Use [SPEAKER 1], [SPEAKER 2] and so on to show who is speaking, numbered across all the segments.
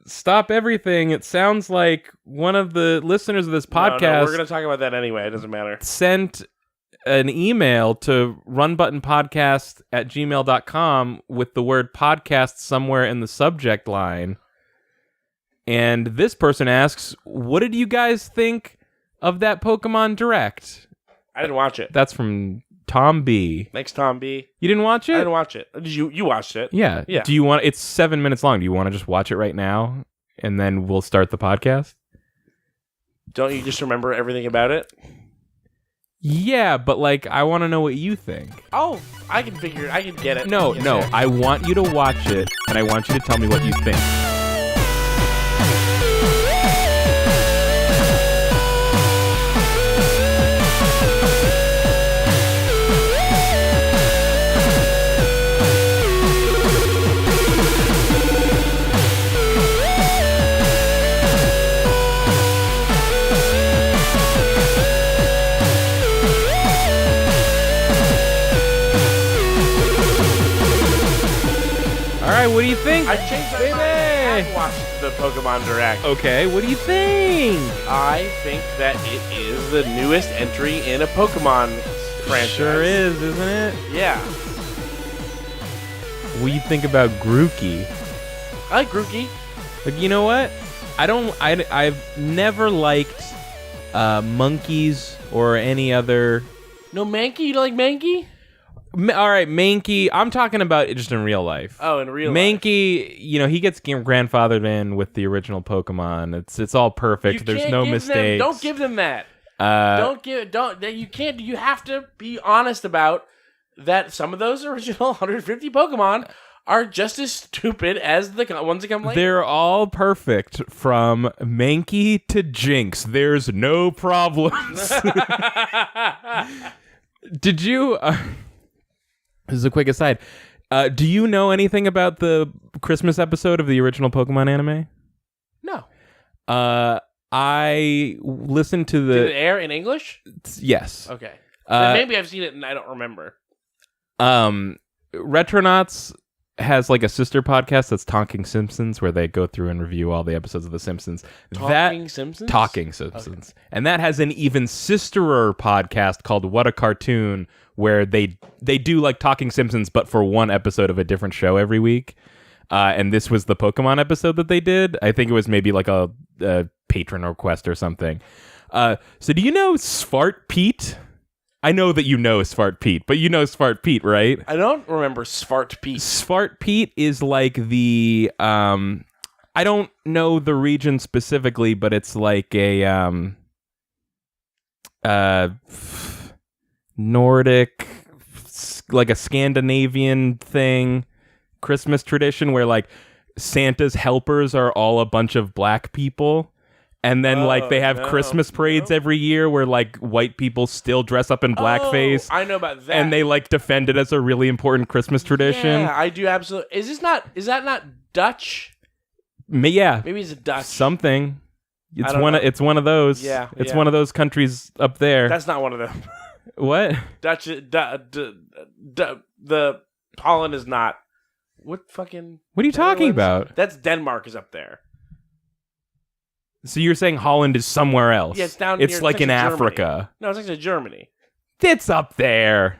[SPEAKER 1] stop everything. It sounds like one of the listeners of this podcast
[SPEAKER 2] No, we're going to talk about that anyway. It doesn't matter.
[SPEAKER 1] Sent an email to runbuttonpodcast@gmail.com with the word podcast somewhere in the subject line. And this person asks, what did you guys think of that Pokemon Direct?
[SPEAKER 2] I didn't watch it.
[SPEAKER 1] That's from Tom B.
[SPEAKER 2] Thanks, Tom B.
[SPEAKER 1] You didn't watch it?
[SPEAKER 2] I didn't watch it. Did you? You watched it?
[SPEAKER 1] Yeah. Do you want? It's 7 minutes long. Do you want to just watch it right now, and then we'll start the podcast?
[SPEAKER 2] Don't you just remember everything about it?
[SPEAKER 1] Yeah, but like, I want to know what you think.
[SPEAKER 2] Oh, I can get it.
[SPEAKER 1] No, I want you to watch it, and I want you to tell me what you think. What do you think?
[SPEAKER 2] I changed my mind. I haven't watched the Pokemon Direct.
[SPEAKER 1] Okay, what do you think?
[SPEAKER 2] I think that it is the newest entry in a Pokemon franchise.
[SPEAKER 1] Sure is, isn't it?
[SPEAKER 2] Yeah.
[SPEAKER 1] What do you think about Grookey?
[SPEAKER 2] I like Grookey.
[SPEAKER 1] Like, you know what? I've never liked monkeys or any other.
[SPEAKER 2] No Mankey? You don't like Mankey?
[SPEAKER 1] All right, Mankey. I'm talking about it just in real life.
[SPEAKER 2] Oh, in real life.
[SPEAKER 1] Mankey, he gets grandfathered in with the original Pokemon. It's all perfect. There's no mistakes.
[SPEAKER 2] Don't give them that. You can't. You have to be honest about that. Some of those original 150 Pokemon are just as stupid as the ones that come later.
[SPEAKER 1] They're all perfect from Mankey to Jinx. There's no problems. Did you? This is a quick aside. Do you know anything about the Christmas episode of the original Pokemon anime?
[SPEAKER 2] No.
[SPEAKER 1] I listened to the...
[SPEAKER 2] Did it air in English?
[SPEAKER 1] Yes.
[SPEAKER 2] Okay. Then maybe I've seen it and I don't remember.
[SPEAKER 1] Retronauts has like a sister podcast that's Talking Simpsons, where they go through and review all the episodes of The Simpsons.
[SPEAKER 2] Talking Simpsons?
[SPEAKER 1] Talking Simpsons. Okay. And that has an even sisterer podcast called What a Cartoon, where they do like Talking Simpsons, but for one episode of a different show every week. And this was the Pokemon episode that they did. I think it was maybe like a patron request or something. So do you know Svart Pete? I know that you know Svart Pete, but you know Svart Pete, right?
[SPEAKER 2] I don't remember Svart Pete.
[SPEAKER 1] Svart Pete is like the... I don't know the region specifically, but it's like a... Nordic, like a Scandinavian thing, Christmas tradition where like Santa's helpers are all a bunch of black people, and then like they have Christmas parades every year where like white people still dress up in blackface.
[SPEAKER 2] I know about that.
[SPEAKER 1] And they like defend it as a really important Christmas tradition.
[SPEAKER 2] Yeah, I do absolutely. Is that not Dutch?
[SPEAKER 1] Yeah.
[SPEAKER 2] Maybe it's a Dutch.
[SPEAKER 1] Something. It's one of those.
[SPEAKER 2] Yeah.
[SPEAKER 1] It's one of those countries up there.
[SPEAKER 2] That's not one of them.
[SPEAKER 1] What?
[SPEAKER 2] Dutch, the Holland is not. What fucking?
[SPEAKER 1] What are you talking about?
[SPEAKER 2] That's Denmark is up there.
[SPEAKER 1] So you're saying Holland is somewhere else?
[SPEAKER 2] Yeah, it's down.
[SPEAKER 1] It's like in Africa.
[SPEAKER 2] No, it's next to Germany.
[SPEAKER 1] It's up there.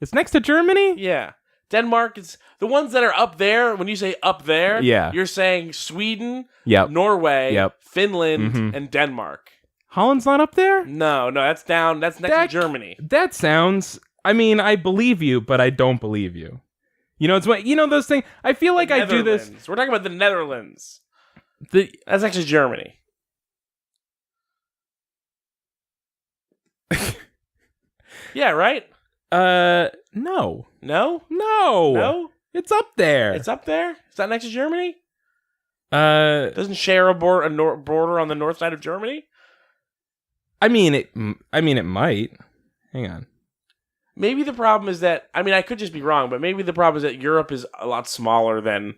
[SPEAKER 1] It's next to Germany?
[SPEAKER 2] Yeah. Denmark is the ones that are up there. When you say up there, you're saying Sweden, Norway, Finland, and Denmark.
[SPEAKER 1] Holland's not up there?
[SPEAKER 2] No, that's down. That's next to Germany.
[SPEAKER 1] That sounds... I mean, I believe you, but I don't believe you. It's what those things. I feel like I do this.
[SPEAKER 2] We're talking about the Netherlands. That's actually Germany. Yeah, right?
[SPEAKER 1] No.
[SPEAKER 2] No?
[SPEAKER 1] No. It's up there.
[SPEAKER 2] It's up there? Is that next to Germany?
[SPEAKER 1] Doesn't
[SPEAKER 2] share a border on the north side of Germany?
[SPEAKER 1] I mean, it might. Hang on.
[SPEAKER 2] Maybe the problem is that, I could just be wrong, but maybe the problem is that Europe is a lot smaller than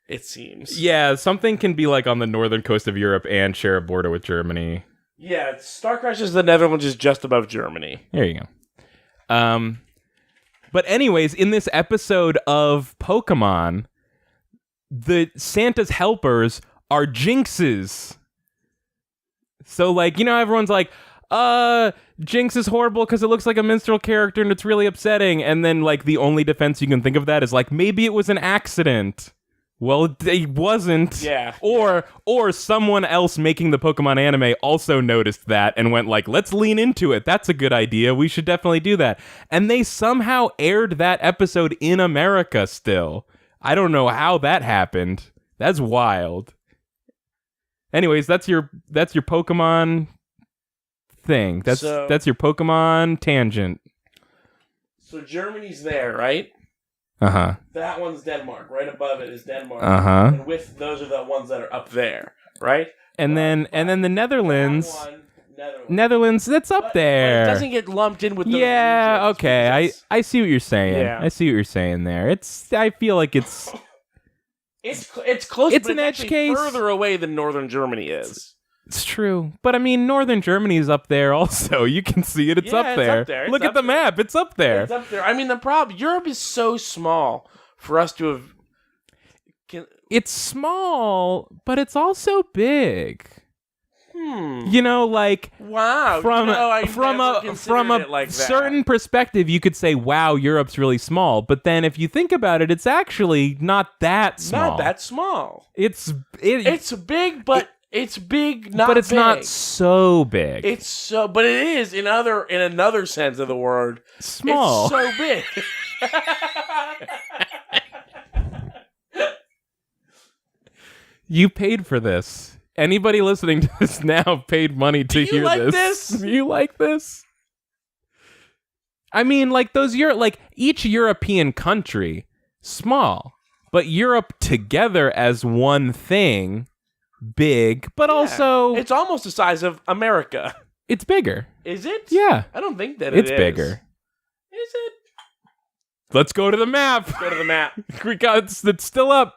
[SPEAKER 2] it seems.
[SPEAKER 1] Yeah, something can be like on the northern coast of Europe and share a border with Germany.
[SPEAKER 2] Yeah, Star Crashes the Netherlands is just above Germany.
[SPEAKER 1] There you go. But anyways, in this episode of Pokemon, the Santa's helpers are Jinxes. So, like, you know, everyone's like, Jinx is horrible because it looks like a minstrel character and it's really upsetting. And then, like, the only defense you can think of that is, like, maybe it was an accident. Well, it wasn't.
[SPEAKER 2] Yeah.
[SPEAKER 1] Or someone else making the Pokemon anime also noticed that and went like, let's lean into it. That's a good idea. We should definitely do that. And they somehow aired that episode in America still. I don't know how that happened. That's wild. Anyways, that's your Pokemon thing. That's your Pokemon tangent.
[SPEAKER 2] So Germany's there, right?
[SPEAKER 1] Uh-huh.
[SPEAKER 2] That one's Denmark. Right above it is Denmark.
[SPEAKER 1] Uh-huh.
[SPEAKER 2] And with those are the ones that are up there, right?
[SPEAKER 1] And then the Netherlands.
[SPEAKER 2] That one,
[SPEAKER 1] Netherlands, that's up there.
[SPEAKER 2] But it doesn't get lumped in with those
[SPEAKER 1] Yeah,
[SPEAKER 2] regions
[SPEAKER 1] okay.
[SPEAKER 2] because
[SPEAKER 1] I see what you're saying.
[SPEAKER 2] Yeah.
[SPEAKER 1] I see what you're saying there. I feel like it's
[SPEAKER 2] it's close,
[SPEAKER 1] It's
[SPEAKER 2] but
[SPEAKER 1] an
[SPEAKER 2] it's
[SPEAKER 1] edge
[SPEAKER 2] actually
[SPEAKER 1] case.
[SPEAKER 2] further away than northern Germany is.
[SPEAKER 1] true. But I mean, northern Germany's up there also. You can see it. It's
[SPEAKER 2] Yeah,
[SPEAKER 1] up
[SPEAKER 2] it's
[SPEAKER 1] there.
[SPEAKER 2] up there. It's
[SPEAKER 1] Look at
[SPEAKER 2] up
[SPEAKER 1] the
[SPEAKER 2] there.
[SPEAKER 1] map. It's up there.
[SPEAKER 2] It's up there. I mean, the problem, Europe is so small for us to have...
[SPEAKER 1] It's small, but it's also big.
[SPEAKER 2] Hmm.
[SPEAKER 1] You know, like
[SPEAKER 2] Wow.
[SPEAKER 1] from
[SPEAKER 2] I
[SPEAKER 1] from
[SPEAKER 2] never
[SPEAKER 1] a
[SPEAKER 2] considered it like that.
[SPEAKER 1] certain perspective, you could say, "Wow, Europe's really small." But then, if you think about it, it's actually not that small.
[SPEAKER 2] Not that small.
[SPEAKER 1] It's
[SPEAKER 2] big, but it's big, not
[SPEAKER 1] but it's
[SPEAKER 2] big.
[SPEAKER 1] not so big.
[SPEAKER 2] It's so, but it is in another sense of the word.
[SPEAKER 1] Small.
[SPEAKER 2] It's so big.
[SPEAKER 1] You paid for this. Anybody listening to this now paid money to hear
[SPEAKER 2] like
[SPEAKER 1] this.
[SPEAKER 2] this?
[SPEAKER 1] You like this? I mean, like each European country, small, but Europe together as one thing, big, but also
[SPEAKER 2] it's almost the size of America.
[SPEAKER 1] it's bigger.
[SPEAKER 2] Is it?
[SPEAKER 1] Yeah.
[SPEAKER 2] I don't think that
[SPEAKER 1] It's
[SPEAKER 2] it is.
[SPEAKER 1] bigger.
[SPEAKER 2] Is it?
[SPEAKER 1] Let's go to the map.
[SPEAKER 2] Go to the map.
[SPEAKER 1] We got it's still up.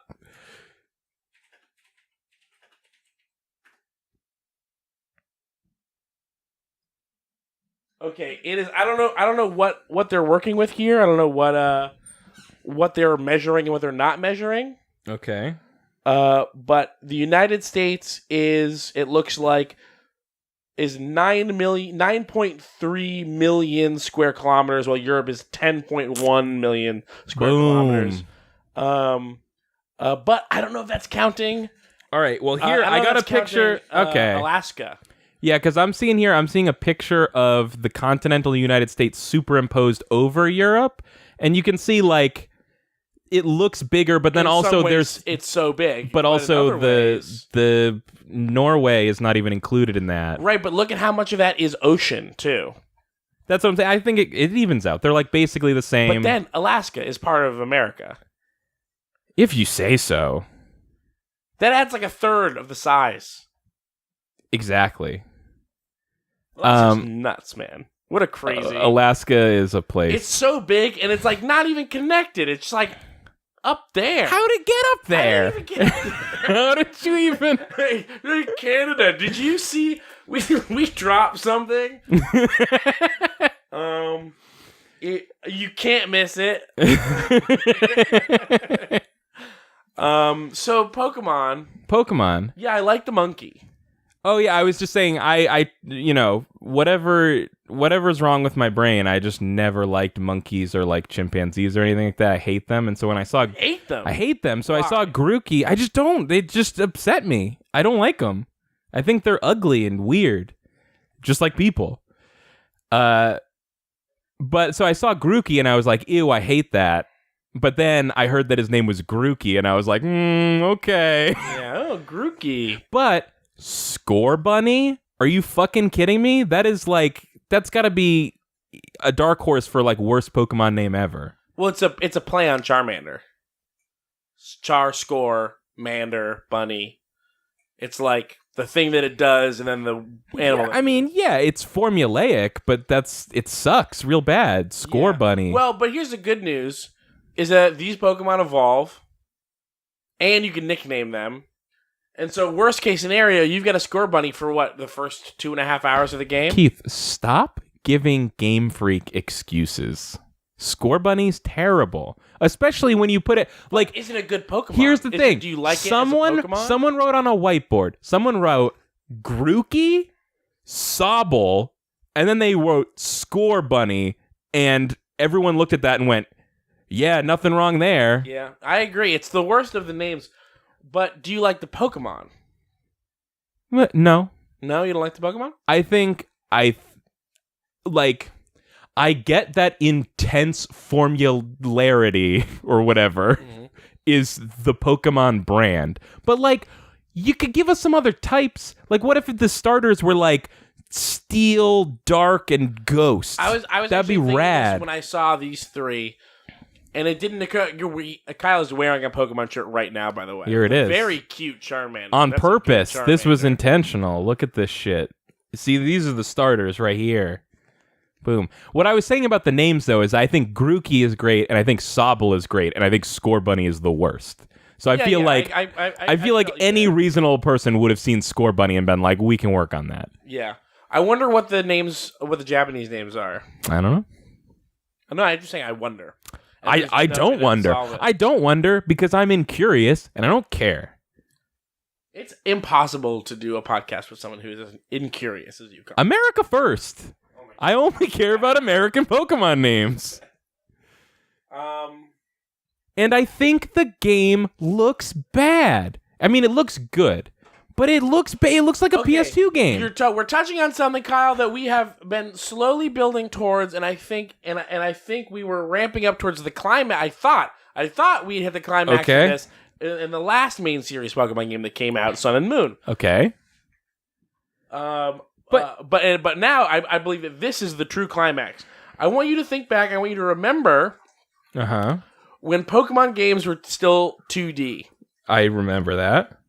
[SPEAKER 2] Okay, it is. I don't know what they're working with here. I don't know what they're measuring and what they're not measuring.
[SPEAKER 1] Okay.
[SPEAKER 2] But the United States it looks like is 9.3 million square kilometers, while Europe is 10.1 million square kilometers. But I don't know if that's counting.
[SPEAKER 1] All right. Well, here I got a picture. Okay.
[SPEAKER 2] Alaska.
[SPEAKER 1] Yeah, because I'm seeing a picture of the continental United States superimposed over Europe, and you can see like it looks bigger, but then
[SPEAKER 2] In
[SPEAKER 1] also
[SPEAKER 2] some ways,
[SPEAKER 1] there's
[SPEAKER 2] it's so big,
[SPEAKER 1] but also
[SPEAKER 2] in other ways-
[SPEAKER 1] the Norway is not even included in that.
[SPEAKER 2] right. But look at how much of that is ocean too.
[SPEAKER 1] That's what I'm saying. I think it evens out. They're like basically the same.
[SPEAKER 2] But then Alaska is part of America.
[SPEAKER 1] If you say so.
[SPEAKER 2] That adds like a third of the size.
[SPEAKER 1] Exactly.
[SPEAKER 2] That's just nuts, man. What a crazy.
[SPEAKER 1] Alaska is a place.
[SPEAKER 2] It's so big, and it's like not even connected. It's like up there.
[SPEAKER 1] How'd it get up there?
[SPEAKER 2] How did it even get up there?
[SPEAKER 1] How did you even?
[SPEAKER 2] Hey, Canada, did you see? We dropped something. You can't miss it. So Pokemon. Yeah, I like the monkey.
[SPEAKER 1] Oh yeah, I was just saying I whatever's wrong with my brain, I just never liked monkeys or like chimpanzees or anything like that. I hate them, and so when I saw I hate them. So
[SPEAKER 2] Why?
[SPEAKER 1] I saw Grookey, I just don't. They just upset me. I don't like them. I think they're ugly and weird, just like people. But so I saw Grookey and I was like, ew, I hate that. But then I heard that his name was Grookey and I was like, okay.
[SPEAKER 2] Yeah, Grookey.
[SPEAKER 1] But Scorbunny? Are you fucking kidding me? That's gotta be a dark horse for like worst Pokemon name ever.
[SPEAKER 2] Well, it's a play on Charmander. Score, Mander, Bunny. It's like the thing that it does, and then the animal.
[SPEAKER 1] Yeah, I mean, yeah, it's formulaic, but it sucks real bad. Scorbunny.
[SPEAKER 2] Well, but here's the good news: is that these Pokemon evolve, and you can nickname them. And so, worst case scenario, you've got a Scorbunny for what, the first 2.5 hours of the game?
[SPEAKER 1] Keith, stop giving Game Freak excuses. Scorbunny's terrible, especially when you put it like.
[SPEAKER 2] Is it a good Pokemon?
[SPEAKER 1] Here's the thing.
[SPEAKER 2] Do you like
[SPEAKER 1] someone,
[SPEAKER 2] it as a Pokemon?
[SPEAKER 1] Someone wrote on a whiteboard. Someone wrote Grookey, Sobble, and then they wrote Scorbunny, and everyone looked at that and went, "Yeah, nothing wrong there."
[SPEAKER 2] Yeah, I agree. It's the worst of the names. But do you like the Pokemon?
[SPEAKER 1] No.
[SPEAKER 2] No, you don't like the Pokemon?
[SPEAKER 1] I think I get that intense formularity or whatever is the Pokemon brand. But like you could give us some other types. Like what if the starters were like Steel, Dark, and Ghost?
[SPEAKER 2] I was
[SPEAKER 1] That'd be
[SPEAKER 2] thinking
[SPEAKER 1] rad.
[SPEAKER 2] this when I saw these three. And it didn't occur. Kyle is wearing a Pokemon shirt right now, by the way.
[SPEAKER 1] Here it is.
[SPEAKER 2] Very cute Charmander.
[SPEAKER 1] On
[SPEAKER 2] That's
[SPEAKER 1] purpose.
[SPEAKER 2] a good
[SPEAKER 1] This was
[SPEAKER 2] Charmander.
[SPEAKER 1] intentional. Look at this shit. See, these are the starters right here. Boom. What I was saying about the names, though, is I think Grookey is great, and I think Sobble is great, and I think Scorbunny is the worst. So I feel like I feel like any reasonable person would have seen Scorbunny and been like, we can work on that.
[SPEAKER 2] Yeah. I wonder what the Japanese names are.
[SPEAKER 1] I don't know.
[SPEAKER 2] No, I'm just saying I wonder.
[SPEAKER 1] I don't wonder. I don't wonder because I'm incurious and I don't care.
[SPEAKER 2] It's impossible to do a podcast with someone who is as incurious as you come.
[SPEAKER 1] America first. I only care about American Pokemon names. And I think the game looks bad. I mean, it looks good, but it looks it looks like a PS2 game.
[SPEAKER 2] We're touching on something, Kyle, that we have been slowly building towards, and I think we were ramping up towards the climax. I thought we'd hit the climax of this in the last main series Pokemon game that came out, Sun and Moon.
[SPEAKER 1] Okay.
[SPEAKER 2] But now I believe that this is the true climax. I want you to think back. I want you to remember when Pokemon games were still 2D.
[SPEAKER 1] I remember that.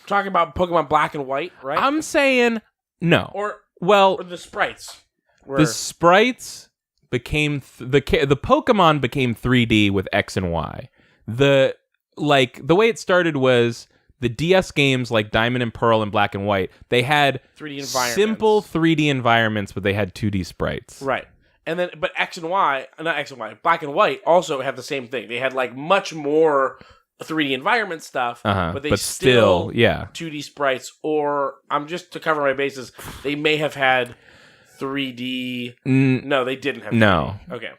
[SPEAKER 2] Talking about Pokemon Black and White, right?
[SPEAKER 1] I'm saying no.
[SPEAKER 2] Or the sprites.
[SPEAKER 1] The sprites became the Pokemon became 3D with X and Y. The way it started was the DS games like Diamond and Pearl and Black and White, they had
[SPEAKER 2] 3D environments.
[SPEAKER 1] Simple 3D environments, but they had 2D sprites.
[SPEAKER 2] Right. And then, but Black and White also have the same thing. They had like much more 3D environment stuff, but they still 2D sprites. Or I'm just to cover my bases, they may have had 3D. No, they didn't have 3D.
[SPEAKER 1] No.
[SPEAKER 2] Okay.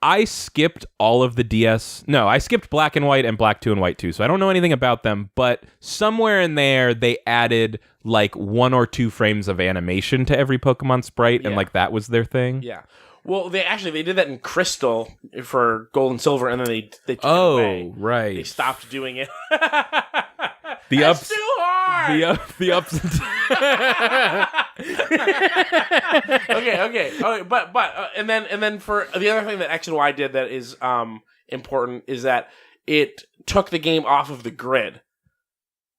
[SPEAKER 1] I skipped all of the DS. No, I skipped Black and White and Black 2 and White 2, so I don't know anything about them, but somewhere in there they added like 1 or 2 frames of animation to every Pokemon sprite, and like that was their thing.
[SPEAKER 2] Yeah. Well, they did that in Crystal for Gold and Silver, and then they took it away.
[SPEAKER 1] Right.
[SPEAKER 2] They stopped doing it.
[SPEAKER 1] It's
[SPEAKER 2] too hard.
[SPEAKER 1] The ups and
[SPEAKER 2] Okay, but and then for the other thing that X and Y did that is important is that it took the game off of the grid.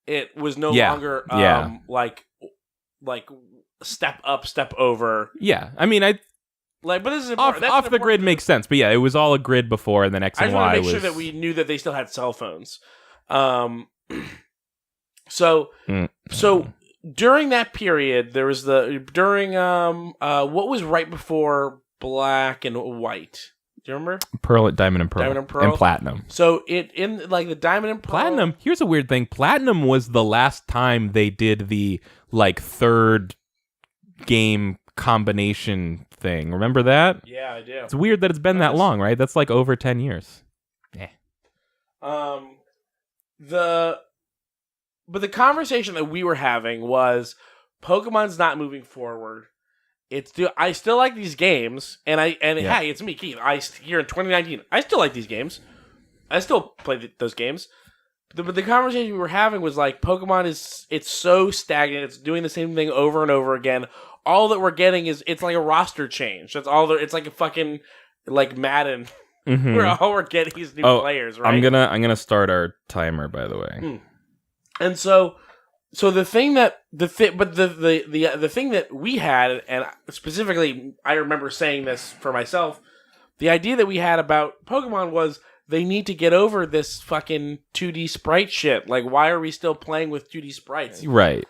[SPEAKER 2] It was no longer like step up, step over.
[SPEAKER 1] Yeah, I mean,
[SPEAKER 2] but this is important.
[SPEAKER 1] off the grid makes sense. But yeah, it was all a grid before, and then X and Y was.
[SPEAKER 2] I just want to make sure that we knew that they still had cell phones. So during that period, there was what was right before Black and White? Do you remember?
[SPEAKER 1] Diamond and Pearl, and Platinum.
[SPEAKER 2] So in the Diamond and Pearl,
[SPEAKER 1] Platinum. Here's a weird thing. Platinum was the last time they did the third game combination thing. Remember that?
[SPEAKER 2] Yeah, I do.
[SPEAKER 1] It's weird that it's been that long, right? That's like over 10 years. Yeah.
[SPEAKER 2] But the conversation that we were having was Pokemon's not moving forward. I still like these games, hey, it's me, Keith. Here in 2019, I still like these games. I still play those games. But the conversation we were having was like Pokemon it's so stagnant. It's doing the same thing over and over again. All that we're getting is it's like a roster change. That's all. It's like a fucking like Madden.
[SPEAKER 1] Mm-hmm.
[SPEAKER 2] Where all we're getting is new players. Right.
[SPEAKER 1] I'm gonna start our timer, by the way.
[SPEAKER 2] And so the thing that the thing that we had, and specifically, I remember saying this for myself. The idea that we had about Pokemon was they need to get over this fucking 2D sprite shit. Like, why are we still playing with 2D sprites?
[SPEAKER 1] Right.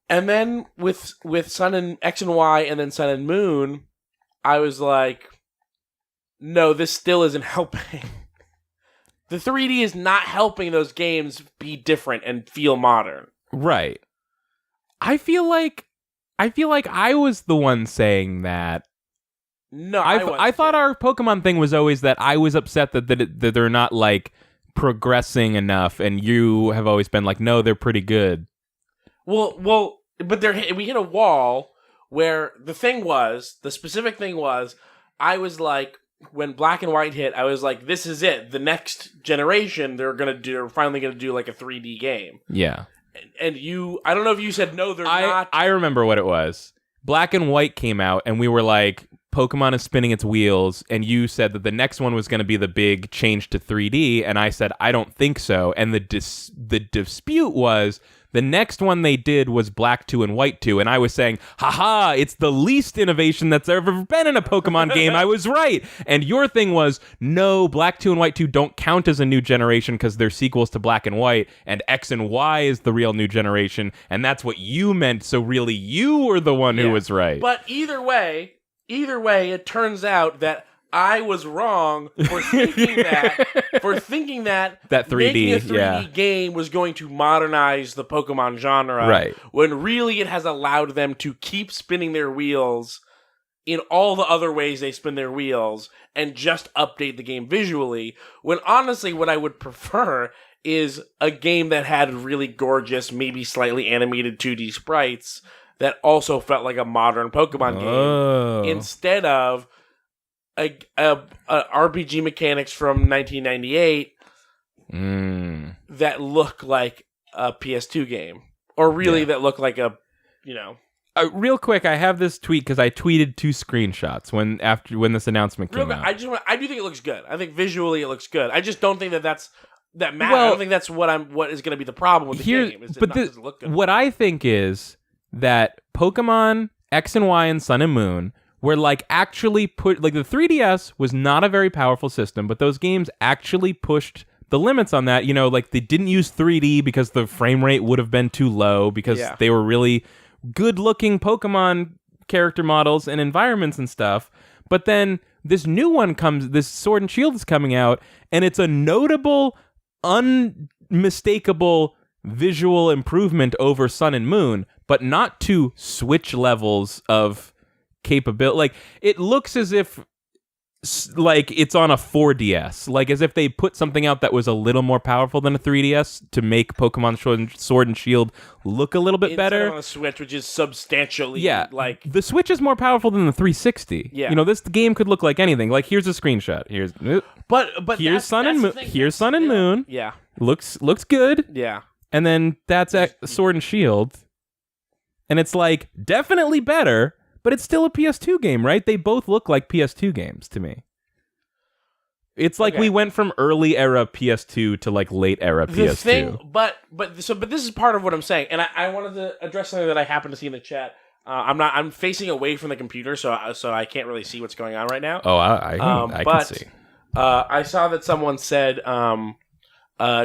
[SPEAKER 2] And then with Sun and X and Y, and then Sun and Moon, I was like, no, this still isn't helping. The 3D is not helping those games be different and feel modern.
[SPEAKER 1] Right. I feel like I was the one saying that.
[SPEAKER 2] No,
[SPEAKER 1] I thought our Pokemon thing was always that I was upset that they're not like progressing enough, and you have always been like, no, they're pretty good.
[SPEAKER 2] Well, but we hit a wall where the specific thing was, I was like, when Black and White hit, I was like, this is it. The next generation, they're finally gonna do like a 3D game.
[SPEAKER 1] Yeah.
[SPEAKER 2] And I don't know if you said no, they're not.
[SPEAKER 1] I remember what it was. Black and White came out, and we were like, Pokemon is spinning its wheels, and you said that the next one was going to be the big change to 3D, and I said, I don't think so. And the dispute was, the next one they did was Black 2 and White 2, and I was saying, haha, it's the least innovation that's ever been in a Pokemon game. I was right. And your thing was, no, Black 2 and White 2 don't count as a new generation because they're sequels to Black and White, and X and Y is the real new generation, and that's what you meant, so really you were the one who was right.
[SPEAKER 2] But either way, it turns out that I was wrong for thinking that
[SPEAKER 1] 3D,
[SPEAKER 2] making a 3D game was going to modernize the Pokemon genre,
[SPEAKER 1] right?
[SPEAKER 2] When really it has allowed them to keep spinning their wheels in all the other ways they spin their wheels and just update the game visually. When honestly, what I would prefer is a game that had really gorgeous, maybe slightly animated 2D sprites that also felt like a modern Pokemon game instead of a RPG mechanics from 1998 that look like a PS2 game, or really that look like a,
[SPEAKER 1] real quick, I have this tweet because I tweeted 2 screenshots when this announcement came out.
[SPEAKER 2] I do think it looks good. I think visually it looks good. I just don't think that matters. I don't think that's what is going to be the problem with the game. Does it look good?
[SPEAKER 1] What I think is that Pokemon X and Y and Sun and Moon were like actually put, like the 3DS was not a very powerful system, but those games actually pushed the limits on that. Like they didn't use 3D because the frame rate would have been too low because they were really good looking Pokemon character models and environments and stuff. But then this new one this Sword and Shield is coming out, and it's a notable, unmistakable visual improvement over Sun and Moon, but not to Switch levels of capability. Like, it looks as if like it's on a 4DS, like as if they put something out that was a little more powerful than a 3DS to make Pokemon Sword and Shield look a little bit better
[SPEAKER 2] on a Switch, which is substantially like
[SPEAKER 1] the Switch is more powerful than the 360. This game could look like anything. Like, here's a screenshot. Here's Sun and Moon. Here's Sun and Moon.
[SPEAKER 2] Yeah,
[SPEAKER 1] looks good.
[SPEAKER 2] Yeah,
[SPEAKER 1] and then that's Sword and Shield, and it's like definitely better. But it's still a PS2 game, right? They both look like PS2 games to me. It's like we went from early era PS2 to like late era PS2.
[SPEAKER 2] But this is part of what I'm saying, and I wanted to address something that I happened to see in the chat. I'm facing away from the computer, so I can't really see what's going on right now.
[SPEAKER 1] Oh, I can see.
[SPEAKER 2] I saw that someone said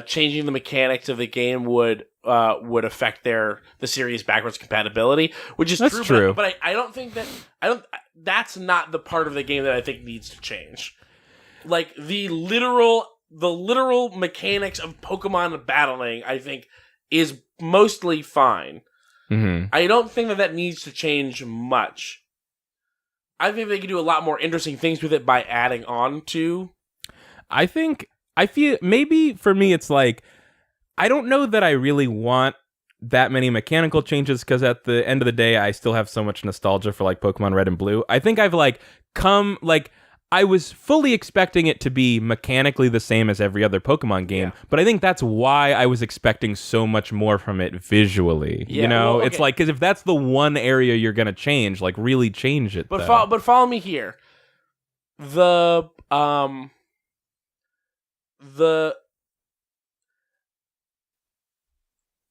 [SPEAKER 2] changing the mechanics of the game would affect the series backwards compatibility, which is true. But I don't think that's not the part of the game that I think needs to change. Like the literal mechanics of Pokemon battling, I think, is mostly fine.
[SPEAKER 1] Mm-hmm.
[SPEAKER 2] I don't think that needs to change much. I think they can do a lot more interesting things with it by adding on to. I feel maybe for me it's like, I don't know that I really want that many mechanical changes, because at the end of the day, I still have so much nostalgia for like Pokemon Red and Blue. I think I've I was fully expecting it to be mechanically the same as every other Pokemon game, but I think that's why I was expecting so much more from it visually. It's like, because if that's the one area you're gonna change, like really change it. But follow me here.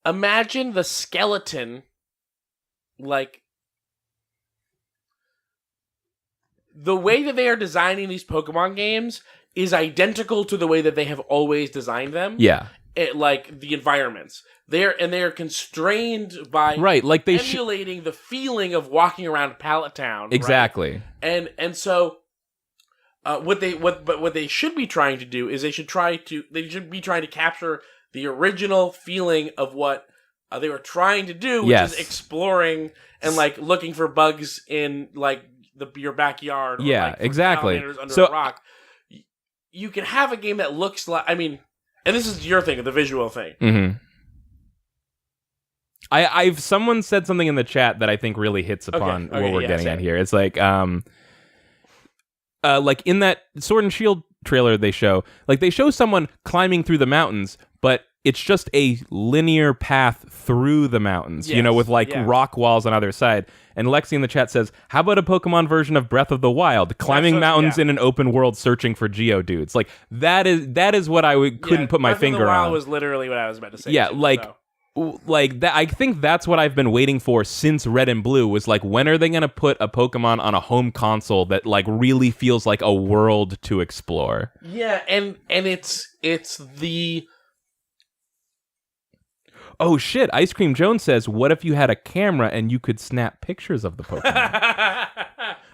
[SPEAKER 2] Imagine the skeleton, like, the way that they are designing these Pokemon games is identical to the way that they have always designed them.
[SPEAKER 1] Yeah.
[SPEAKER 2] like the environments. They're constrained by
[SPEAKER 1] like they
[SPEAKER 2] emulating the feeling of walking around Pallet Town.
[SPEAKER 1] Exactly.
[SPEAKER 2] Right? And so what they should be trying to do is they should be trying to capture the original feeling of what they were trying to do, which is exploring and like looking for bugs in like your backyard. Or, like,
[SPEAKER 1] exactly.
[SPEAKER 2] Under a rock. You can have a game that looks like, I mean, and this is your thing, the visual thing.
[SPEAKER 1] Mm-hmm. Someone said something in the chat that I think really hits upon what we're getting at here. It's like in that Sword and Shield trailer they show someone climbing through the mountains, but it's just a linear path through the mountains, with rock walls on either side. And Lexi in the chat says, how about a Pokemon version of Breath of the Wild, climbing mountains in an open world searching for Geodudes? Like, that is what I couldn't put my finger on.
[SPEAKER 2] Breath of the Wild was literally what I was about to say.
[SPEAKER 1] Yeah, like that. I think that's what I've been waiting for since Red and Blue was like, when are they going to put a Pokemon on a home console that like really feels like a world to explore?
[SPEAKER 2] Yeah, and it's the...
[SPEAKER 1] Oh shit, Ice Cream Jones says, what if you had a camera and you could snap pictures of the Pokemon?
[SPEAKER 2] I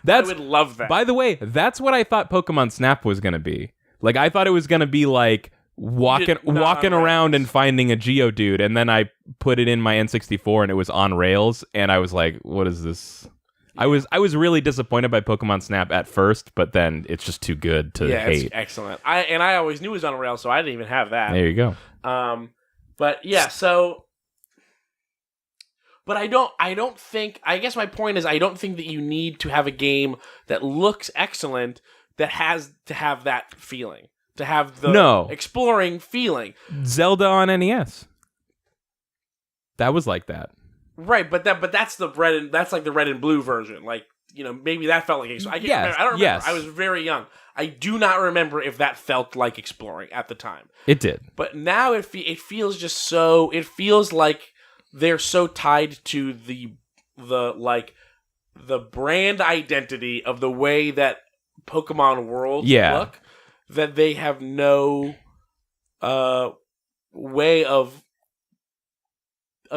[SPEAKER 2] would love that.
[SPEAKER 1] By the way, that's what I thought Pokemon Snap was going to be. Like, I thought it was going to be like walking around and finding a Geodude, and then I put it in my N64 and it was on rails, and I was like, what is this? I was really disappointed by Pokemon Snap at first, but then it's just too good to hate.
[SPEAKER 2] It's excellent. I always knew it was on rails, so I didn't even have that.
[SPEAKER 1] There you go.
[SPEAKER 2] But yeah, so... But I don't think... I guess my point is I don't think that you need to have a game that looks excellent that has to have that feeling. To have the exploring feeling.
[SPEAKER 1] Zelda on NES. That was like that.
[SPEAKER 2] Right, but that's that's like the red and blue version. Like, maybe that felt like it. So I don't remember. Yes. I was very young. I do not remember if that felt like exploring at the time.
[SPEAKER 1] It did.
[SPEAKER 2] But now it feels just so... It feels like they're so tied to the brand identity of the way that Pokemon worlds look that they have no way of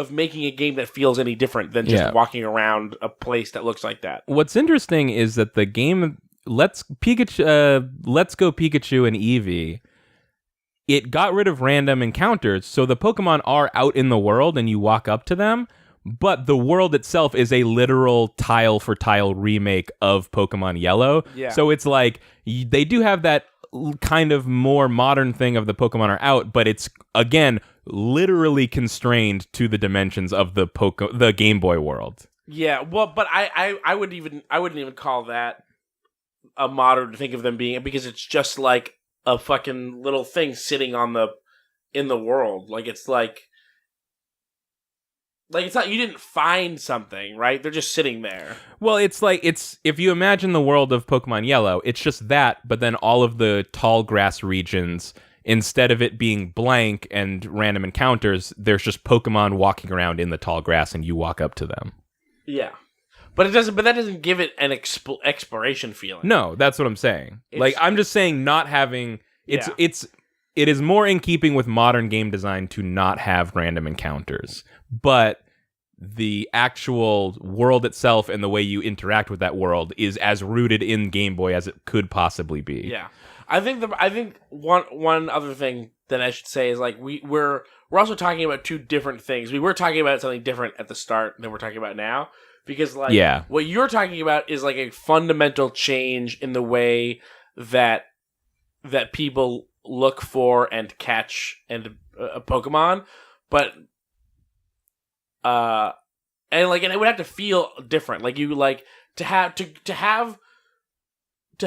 [SPEAKER 2] making a game that feels any different than just walking around a place that looks like that.
[SPEAKER 1] What's interesting is that the game Let's Go Pikachu and Eevee, it got rid of random encounters, so the Pokemon are out in the world and you walk up to them, but the world itself is a literal tile-for-tile remake of Pokemon Yellow.
[SPEAKER 2] Yeah.
[SPEAKER 1] So it's like, they do have that kind of more modern thing of the Pokemon are out, but it's, again, literally constrained to the dimensions of the Game Boy world.
[SPEAKER 2] Yeah, well, but I wouldn't even call that a modern thing of them being, because it's just like a fucking little thing sitting in the world. Like, it's not, you didn't find something, right? They're just sitting there.
[SPEAKER 1] Well, it's if you imagine the world of Pokemon Yellow, it's just that, but then all of the tall grass regions, instead of it being blank and random encounters, there's just Pokemon walking around in the tall grass and you walk up to them.
[SPEAKER 2] Yeah. But that doesn't give it an exploration feeling.
[SPEAKER 1] No, that's what I'm saying. I'm just saying not having it is more in keeping with modern game design to not have random encounters. But the actual world itself and the way you interact with that world is as rooted in Game Boy as it could possibly be.
[SPEAKER 2] Yeah. I think one other thing that I should say is like we're also talking about two different things. We were talking about something different at the start than we're talking about now. Because what you're talking about is like a fundamental change in the way that people look for and catch a Pokemon, but and it would have to feel different. Like you to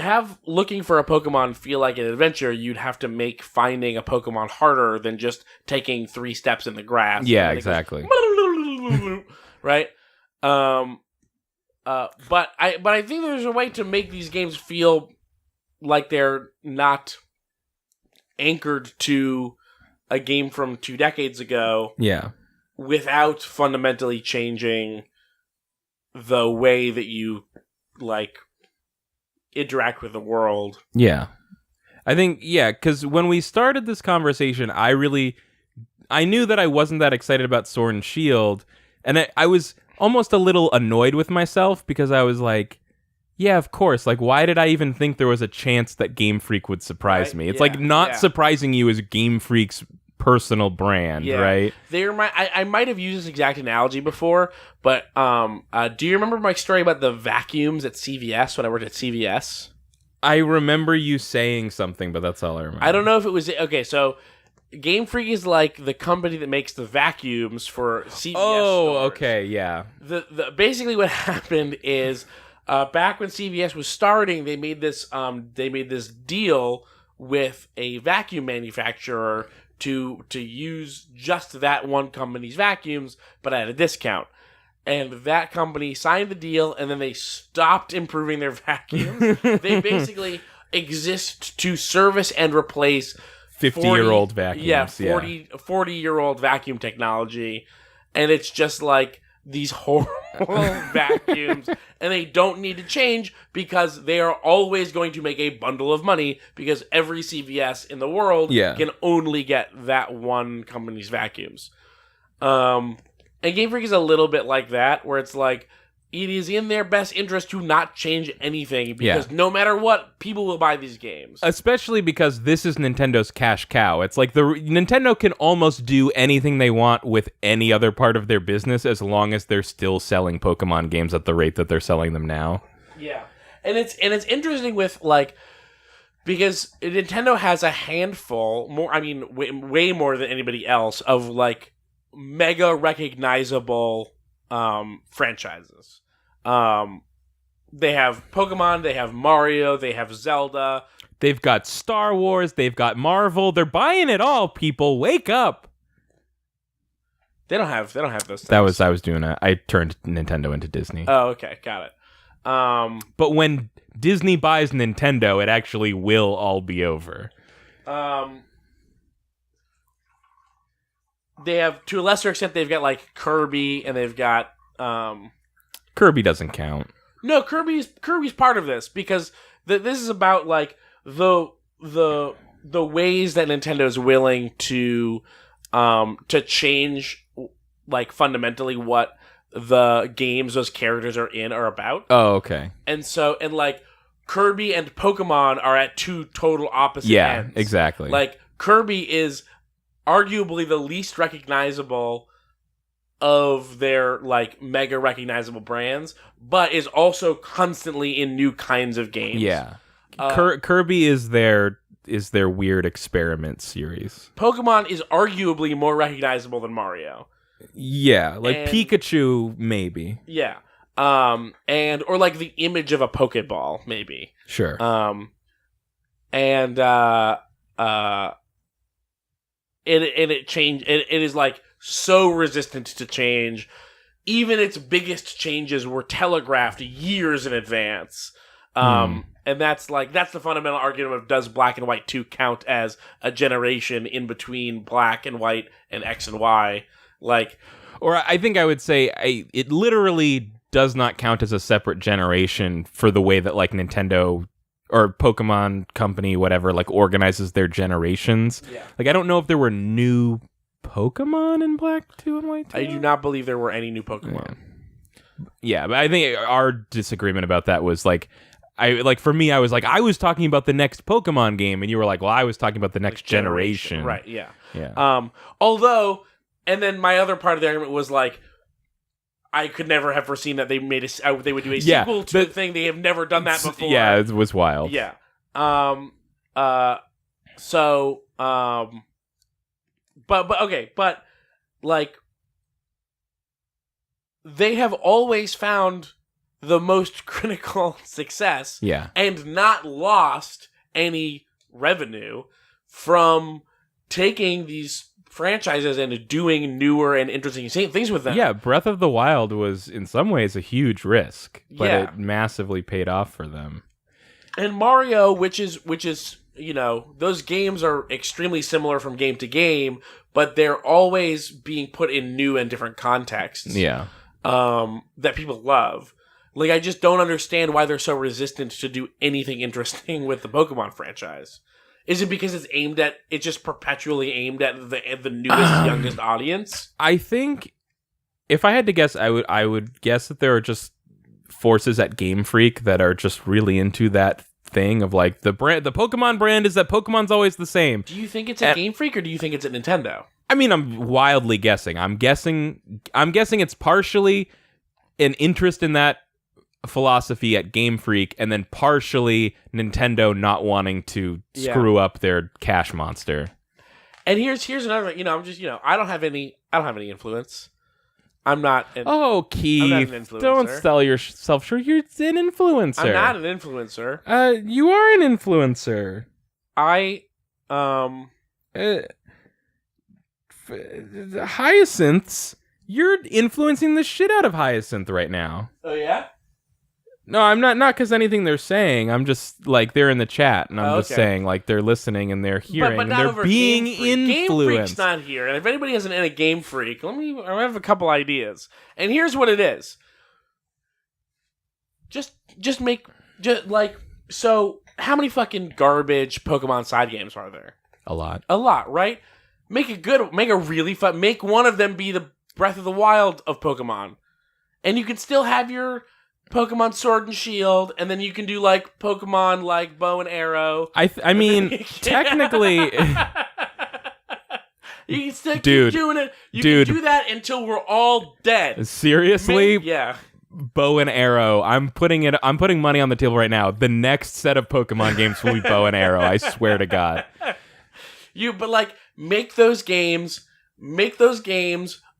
[SPEAKER 2] have looking for a Pokemon feel like an adventure. You'd have to make finding a Pokemon harder than just taking 3 steps in the grass.
[SPEAKER 1] Yeah, exactly.
[SPEAKER 2] Right. But I think there's a way to make these games feel like they're not anchored to a game from 2 decades ago.
[SPEAKER 1] Yeah.
[SPEAKER 2] Without fundamentally changing the way that you interact with the world.
[SPEAKER 1] Yeah. I think, because when we started this conversation, I really I knew that I wasn't that excited about Sword and Shield, and I was almost a little annoyed with myself because I was like, yeah, of course. Like, why did I even think there was a chance that Game Freak would surprise me? It's like not surprising you as Game Freak's personal brand, right?
[SPEAKER 2] I might have used this exact analogy before, but do you remember my story about the vacuums at CVS when I worked at CVS?
[SPEAKER 1] I remember you saying something, but that's all I remember.
[SPEAKER 2] I don't know if it was... Okay, so Game Freak is like the company that makes the vacuums for CVS stores.
[SPEAKER 1] Okay, yeah.
[SPEAKER 2] Basically what happened is... back when CVS was starting, they made this deal with a vacuum manufacturer to use just that one company's vacuums, but at a discount. And that company signed the deal, and then they stopped improving their vacuums. They basically exist to service and replace
[SPEAKER 1] 50-year-old vacuums.
[SPEAKER 2] Yeah, 40-year-old vacuum technology, and it's just like these horrible vacuums, and they don't need to change because they are always going to make a bundle of money because every CVS in the world can only get that one company's vacuums. And Game Freak is a little bit like that, where it's like, it is in their best interest to not change anything because no matter what, people will buy these games.
[SPEAKER 1] Especially because this is Nintendo's cash cow. It's like Nintendo can almost do anything they want with any other part of their business as long as they're still selling Pokemon games at the rate that they're selling them now.
[SPEAKER 2] Yeah. And it's interesting with like, because Nintendo has a handful more, I mean way more than anybody else, of like mega recognizable franchises. They have Pokemon, they have Mario, they have Zelda.
[SPEAKER 1] They've got Star Wars, they've got Marvel. They're buying it all, people. Wake up.
[SPEAKER 2] They don't have those things.
[SPEAKER 1] I turned Nintendo into Disney.
[SPEAKER 2] Oh, okay, got it.
[SPEAKER 1] But when Disney buys Nintendo, it actually will all be over.
[SPEAKER 2] They have, to a lesser extent, they've got like Kirby, and they've got
[SPEAKER 1] Kirby doesn't count.
[SPEAKER 2] No, Kirby's part of this because this is about like the ways that Nintendo is willing to change like fundamentally what the games those characters are in are about.
[SPEAKER 1] Oh, okay.
[SPEAKER 2] And like Kirby and Pokemon are at two total opposite ends.
[SPEAKER 1] Yeah, exactly.
[SPEAKER 2] Like Kirby is arguably the least recognizable of their like mega recognizable brands, but is also constantly in new kinds of games.
[SPEAKER 1] Yeah, Kirby is their weird experiment series.
[SPEAKER 2] Pokemon is arguably more recognizable than Mario.
[SPEAKER 1] Yeah, like Pikachu, maybe.
[SPEAKER 2] Yeah, or like the image of a Pokeball, maybe.
[SPEAKER 1] Sure.
[SPEAKER 2] It changed. It is like so resistant to change. Even its biggest changes were telegraphed years in advance. And that's the fundamental argument of, does Black and White 2 count as a generation in between Black and White and X and Y? Like,
[SPEAKER 1] or I think I would say it literally does not count as a separate generation for the way that like Nintendo or Pokemon Company, whatever, like organizes their generations.
[SPEAKER 2] Yeah.
[SPEAKER 1] Like I don't know if there were new Pokemon in Black 2 and White 2?
[SPEAKER 2] I do not believe there were any new Pokemon.
[SPEAKER 1] Yeah, but I think our disagreement about that was like, for me, I was like, I was talking about the next Pokemon game, and you were like, well, I was talking about the next generation.
[SPEAKER 2] Right, yeah.
[SPEAKER 1] Yeah.
[SPEAKER 2] Although, and then my other part of the argument was like, I could never have foreseen that they would do a sequel to the thing. They have never done that before.
[SPEAKER 1] Yeah, it was wild.
[SPEAKER 2] Yeah. But like they have always found the most critical success, and not lost any revenue from taking these franchises and doing newer and interesting things with them.
[SPEAKER 1] Yeah, Breath of the Wild was in some ways a huge risk, but it massively paid off for them.
[SPEAKER 2] And Mario, which is those games are extremely similar from game to game, but they're always being put in new and different contexts.
[SPEAKER 1] Yeah.
[SPEAKER 2] That people love. Like, I just don't understand why they're so resistant to do anything interesting with the Pokemon franchise. Is it because it's just perpetually aimed at the newest, youngest audience?
[SPEAKER 1] I think if I had to guess, I would guess that there are just forces at Game Freak that are just really into that thing of like the Pokemon brand is that Pokemon's always the same.
[SPEAKER 2] Do you think it's at Game Freak or do you think it's at Nintendo?
[SPEAKER 1] I mean, I'm wildly guessing. I'm guessing it's partially an interest in that philosophy at Game Freak, and then partially Nintendo not wanting to screw up their cash monster.
[SPEAKER 2] And here's another. I'm just I don't have any influence. I'm not.
[SPEAKER 1] Keith,
[SPEAKER 2] I'm not an influencer.
[SPEAKER 1] Don't sell yourself short. You're an influencer.
[SPEAKER 2] I'm not an influencer.
[SPEAKER 1] You are an influencer. Hyacinths. You're influencing the shit out of Hyacinth right now.
[SPEAKER 2] Oh yeah.
[SPEAKER 1] No, I'm not because anything they're saying. I'm just like they're in the chat, and I'm just saying like they're listening and they're hearing and they're being influenced.
[SPEAKER 2] Game Freak's not here, and if anybody has a Game Freak, I have a couple ideas. And here's what it is: just make so. How many fucking garbage Pokemon side games are there?
[SPEAKER 1] A lot,
[SPEAKER 2] right? Make a really fun. Make one of them be the Breath of the Wild of Pokemon, and you can still have your Pokemon Sword and Shield, and then you can do like Pokemon like Bow and Arrow.
[SPEAKER 1] I mean, technically,
[SPEAKER 2] you can still keep doing it. You can do that until we're all dead.
[SPEAKER 1] Seriously,
[SPEAKER 2] yeah.
[SPEAKER 1] Bow and Arrow. I'm putting money on the table right now. The next set of Pokemon games will be Bow and Arrow. I swear to God.
[SPEAKER 2] Make those games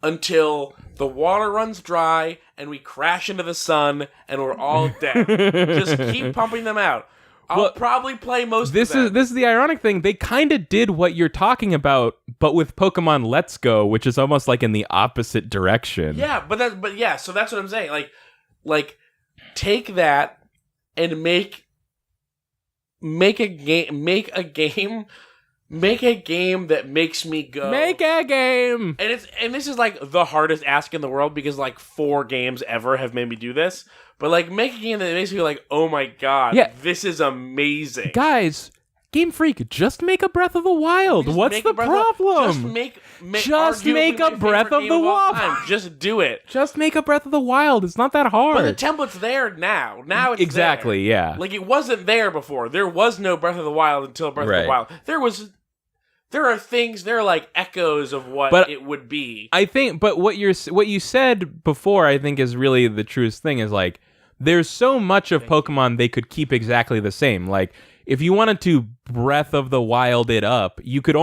[SPEAKER 2] until the water runs dry and we crash into the sun and we're all dead. Just keep pumping them out. I'll probably play most of them.
[SPEAKER 1] This is the ironic thing. They kind of did what you're talking about, but with Pokemon Let's Go, which is almost like in the opposite direction.
[SPEAKER 2] Yeah, so that's what I'm saying. Like take that and make a game that makes me go.
[SPEAKER 1] Make a game.
[SPEAKER 2] And this is like the hardest ask in the world because like 4 games ever have made me do this. But like make a game that makes me like, oh my god, this is amazing.
[SPEAKER 1] Guys, Game Freak, just make a Breath of the Wild. What's the problem?
[SPEAKER 2] Just make a Breath of the Wild. Just do it.
[SPEAKER 1] Just make a Breath of the Wild. It's not that hard.
[SPEAKER 2] But the template's there now. Now it's
[SPEAKER 1] exactly
[SPEAKER 2] there.
[SPEAKER 1] Yeah.
[SPEAKER 2] Like it wasn't there before. There was no Breath of the Wild until Breath of the Wild. There are like echoes of what it would be.
[SPEAKER 1] I think, but what you said before, I think is really the truest thing. Is like there's so much of Pokemon they could keep exactly the same. Like if you wanted to Breath of the Wild it up, you could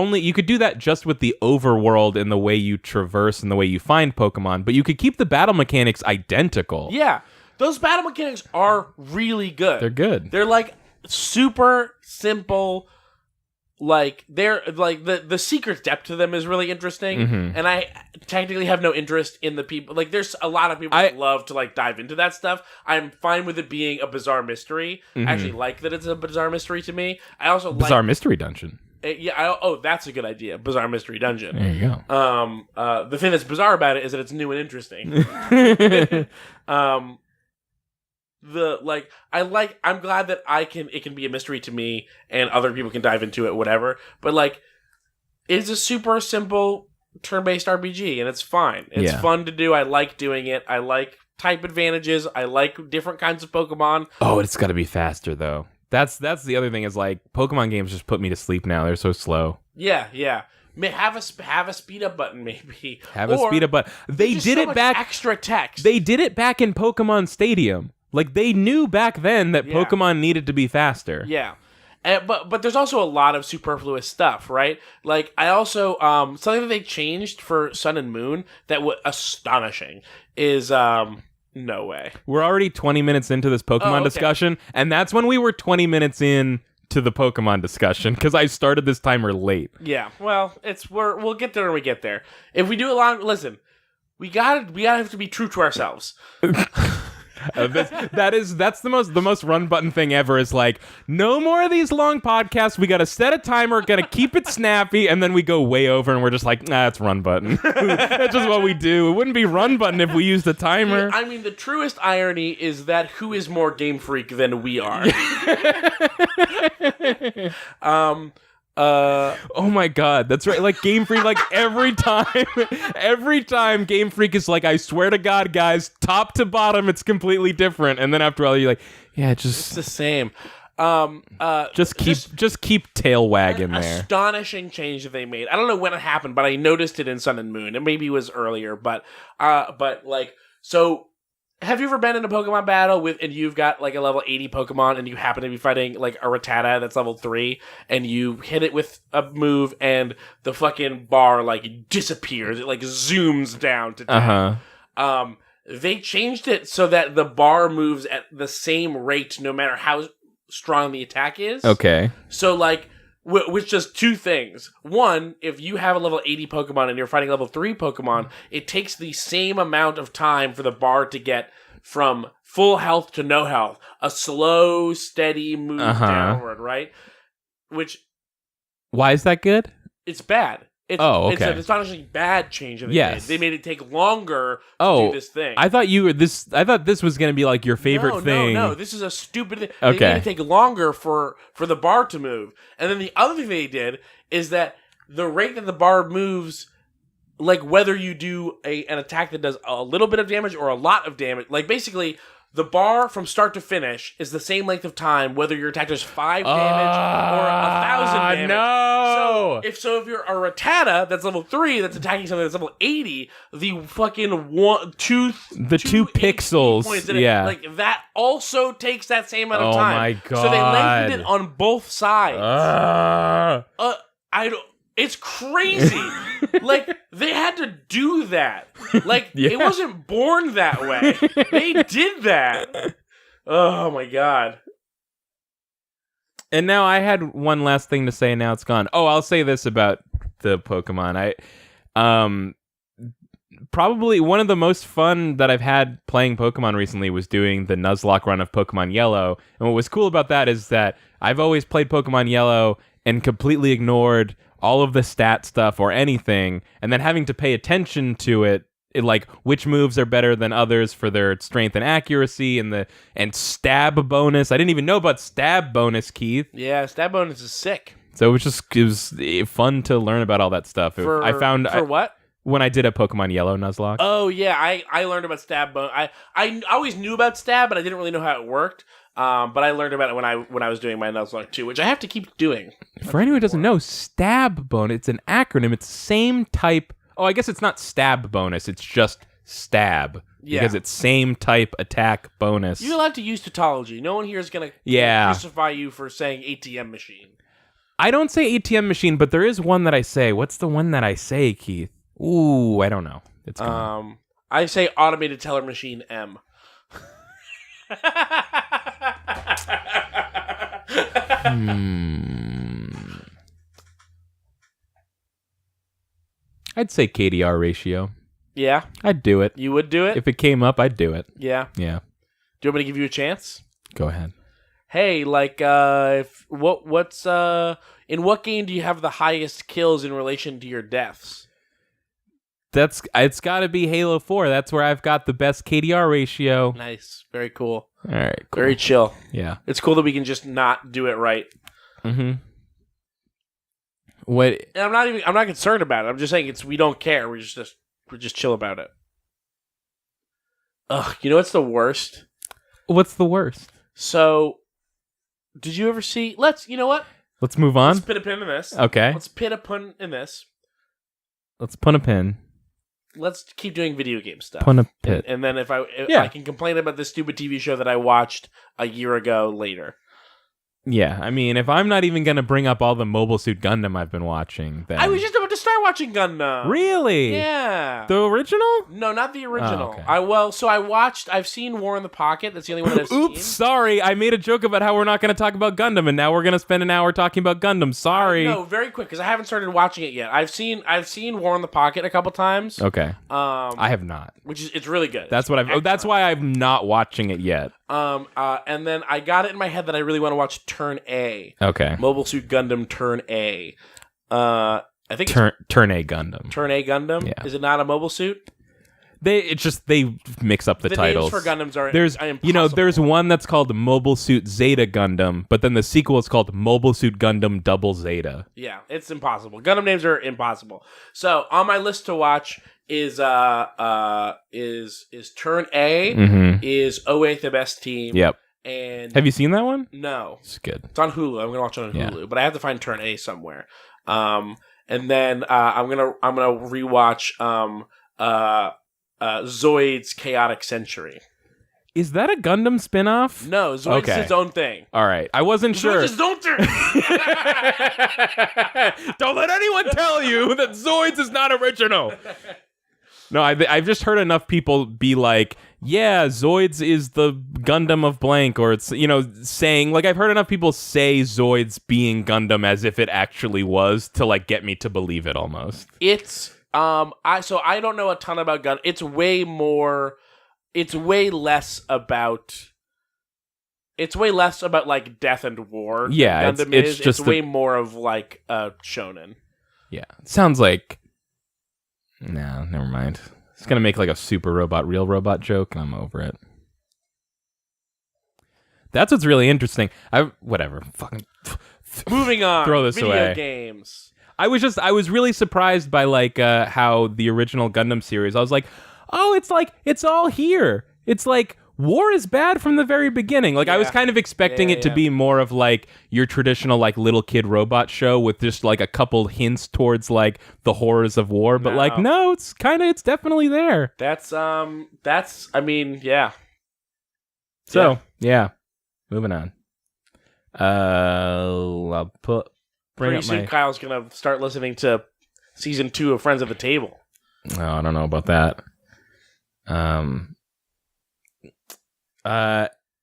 [SPEAKER 1] do that just with the overworld and the way you traverse and the way you find Pokemon. But you could keep the battle mechanics identical.
[SPEAKER 2] Yeah, those battle mechanics are really good.
[SPEAKER 1] They're good.
[SPEAKER 2] They're like super simple. Like they're like the secret depth to them is really interesting, and I technically have no interest in the people. Like there's a lot of people that love to like dive into that stuff. I'm fine with it being a bizarre mystery. I actually like that it's a bizarre mystery to me. I also
[SPEAKER 1] bizarre mystery dungeon.
[SPEAKER 2] That's a good idea. Bizarre mystery dungeon.
[SPEAKER 1] There you
[SPEAKER 2] go. The thing that's bizarre about it is that it's new and interesting. I'm glad that it can be a mystery to me and other people can dive into it, whatever. But like, it's a super simple turn-based RPG and it's fine. It's fun to do. I like doing it. I like type advantages. I like different kinds of Pokemon.
[SPEAKER 1] Oh, it's got to be faster though. That's the other thing is like Pokemon games just put me to sleep now. They're so slow.
[SPEAKER 2] Yeah. Have a speed up button, maybe.
[SPEAKER 1] Have a speed up button. They did it back.
[SPEAKER 2] Extra text.
[SPEAKER 1] They did it back in Pokemon Stadium. Like, they knew back then that Pokemon needed to be faster.
[SPEAKER 2] Yeah. But there's also a lot of superfluous stuff, right? Like, I also... something that they changed for Sun and Moon that was astonishing is... no way.
[SPEAKER 1] We're already 20 minutes into this Pokemon discussion, and that's when we were 20 minutes in to the Pokemon discussion, because I started this timer late.
[SPEAKER 2] Yeah, well, we'll get there when we get there. If we do it long... Listen, we gotta have to be true to ourselves.
[SPEAKER 1] That's the most run button thing ever is like, no more of these long podcasts. We got to set a timer, got to keep it snappy, and then we go way over and we're just like, it's run button. That's just what we do. It wouldn't be run button if we used a timer.
[SPEAKER 2] I mean, the truest irony is that who is more Game Freak than we are?
[SPEAKER 1] Oh my god, that's right. Like Game Freak, like every time Game Freak is like, I swear to God, guys, top to bottom, it's completely different. And then after a while, you're like, yeah,
[SPEAKER 2] it's
[SPEAKER 1] just
[SPEAKER 2] the same.
[SPEAKER 1] just keep tail wagging there.
[SPEAKER 2] Astonishing change that they made. I don't know when it happened, but I noticed it in Sun and Moon. It maybe was earlier, but like, so have you ever been in a Pokemon battle and you've got like a level 80 Pokemon and you happen to be fighting like a Rattata that's level 3 and you hit it with a move and the fucking bar like disappears. It like zooms down to 10. They changed it so that the bar moves at the same rate no matter how strong the attack is.
[SPEAKER 1] Okay.
[SPEAKER 2] So like, which does two things. One, if you have a level 80 Pokemon and you're fighting level 3 Pokemon, it takes the same amount of time for the bar to get from full health to no health. A slow, steady move downward, right? Which...
[SPEAKER 1] Why is that good?
[SPEAKER 2] It's bad. It's an astonishingly bad change that they made. They made it take longer to do this thing.
[SPEAKER 1] I thought this was going to be like your favorite thing.
[SPEAKER 2] No, this is a stupid thing. They made it take longer for the bar to move. And then the other thing they did is that the rate that the bar moves, like whether you do an attack that does a little bit of damage or a lot of damage, like basically the bar from start to finish is the same length of time whether your attack does 5 damage or 1,000 damage.
[SPEAKER 1] No!
[SPEAKER 2] So if you're a Rattata that's level 3 that's attacking something that's level 80, the fucking two
[SPEAKER 1] pixels,
[SPEAKER 2] points like that also takes that same amount of time.
[SPEAKER 1] Oh my god!
[SPEAKER 2] So they lengthened it on both sides. It's crazy. Like, they had to do that. Like, it wasn't born that way. They did that. Oh, my God.
[SPEAKER 1] And now I had one last thing to say, and now it's gone. Oh, I'll say this about the Pokemon. Probably one of the most fun that I've had playing Pokemon recently was doing the Nuzlocke run of Pokemon Yellow. And what was cool about that is that I've always played Pokemon Yellow and completely ignored all of the stat stuff or anything, and then having to pay attention to it, like which moves are better than others for their strength and accuracy, and stab bonus. I didn't even know about stab bonus, Keith.
[SPEAKER 2] Yeah, stab bonus is sick.
[SPEAKER 1] So it was fun to learn about all that stuff.
[SPEAKER 2] For what?
[SPEAKER 1] When I did a Pokemon Yellow Nuzlocke.
[SPEAKER 2] Oh yeah, I learned about stab bonus. I always knew about stab, but I didn't really know how it worked. But I learned about it when I was doing my Nuzlocke too, which I have to keep doing.
[SPEAKER 1] For anyone who doesn't know, stab bonus, it's an acronym. It's the same type. Oh, I guess it's not stab bonus. It's just stab. Yeah. Because it's same type attack bonus.
[SPEAKER 2] You're allowed to use tautology. No one here is going to crucify you for saying ATM machine.
[SPEAKER 1] I don't say ATM machine, but there is one that I say. What's the one that I say, Keith? Ooh, I don't know. It's gone.
[SPEAKER 2] I say automated teller machine M.
[SPEAKER 1] I'd say KDR ratio.
[SPEAKER 2] Yeah?
[SPEAKER 1] I'd do it.
[SPEAKER 2] You would do it?
[SPEAKER 1] If it came up, I'd do it.
[SPEAKER 2] Yeah?
[SPEAKER 1] Yeah.
[SPEAKER 2] Do you want me to give you a chance?
[SPEAKER 1] Go ahead.
[SPEAKER 2] Hey, like, what's in what game do you have the highest kills in relation to your deaths?
[SPEAKER 1] It's got to be Halo 4. That's where I've got the best KDR ratio.
[SPEAKER 2] Nice. Very cool.
[SPEAKER 1] All right. Cool.
[SPEAKER 2] Very chill.
[SPEAKER 1] Yeah.
[SPEAKER 2] It's cool that we can just not do it right.
[SPEAKER 1] Mm-hmm. What?
[SPEAKER 2] And I'm not concerned about it. I'm just saying we don't care. We're just chill about it. Ugh, you know what's the worst?
[SPEAKER 1] What's the worst?
[SPEAKER 2] So, did you ever see? You know what?
[SPEAKER 1] Let's move on.
[SPEAKER 2] Let's put a pin in this.
[SPEAKER 1] Okay.
[SPEAKER 2] Let's put a pin in this.
[SPEAKER 1] Let's put a pin.
[SPEAKER 2] Let's keep doing video game stuff.
[SPEAKER 1] Pun a pit.
[SPEAKER 2] And then if I can complain about this stupid TV show that I watched a year ago later.
[SPEAKER 1] Yeah, I mean, if I'm not even going to bring up all the Mobile Suit Gundam I've been watching, then...
[SPEAKER 2] I was just about to start watching Gundam.
[SPEAKER 1] Really?
[SPEAKER 2] Yeah.
[SPEAKER 1] The original?
[SPEAKER 2] No, not the original.
[SPEAKER 1] Oh,
[SPEAKER 2] okay. I've seen War in the Pocket. That's the only one I've seen.
[SPEAKER 1] Oops, sorry. I made a joke about how we're not going to talk about Gundam, and now we're going to spend an hour talking about Gundam. Sorry.
[SPEAKER 2] No, very quick, because I haven't started watching it yet. I've seen War in the Pocket a couple times.
[SPEAKER 1] Okay. I have not.
[SPEAKER 2] It's really good.
[SPEAKER 1] That's why I'm not watching it yet.
[SPEAKER 2] And then I got it in my head that I really want to watch Turn A.
[SPEAKER 1] Okay.
[SPEAKER 2] Mobile Suit Gundam Turn A. I think
[SPEAKER 1] Turn A Gundam.
[SPEAKER 2] Turn A Gundam?
[SPEAKER 1] Yeah.
[SPEAKER 2] Is it not a mobile suit?
[SPEAKER 1] They mix up the titles.
[SPEAKER 2] Names for Gundams are
[SPEAKER 1] there's
[SPEAKER 2] impossible.
[SPEAKER 1] there's one that's called Mobile Suit Zeta Gundam, but then the sequel is called Mobile Suit Gundam Double Zeta.
[SPEAKER 2] Yeah, it's impossible. Gundam names are impossible. So on my list to watch is Turn A, is 08 the best team.
[SPEAKER 1] Yep.
[SPEAKER 2] And
[SPEAKER 1] have you seen that one?
[SPEAKER 2] No,
[SPEAKER 1] it's good.
[SPEAKER 2] It's on Hulu. I'm gonna watch it on Hulu, but I have to find Turn A somewhere. And then I'm gonna rewatch Zoid's Chaotic Century.
[SPEAKER 1] Is that a Gundam spinoff?
[SPEAKER 2] No, Zoid's his own thing.
[SPEAKER 1] All right, I wasn't sure.
[SPEAKER 2] Zoid's his own thing.
[SPEAKER 1] Don't let anyone tell you that Zoids is not original. No, I've just heard enough people be like, yeah, Zoids is the Gundam of blank, or it's, saying, like, I've heard enough people say Zoids being Gundam as if it actually was to, like, get me to believe it almost.
[SPEAKER 2] It's, I don't know a ton about Gundam. It's way less about, like, death and war.
[SPEAKER 1] Yeah,
[SPEAKER 2] Gundam
[SPEAKER 1] it's
[SPEAKER 2] way more of, like, shonen.
[SPEAKER 1] Yeah, it sounds like... No, never mind. It's gonna make like a super robot, real robot joke, and I'm over it. That's what's really interesting. Whatever. Fucking
[SPEAKER 2] moving on.
[SPEAKER 1] Throw this
[SPEAKER 2] Video
[SPEAKER 1] away.
[SPEAKER 2] Games.
[SPEAKER 1] I was really surprised by like how the original Gundam series. I was like, oh, it's all here. It's like war is bad from the very beginning. Like I was kind of expecting it to be more of like your traditional like little kid robot show with just like a couple hints towards like the horrors of war, but like no, it's definitely there.
[SPEAKER 2] That's I mean, yeah.
[SPEAKER 1] So, yeah. Moving on. I'll bring
[SPEAKER 2] Pretty soon Kyle's going to start listening to season 2 of Friends at the Table.
[SPEAKER 1] Oh, I don't know about that.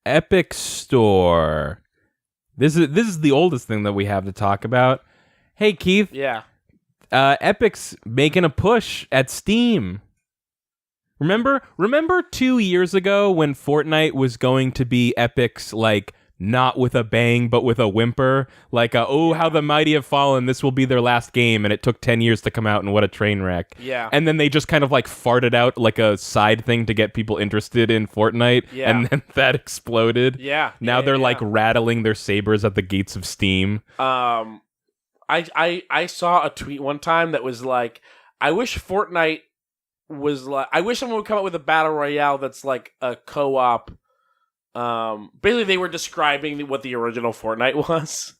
[SPEAKER 1] Epic Store. This is the oldest thing that we have to talk about. Hey, Keith.
[SPEAKER 2] Yeah.
[SPEAKER 1] Epic's making a push at Steam. Remember 2 years ago when Fortnite was going to be Epic's like not with a bang but with a whimper, like how the mighty have fallen, this will be their last game, and it took 10 years to come out, and what a train wreck.
[SPEAKER 2] Yeah.
[SPEAKER 1] And then they just kind of like farted out like a side thing to get people interested in Fortnite, and then that exploded.
[SPEAKER 2] Yeah.
[SPEAKER 1] Now they're like rattling their sabers at the gates of Steam.
[SPEAKER 2] I saw a tweet one time that was like, I wish Fortnite was like, I wish someone would come up with a battle royale that's like a co-op. Basically they were describing what the original Fortnite was.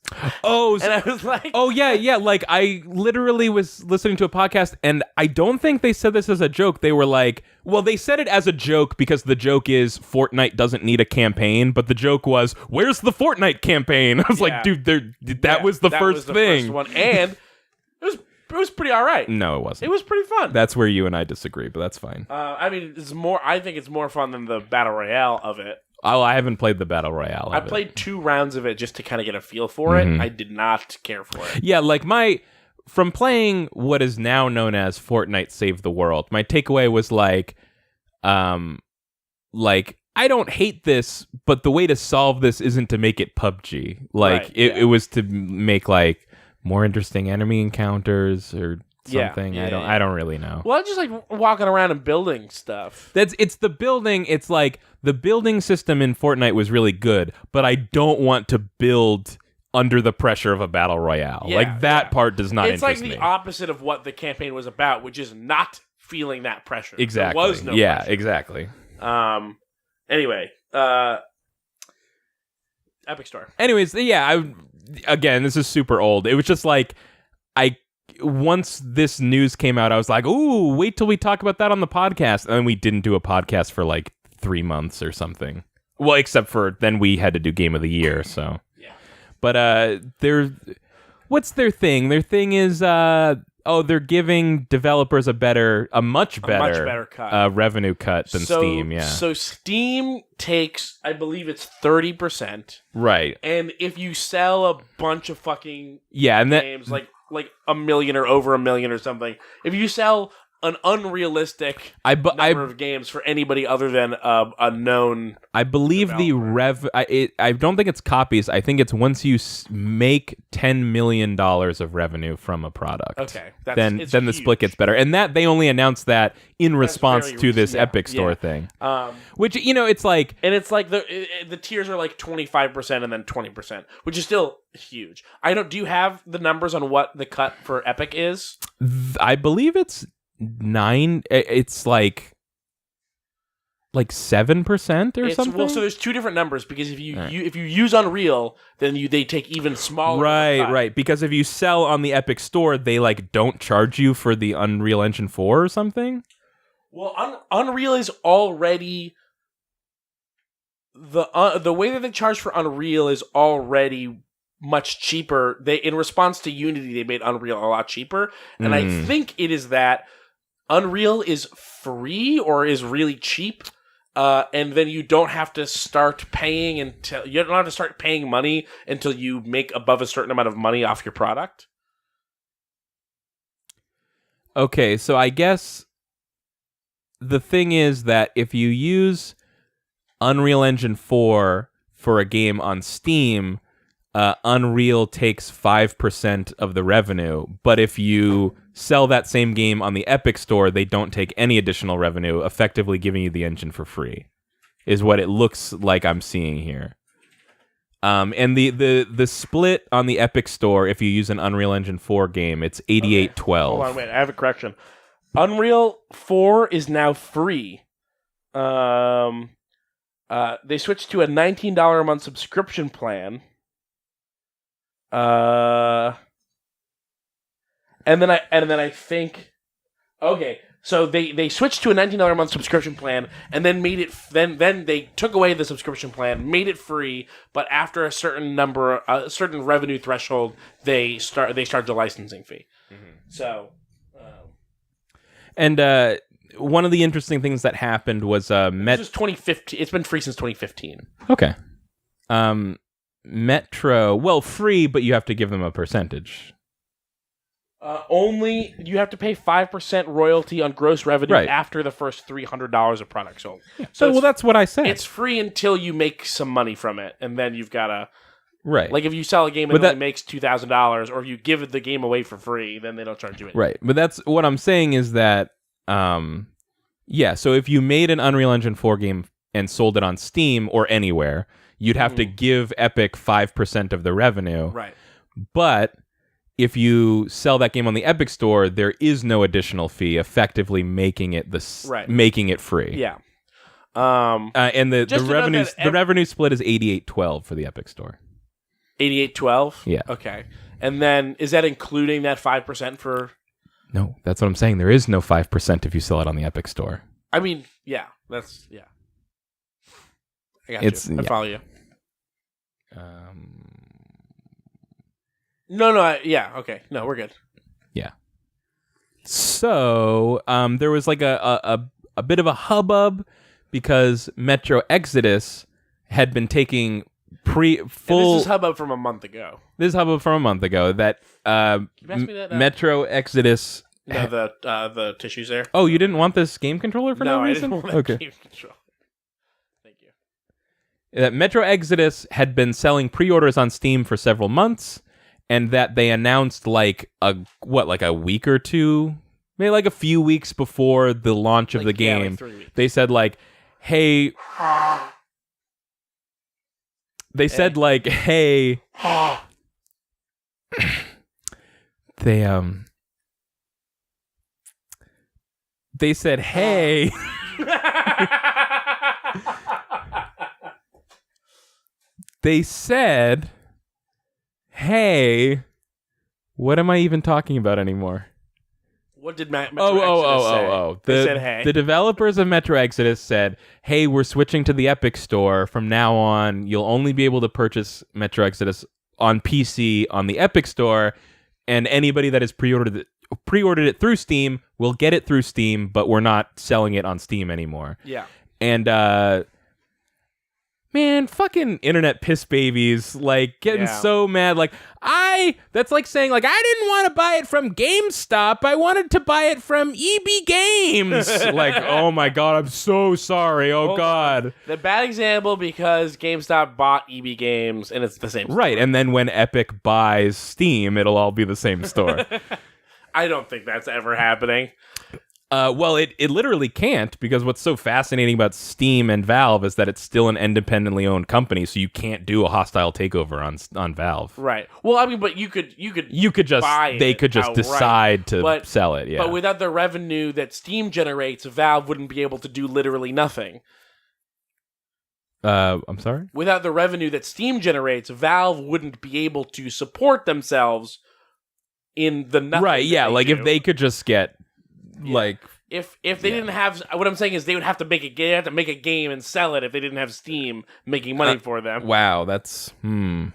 [SPEAKER 1] Oh,
[SPEAKER 2] and I was like,
[SPEAKER 1] oh yeah. Like I literally was listening to a podcast, and I don't think they said this as a joke. They were like, well, they said it as a joke because the joke is Fortnite doesn't need a campaign, but the joke was, where's the Fortnite campaign? I was like, dude, that was the first thing.
[SPEAKER 2] First one. And it was pretty all right.
[SPEAKER 1] No, it wasn't.
[SPEAKER 2] It was pretty fun.
[SPEAKER 1] That's where you and I disagree, but that's fine.
[SPEAKER 2] I mean, I think it's more fun than the battle royale of it.
[SPEAKER 1] Oh, I haven't played the battle royale.
[SPEAKER 2] I played 2 rounds of it just to kind of get a feel for it. I did not care for it.
[SPEAKER 1] Yeah, like from playing what is now known as Fortnite Save the World, my takeaway was like I don't hate this, but the way to solve this isn't to make it PUBG. Like it was to make like more interesting enemy encounters or something. I don't really know.
[SPEAKER 2] Well, I just like walking around and building stuff.
[SPEAKER 1] It's the building. It's like the building system in Fortnite was really good, but I don't want to build under the pressure of a battle royale. Like that part does not interest me.
[SPEAKER 2] It's like the opposite of what the campaign was about, which is not feeling that pressure.
[SPEAKER 1] Exactly.
[SPEAKER 2] There was no pressure.
[SPEAKER 1] Exactly.
[SPEAKER 2] Anyway, Epic Store.
[SPEAKER 1] Anyways, again, this is super old. It was just like once this news came out, I was like, ooh, wait till we talk about that on the podcast. And then we didn't do a podcast for like 3 months or something. Well, except for then we had to do Game of the Year, so. Yeah. But what's their thing? Their thing is they're giving developers a much better
[SPEAKER 2] cut.
[SPEAKER 1] Revenue cut than Steam, yeah.
[SPEAKER 2] So Steam takes, I believe it's 30%.
[SPEAKER 1] Right.
[SPEAKER 2] And if you sell a bunch of fucking
[SPEAKER 1] and
[SPEAKER 2] games, like 1 million or over 1 million or something, if you sell an unrealistic number of games for anybody other than a known.
[SPEAKER 1] I believe
[SPEAKER 2] developer.
[SPEAKER 1] I don't think it's copies. I think it's once you make $10 million of revenue from a product.
[SPEAKER 2] Okay,
[SPEAKER 1] then the split gets better, and that they only announced that in response to this Epic Store thing. Which it's like,
[SPEAKER 2] and it's like the tiers are like 25% and then 20%, which is still huge. Do you have the numbers on what the cut for Epic is?
[SPEAKER 1] I believe it's 9. It's like 7% or something.
[SPEAKER 2] Well, so there's two different numbers because if you use Unreal, then they take even smaller.
[SPEAKER 1] Right. Because if you sell on the Epic Store, they don't charge you for the Unreal Engine 4 or something.
[SPEAKER 2] Well, Unreal is already the way that they charge for Unreal is already much cheaper. In response to Unity, they made Unreal a lot cheaper, and I think it is that Unreal is free or is really cheap. And then you don't have to start paying money until you make above a certain amount of money off your product.
[SPEAKER 1] Okay, so I guess the thing is that if you use Unreal Engine 4 for a game on Steam, Unreal takes 5% of the revenue. But if you sell that same game on the Epic Store, they don't take any additional revenue, effectively giving you the engine for free, is what it looks like I'm seeing here. And the split on the Epic Store, if you use an Unreal Engine 4 game, it's 88-12.
[SPEAKER 2] Hold on, wait, I have a correction. Unreal 4 is now free. They switched to a $19 a month subscription plan. And then I think, okay, so they switched to a $19 a month subscription plan, and then made it. Then they took away the subscription plan, made it free, but after a certain revenue threshold, they charge a licensing fee. Mm-hmm. So,
[SPEAKER 1] and one of the interesting things that happened was
[SPEAKER 2] this is 2015. It's been free since 2015.
[SPEAKER 1] Okay. Metro, free, but you have to give them a percentage.
[SPEAKER 2] Only you have to pay 5% royalty on gross revenue after the first $300 of product sold.
[SPEAKER 1] Yeah. So that's what I said.
[SPEAKER 2] It's free until you make some money from it, and then you've got to
[SPEAKER 1] Like
[SPEAKER 2] if you sell a game and it only makes $2,000, or if you give the game away for free, then they don't charge you anything.
[SPEAKER 1] Right, but that's what I'm saying is that so if you made an Unreal Engine 4 game and sold it on Steam or anywhere, you'd have to give Epic 5% of the revenue.
[SPEAKER 2] Right.
[SPEAKER 1] But if you sell that game on the Epic Store, there is no additional fee, effectively making it making it free.
[SPEAKER 2] Yeah.
[SPEAKER 1] And the revenue split is 88-12 for the Epic Store.
[SPEAKER 2] 88-12?
[SPEAKER 1] Yeah.
[SPEAKER 2] Okay. And then is that including that 5% for?
[SPEAKER 1] No, that's what I'm saying. There is no 5% if you sell it on the Epic Store.
[SPEAKER 2] I mean, yeah, that's I got you. I follow you. No, okay. No, we're good.
[SPEAKER 1] Yeah. So, there was like a bit of a hubbub because Metro Exodus had been taking full.
[SPEAKER 2] And this is hubbub from a month ago.
[SPEAKER 1] This is hubbub from a month ago that Metro Exodus.
[SPEAKER 2] No, the tissues there.
[SPEAKER 1] Oh, you didn't want this game controller for no reason?
[SPEAKER 2] No, I didn't want that game controller. Thank you.
[SPEAKER 1] That Metro Exodus had been selling pre-orders on Steam for several months, and that they announced like a week or two, maybe like a few weeks before the launch of the game.
[SPEAKER 2] 3 weeks.
[SPEAKER 1] They said like, hey. They said like, hey. They said, hey. They said, hey. What am I even talking about anymore?
[SPEAKER 2] What did Metro Exodus say? They said, hey.
[SPEAKER 1] The developers of Metro Exodus said, hey, we're switching to the Epic Store. From now on, you'll only be able to purchase Metro Exodus on PC on the Epic Store, and anybody that has pre-ordered it through Steam will get it through Steam, but we're not selling it on Steam anymore.
[SPEAKER 2] Yeah.
[SPEAKER 1] And Man, fucking internet piss babies, like, getting so mad. Like, that's like saying, like, I didn't want to buy it from GameStop. I wanted to buy it from EB Games. Like, oh my God, I'm so sorry. Oh, God.
[SPEAKER 2] The bad example because GameStop bought EB Games, and it's the same store.
[SPEAKER 1] Right, and then when Epic buys Steam, it'll all be the same store.
[SPEAKER 2] I don't think that's ever happening.
[SPEAKER 1] Well, it literally can't, because what's so fascinating about Steam and Valve is that it's still an independently owned company, so you can't do a hostile takeover on Valve.
[SPEAKER 2] Right. Well, I mean, but you could
[SPEAKER 1] just
[SPEAKER 2] buy
[SPEAKER 1] they could just
[SPEAKER 2] outright,
[SPEAKER 1] decide to sell it. Yeah.
[SPEAKER 2] But without the revenue that Steam generates, Valve wouldn't be able to do literally nothing.
[SPEAKER 1] I'm sorry?
[SPEAKER 2] Without the revenue that Steam generates, Valve wouldn't be able to support themselves in the nothing.
[SPEAKER 1] Right, yeah, like
[SPEAKER 2] do.
[SPEAKER 1] if they could just get like
[SPEAKER 2] if they didn't have, what I'm saying is they would have to make a game and sell it if they didn't have Steam making money for them.
[SPEAKER 1] Wow, that's
[SPEAKER 2] Not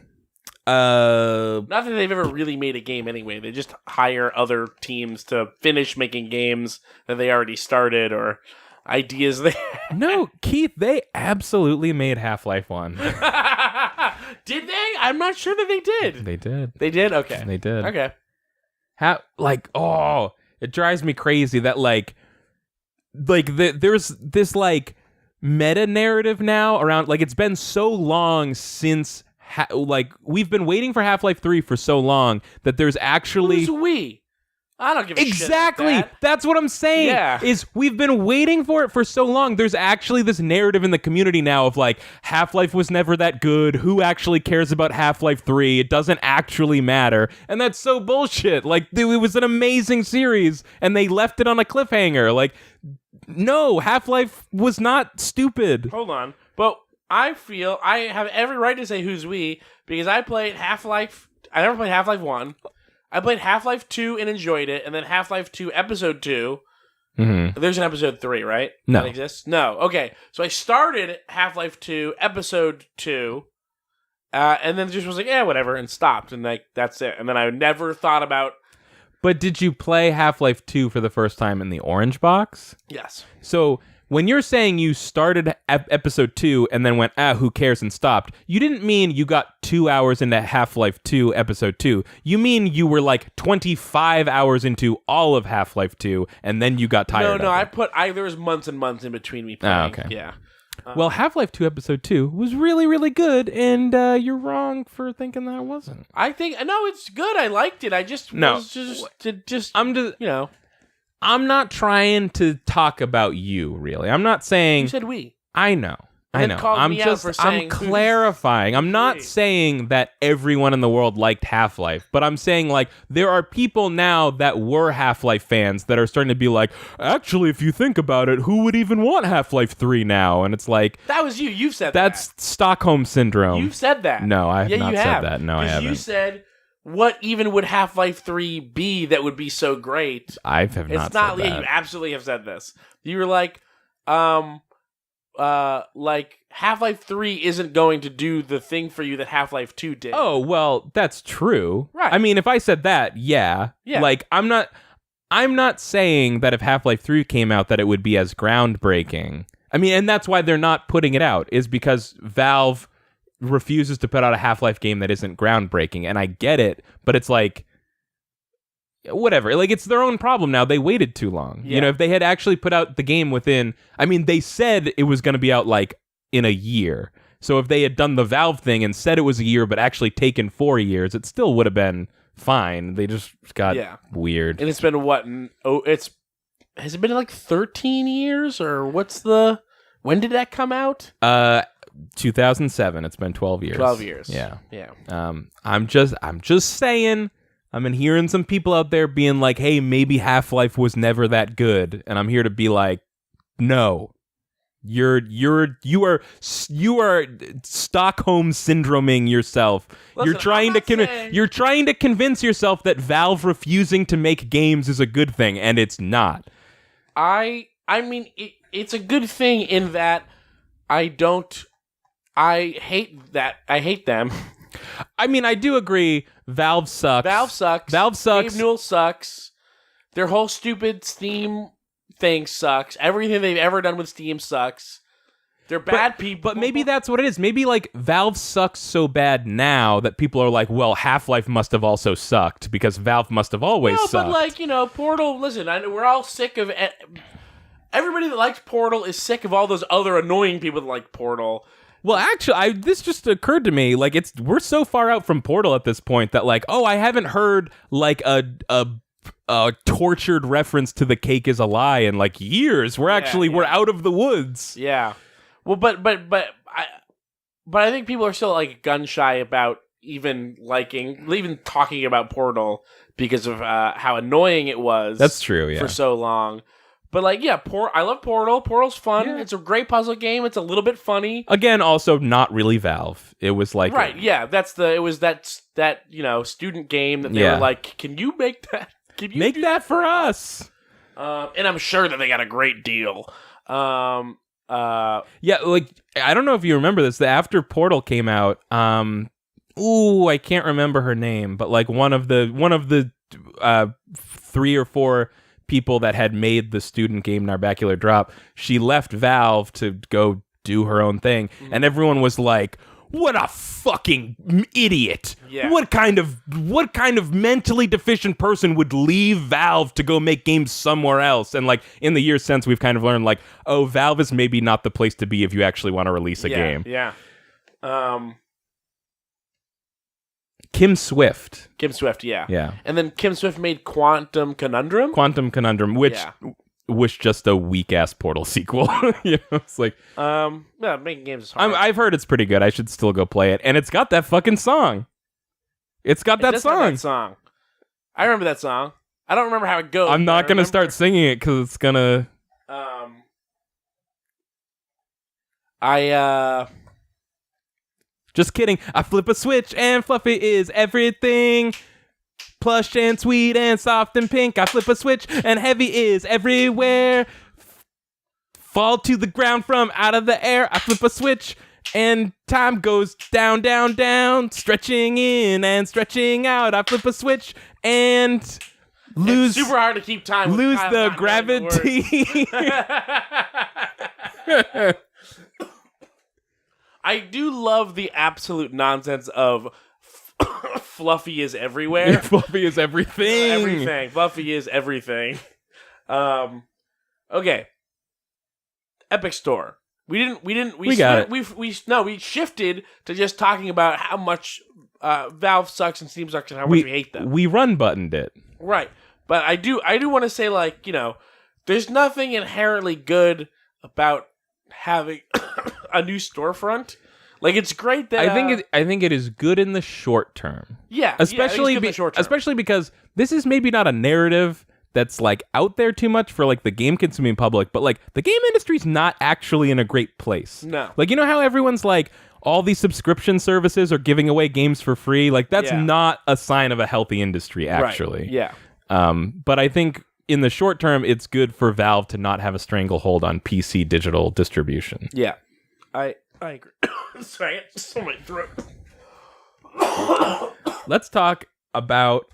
[SPEAKER 2] that they've ever really made a game anyway. They just hire other teams to finish making games that they already started or ideas there.
[SPEAKER 1] No, Keith, they absolutely made Half-Life 1.
[SPEAKER 2] Did they? I'm not sure that they did.
[SPEAKER 1] They did.
[SPEAKER 2] They did? Okay.
[SPEAKER 1] They did.
[SPEAKER 2] Okay.
[SPEAKER 1] It drives me crazy that there's this like meta narrative now around, like, it's been so long since we've been waiting for Half-Life 3 for so long that there's actually
[SPEAKER 2] Who's we? I don't give a
[SPEAKER 1] exactly
[SPEAKER 2] shit about that.
[SPEAKER 1] That's what I'm saying.
[SPEAKER 2] Yeah.
[SPEAKER 1] Is we've been waiting for it for so long. There's actually this narrative in the community now of like, Half-Life was never that good. Who actually cares about Half-Life 3? It doesn't actually matter. And that's so bullshit. Like, it was an amazing series and they left it on a cliffhanger. Like, no, Half-Life was not stupid.
[SPEAKER 2] Hold on. But I feel I have every right to say who's we because I played Half-Life. I never played Half-Life 1. I played Half-Life 2 and enjoyed it, and then Half-Life 2 Episode 2.
[SPEAKER 1] Mm-hmm.
[SPEAKER 2] There's an Episode 3, right?
[SPEAKER 1] No.
[SPEAKER 2] That exists? No. Okay. So I started Half-Life 2, Episode 2, and then just was like, yeah, whatever, and stopped, and like that's it. And then I never thought about...
[SPEAKER 1] But did you play Half-Life 2 for the first time in the orange box?
[SPEAKER 2] Yes.
[SPEAKER 1] So when you're saying you started episode 2 and then went, who cares, and stopped, you didn't mean you got 2 hours into Half-Life 2 episode 2. You mean you were like 25 hours into all of Half-Life 2 and then you got tired
[SPEAKER 2] No,
[SPEAKER 1] of it.
[SPEAKER 2] there was months and months in between me playing.
[SPEAKER 1] Okay.
[SPEAKER 2] Yeah.
[SPEAKER 1] Well, Half-Life 2 episode 2 was really, really good, and you're wrong for thinking that it wasn't.
[SPEAKER 2] I think, no, it's good. I liked it. I just was
[SPEAKER 1] I'm not trying to talk about you, really. I'm not saying...
[SPEAKER 2] You said we.
[SPEAKER 1] I know. I'm clarifying. I'm not saying that everyone in the world liked Half-Life, but I'm saying, like, there are people now that were Half-Life fans that are starting to be like, actually, if you think about it, who would even want Half-Life 3 now? And it's like...
[SPEAKER 2] That was you. You've said
[SPEAKER 1] that's Stockholm Syndrome.
[SPEAKER 2] You've said that.
[SPEAKER 1] No, I have not said that. No, I haven't.
[SPEAKER 2] You said... What even would Half-Life 3 be that would be so great?
[SPEAKER 1] I have not said that.
[SPEAKER 2] You absolutely have said this. You were like, Half-Life 3 isn't going to do the thing for you that Half-Life 2 did.
[SPEAKER 1] Oh, well, that's true.
[SPEAKER 2] Right.
[SPEAKER 1] I mean, if I said that, yeah. Like, I'm not saying that if Half-Life 3 came out that it would be as groundbreaking. I mean, and that's why they're not putting it out, is because Valve refuses to put out a Half-Life game that isn't groundbreaking, and I get it, but it's like, whatever. Like, it's their own problem now. They waited too long.
[SPEAKER 2] Yeah.
[SPEAKER 1] You know, if they had actually put out the game within... I mean, they said it was going to be out, like, in a year. So if they had done the Valve thing and said it was a year, but actually taken 4 years, it still would have been fine. They just got weird.
[SPEAKER 2] And it's been has it been like 13 years, or when did that come out?
[SPEAKER 1] 2007. It's been 12 years.
[SPEAKER 2] 12 years.
[SPEAKER 1] Yeah.
[SPEAKER 2] Yeah.
[SPEAKER 1] I'm just saying. I've been hearing some people out there being like, "Hey, maybe Half-Life was never that good," and I'm here to be like, "No, you are Stockholm syndroming yourself.
[SPEAKER 2] Listen,
[SPEAKER 1] you're trying to convince yourself that Valve refusing to make games is a good thing, and it's not."
[SPEAKER 2] I mean, it's a good thing in that I hate them.
[SPEAKER 1] I mean, I do agree. Valve sucks.
[SPEAKER 2] Gabe Newell sucks. Their whole stupid Steam thing sucks. Everything they've ever done with Steam sucks. They're bad people.
[SPEAKER 1] But maybe that's what it is. Maybe like Valve sucks so bad now that people are like, well, Half-Life must have also sucked because Valve must have always sucked.
[SPEAKER 2] But like, Portal, listen, I know we're all sick of everybody that likes Portal is sick of all those other annoying people that like Portal.
[SPEAKER 1] Well, actually, this just occurred to me. Like, we're so far out from Portal at this point that like, I haven't heard like a tortured reference to the cake is a lie in like years. We're out of the woods.
[SPEAKER 2] Yeah. Well, but I think people are still like gun shy about even talking about Portal because of how annoying it was.
[SPEAKER 1] That's true. Yeah.
[SPEAKER 2] For so long. But like, yeah, I love Portal. Portal's fun. Yeah. It's a great puzzle game. It's a little bit funny.
[SPEAKER 1] Again, also not really Valve. It was like
[SPEAKER 2] it was that student game that they were like, can you make that? Can you
[SPEAKER 1] make that for us?
[SPEAKER 2] And I'm sure that they got a great deal.
[SPEAKER 1] Like I don't know if you remember this. After Portal came out, I can't remember her name, but like one of the 3 or 4 people that had made the student game Narbacular Drop, she left Valve to go do her own thing, and everyone was like, what a fucking idiot. Yeah. What kind of mentally deficient person would leave Valve to go make games somewhere else? And like in the years since, we've kind of learned like, Valve is maybe not the place to be if you actually want to release a game.
[SPEAKER 2] Yeah.
[SPEAKER 1] Kim Swift,
[SPEAKER 2] yeah.
[SPEAKER 1] Yeah.
[SPEAKER 2] And then Kim Swift made Quantum Conundrum,
[SPEAKER 1] which was just a weak-ass Portal sequel. It's like...
[SPEAKER 2] making games is hard.
[SPEAKER 1] I've heard it's pretty good. I should still go play it. And it's got that fucking song. It's got that song.
[SPEAKER 2] I remember that song. I don't remember how it goes.
[SPEAKER 1] I'm not going to start singing it because it's going to... Just kidding. I flip a switch and Fluffy is everything. Plush and sweet and soft and pink. I flip a switch and Heavy is everywhere. Fall to the ground from out of the air. I flip a switch and time goes down, down, down. Stretching in and stretching out. I flip a switch and lose.
[SPEAKER 2] It's super hard to keep time.
[SPEAKER 1] Lose the gravity.
[SPEAKER 2] I do love the absolute nonsense of Fluffy is everywhere.
[SPEAKER 1] Fluffy is everything.
[SPEAKER 2] Everything. Fluffy is everything. Okay. Epic Store. We shifted to just talking about how much Valve sucks and Steam sucks and how much we hate them.
[SPEAKER 1] We run buttoned it.
[SPEAKER 2] Right. But I do want to say, like, there's nothing inherently good about having a new storefront. Like, it's great that
[SPEAKER 1] I think it is good in the short term.
[SPEAKER 2] Yeah,
[SPEAKER 1] especially
[SPEAKER 2] in the short term.
[SPEAKER 1] Especially because this is maybe not a narrative that's like out there too much for like the game consuming public, but like the game industry's not actually in a great place.
[SPEAKER 2] No,
[SPEAKER 1] like how everyone's like all these subscription services are giving away games for free. Like that's not a sign of a healthy industry, actually.
[SPEAKER 2] Right. Yeah.
[SPEAKER 1] But I think in the short term, it's good for Valve to not have a stranglehold on PC digital distribution.
[SPEAKER 2] Yeah, I agree. Sorry, it's so my throat.
[SPEAKER 1] Let's talk about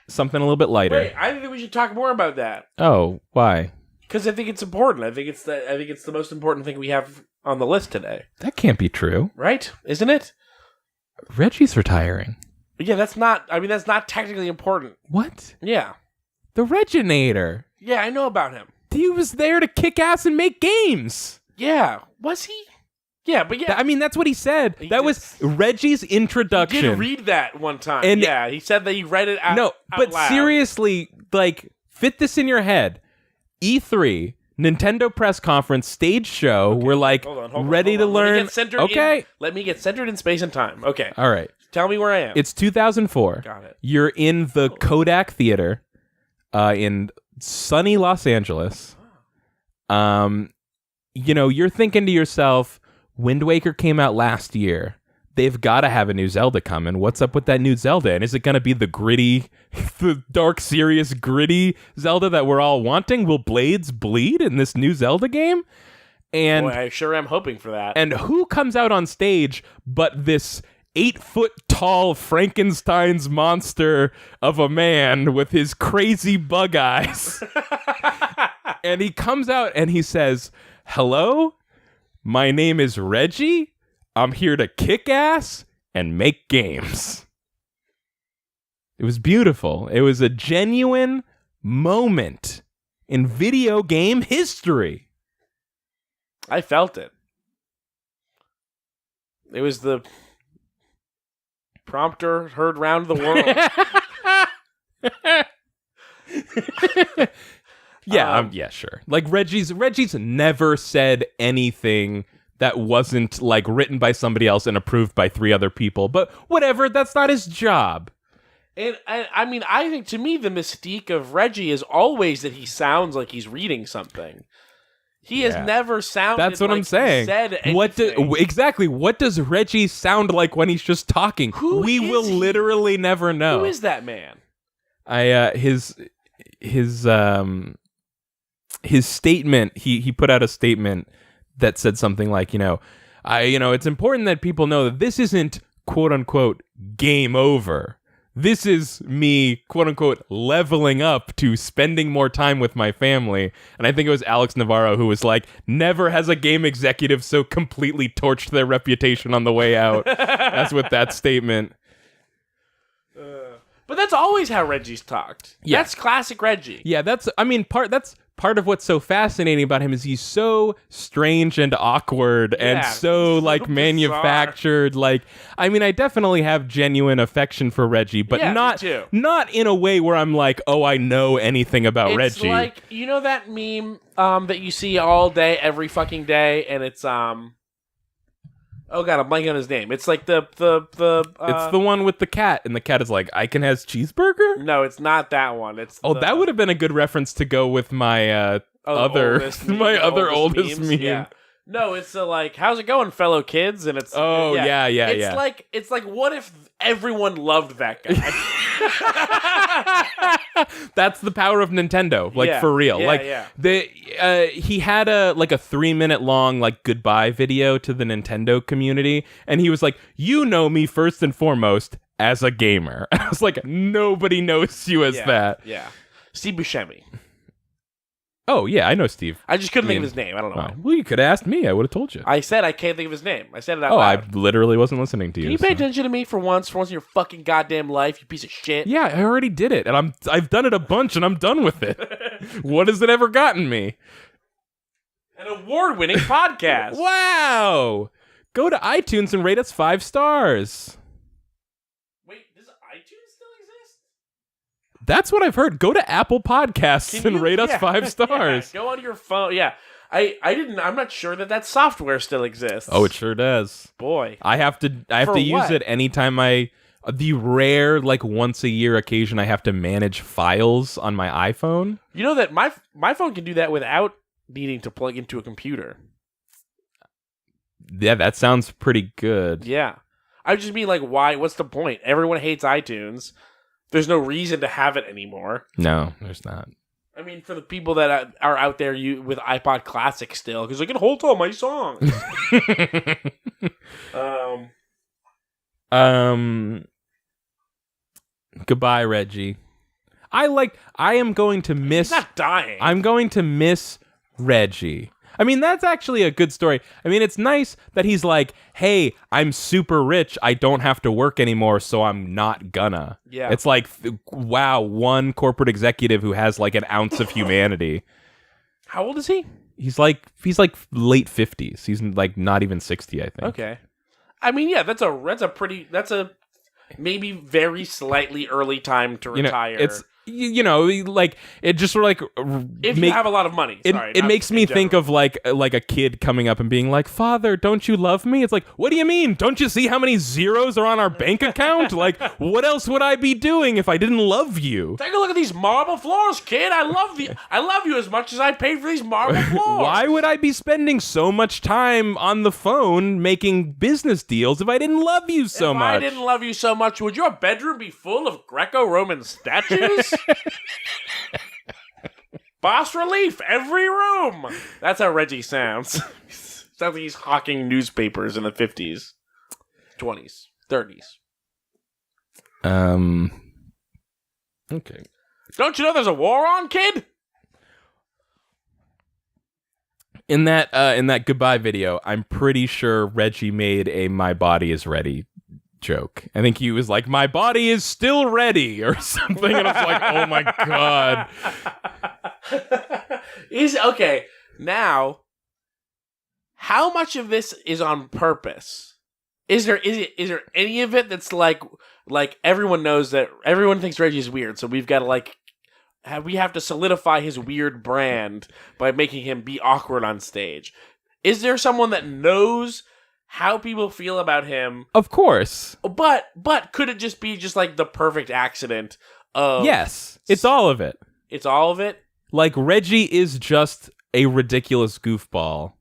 [SPEAKER 1] something a little bit lighter.
[SPEAKER 2] Wait, I think we should talk more about that.
[SPEAKER 1] Oh, why?
[SPEAKER 2] Because I think it's important. I think it's the most important thing we have on the list today.
[SPEAKER 1] That can't be true,
[SPEAKER 2] right? Isn't it?
[SPEAKER 1] Reggie's retiring.
[SPEAKER 2] Yeah, that's not technically important.
[SPEAKER 1] What?
[SPEAKER 2] Yeah.
[SPEAKER 1] The Reginator.
[SPEAKER 2] Yeah, I know about him.
[SPEAKER 1] He was there to kick ass and make games.
[SPEAKER 2] Yeah. Was he? Yeah, but yeah.
[SPEAKER 1] I mean, that's what he said. That was Reggie's introduction.
[SPEAKER 2] He did read that one time. And yeah, he said that he read it out
[SPEAKER 1] but
[SPEAKER 2] loud.
[SPEAKER 1] Seriously, like, fit this in your head. E3, Nintendo press conference, stage show. Okay. We're like ready to learn.
[SPEAKER 2] Let me get centered in space and time. Okay.
[SPEAKER 1] All right.
[SPEAKER 2] Tell me where I am.
[SPEAKER 1] It's 2004.
[SPEAKER 2] Got it.
[SPEAKER 1] You're in the Kodak Theater in sunny Los Angeles. You're thinking to yourself, Wind Waker came out last year. They've got to have a new Zelda coming. What's up with that new Zelda? And is it going to be the gritty, the dark, serious, gritty Zelda that we're all wanting? Will blades bleed in this new Zelda game? And
[SPEAKER 2] boy, I sure am hoping for that.
[SPEAKER 1] And who comes out on stage but this 8-foot-tall Frankenstein's monster of a man with his crazy bug eyes? And he comes out and he says, "Hello? My name is Reggie. I'm here to kick ass and make games. It was beautiful. It was a genuine moment in video game history.
[SPEAKER 2] I felt it. It was the prompter heard round the world.
[SPEAKER 1] Yeah, sure. Like Reggie's never said anything that wasn't like written by somebody else and approved by 3 other people. But whatever, that's not his job.
[SPEAKER 2] And I mean, I think to me the mystique of Reggie is always that he sounds like he's reading something. He has never sounded.
[SPEAKER 1] That's what
[SPEAKER 2] like
[SPEAKER 1] I'm saying.
[SPEAKER 2] He said anything.
[SPEAKER 1] Exactly? What does Reggie sound like when he's just talking? We will literally never know.
[SPEAKER 2] Who is that man?
[SPEAKER 1] His statement. He put out a statement that said something like, it's important that people know that this isn't quote unquote game over. This is me, quote unquote, leveling up to spending more time with my family. And I think it was Alex Navarro who was like, never has a game executive so completely torched their reputation on the way out. That's what that statement.
[SPEAKER 2] But that's always how Reggie's talked.
[SPEAKER 1] Yeah.
[SPEAKER 2] That's classic Reggie.
[SPEAKER 1] Yeah, that's part of what's so fascinating about him is he's so strange and awkward and so like manufactured. Like, I mean, I definitely have genuine affection for Reggie, but not in a way where I'm like, oh, I know anything about Reggie.
[SPEAKER 2] It's like, you know that meme that you see all day, every fucking day, and it's oh god, I'm blanking on his name. It's like the
[SPEAKER 1] it's the one with the cat, and the cat is like, I can has cheeseburger?
[SPEAKER 2] No, it's not that one. It's
[SPEAKER 1] that would have been a good reference to go with my oldest meme.
[SPEAKER 2] Yeah. No, it's like, how's it going, fellow kids? And it's It's like, what if everyone loved that guy?
[SPEAKER 1] That's the power of Nintendo, like for real. He had a 3-minute long like goodbye video to the Nintendo community, and he was like, "You know me first and foremost as a gamer." I was like, nobody knows you as that.
[SPEAKER 2] Yeah, Steve Buscemi.
[SPEAKER 1] Oh, yeah, I know Steve.
[SPEAKER 2] I just couldn't think of his name. I don't know why.
[SPEAKER 1] Well, you could have asked me. I would have told you.
[SPEAKER 2] I said I can't think of his name. I said it out loud.
[SPEAKER 1] I literally wasn't listening to you.
[SPEAKER 2] Can you pay attention to me for once in your fucking goddamn life, you piece of shit?
[SPEAKER 1] Yeah, I already did it, and I've done it a bunch, and I'm done with it. What has it ever gotten me?
[SPEAKER 2] An award-winning podcast.
[SPEAKER 1] Wow! Go to iTunes and rate us 5 stars.
[SPEAKER 2] Wait, does iTunes still exist?
[SPEAKER 1] That's what I've heard. Go to Apple Podcasts and rate us 5 stars.
[SPEAKER 2] Go on your phone. Yeah. I'm not sure that software still exists.
[SPEAKER 1] Oh, it sure does.
[SPEAKER 2] Boy.
[SPEAKER 1] I have to use it anytime the rare once a year occasion I have to manage files on my iPhone.
[SPEAKER 2] You know that my phone can do that without needing to plug into a computer.
[SPEAKER 1] Yeah, that sounds pretty good.
[SPEAKER 2] Yeah. I just mean why? What's the point? Everyone hates iTunes. There's no reason to have it anymore.
[SPEAKER 1] No, there's not.
[SPEAKER 2] I mean, for the people that are out there with iPod Classic still, because I can hold all my songs.
[SPEAKER 1] Goodbye, Reggie. I am going to miss...
[SPEAKER 2] He's not dying.
[SPEAKER 1] I'm going to miss Reggie. I mean, that's actually a good story. I mean, it's nice that he's like, hey, I'm super rich. I don't have to work anymore, so I'm not gonna.
[SPEAKER 2] Yeah.
[SPEAKER 1] It's like, wow, one corporate executive who has an ounce of humanity.
[SPEAKER 2] How old is he?
[SPEAKER 1] He's like late 50s. He's not even 60, I think.
[SPEAKER 2] Okay. I mean, yeah, that's a maybe very slightly early time to retire.
[SPEAKER 1] It's it just sort of
[SPEAKER 2] if you have a lot of money.
[SPEAKER 1] It makes me think of like a kid coming up and being like, "Father, don't you love me?" It's like, what do you mean? Don't you see how many zeros are on our bank account? What else would I be doing if I didn't love you?
[SPEAKER 2] Take a look at these marble floors, kid. I love you as much as I paid for these marble floors.
[SPEAKER 1] Why would I be spending so much time on the phone making business deals if I didn't love you so much?
[SPEAKER 2] If I didn't love you so much, would your bedroom be full of Greco-Roman statues? Bas relief, every room. That's how Reggie sounds. Sounds like he's hawking newspapers in the 50s, 20s, 30s.
[SPEAKER 1] Okay.
[SPEAKER 2] Don't you know there's a war on, kid?
[SPEAKER 1] In that goodbye video, I'm pretty sure Reggie made a "My body is ready" joke. I think he was like, "My body is still ready" or something, and I was like, "Oh my god."
[SPEAKER 2] Okay, now how much of this is on purpose? Is there any of it that's like everyone knows that everyone thinks Reggie's weird, so we've got to we have to solidify his weird brand by making him be awkward on stage? Is there someone that knows how people feel about him?
[SPEAKER 1] Of course.
[SPEAKER 2] But could it just be like the perfect accident of...
[SPEAKER 1] Yes, it's all of it.
[SPEAKER 2] It's all of it?
[SPEAKER 1] Like, Reggie is just a ridiculous goofball.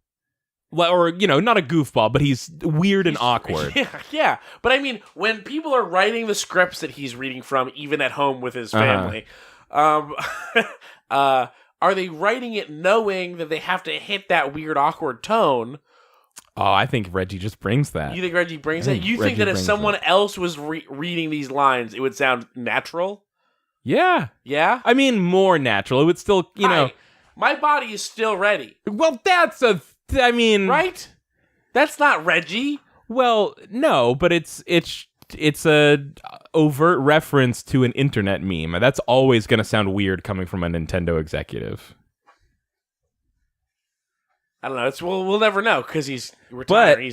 [SPEAKER 1] Or, not a goofball, but he's weird and awkward.
[SPEAKER 2] Yeah. But I mean, when people are writing the scripts that he's reading from, even at home with his family... are they writing it knowing that they have to hit that weird, awkward tone?
[SPEAKER 1] Oh, I think Reggie just brings that.
[SPEAKER 2] You think Reggie brings that? You think that if someone else was reading these lines, it would sound natural?
[SPEAKER 1] Yeah.
[SPEAKER 2] Yeah?
[SPEAKER 1] I mean, more natural. It would still,
[SPEAKER 2] My body is still ready.
[SPEAKER 1] Well, that's
[SPEAKER 2] Right? That's not Reggie.
[SPEAKER 1] Well, no, but it's a overt reference to an internet meme. That's always going to sound weird coming from a Nintendo executive.
[SPEAKER 2] I don't know. We'll never know because he's retiring.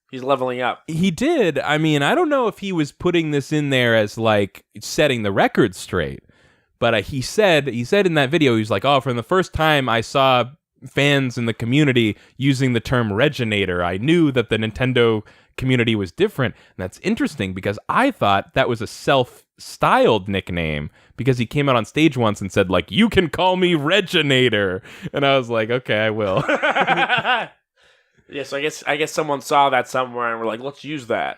[SPEAKER 2] He's leveling up.
[SPEAKER 1] He did. I mean, I don't know if he was putting this in there as setting the record straight, but he said in that video, he was like, "Oh, from the first time I saw fans in the community using the term Reginator, I knew that the Nintendo community was different." And that's interesting because I thought that was a self-styled nickname because he came out on stage once and said, "You can call me Reginator." And I was like, okay, I will.
[SPEAKER 2] Yeah, so I guess someone saw that somewhere and were like, let's use that.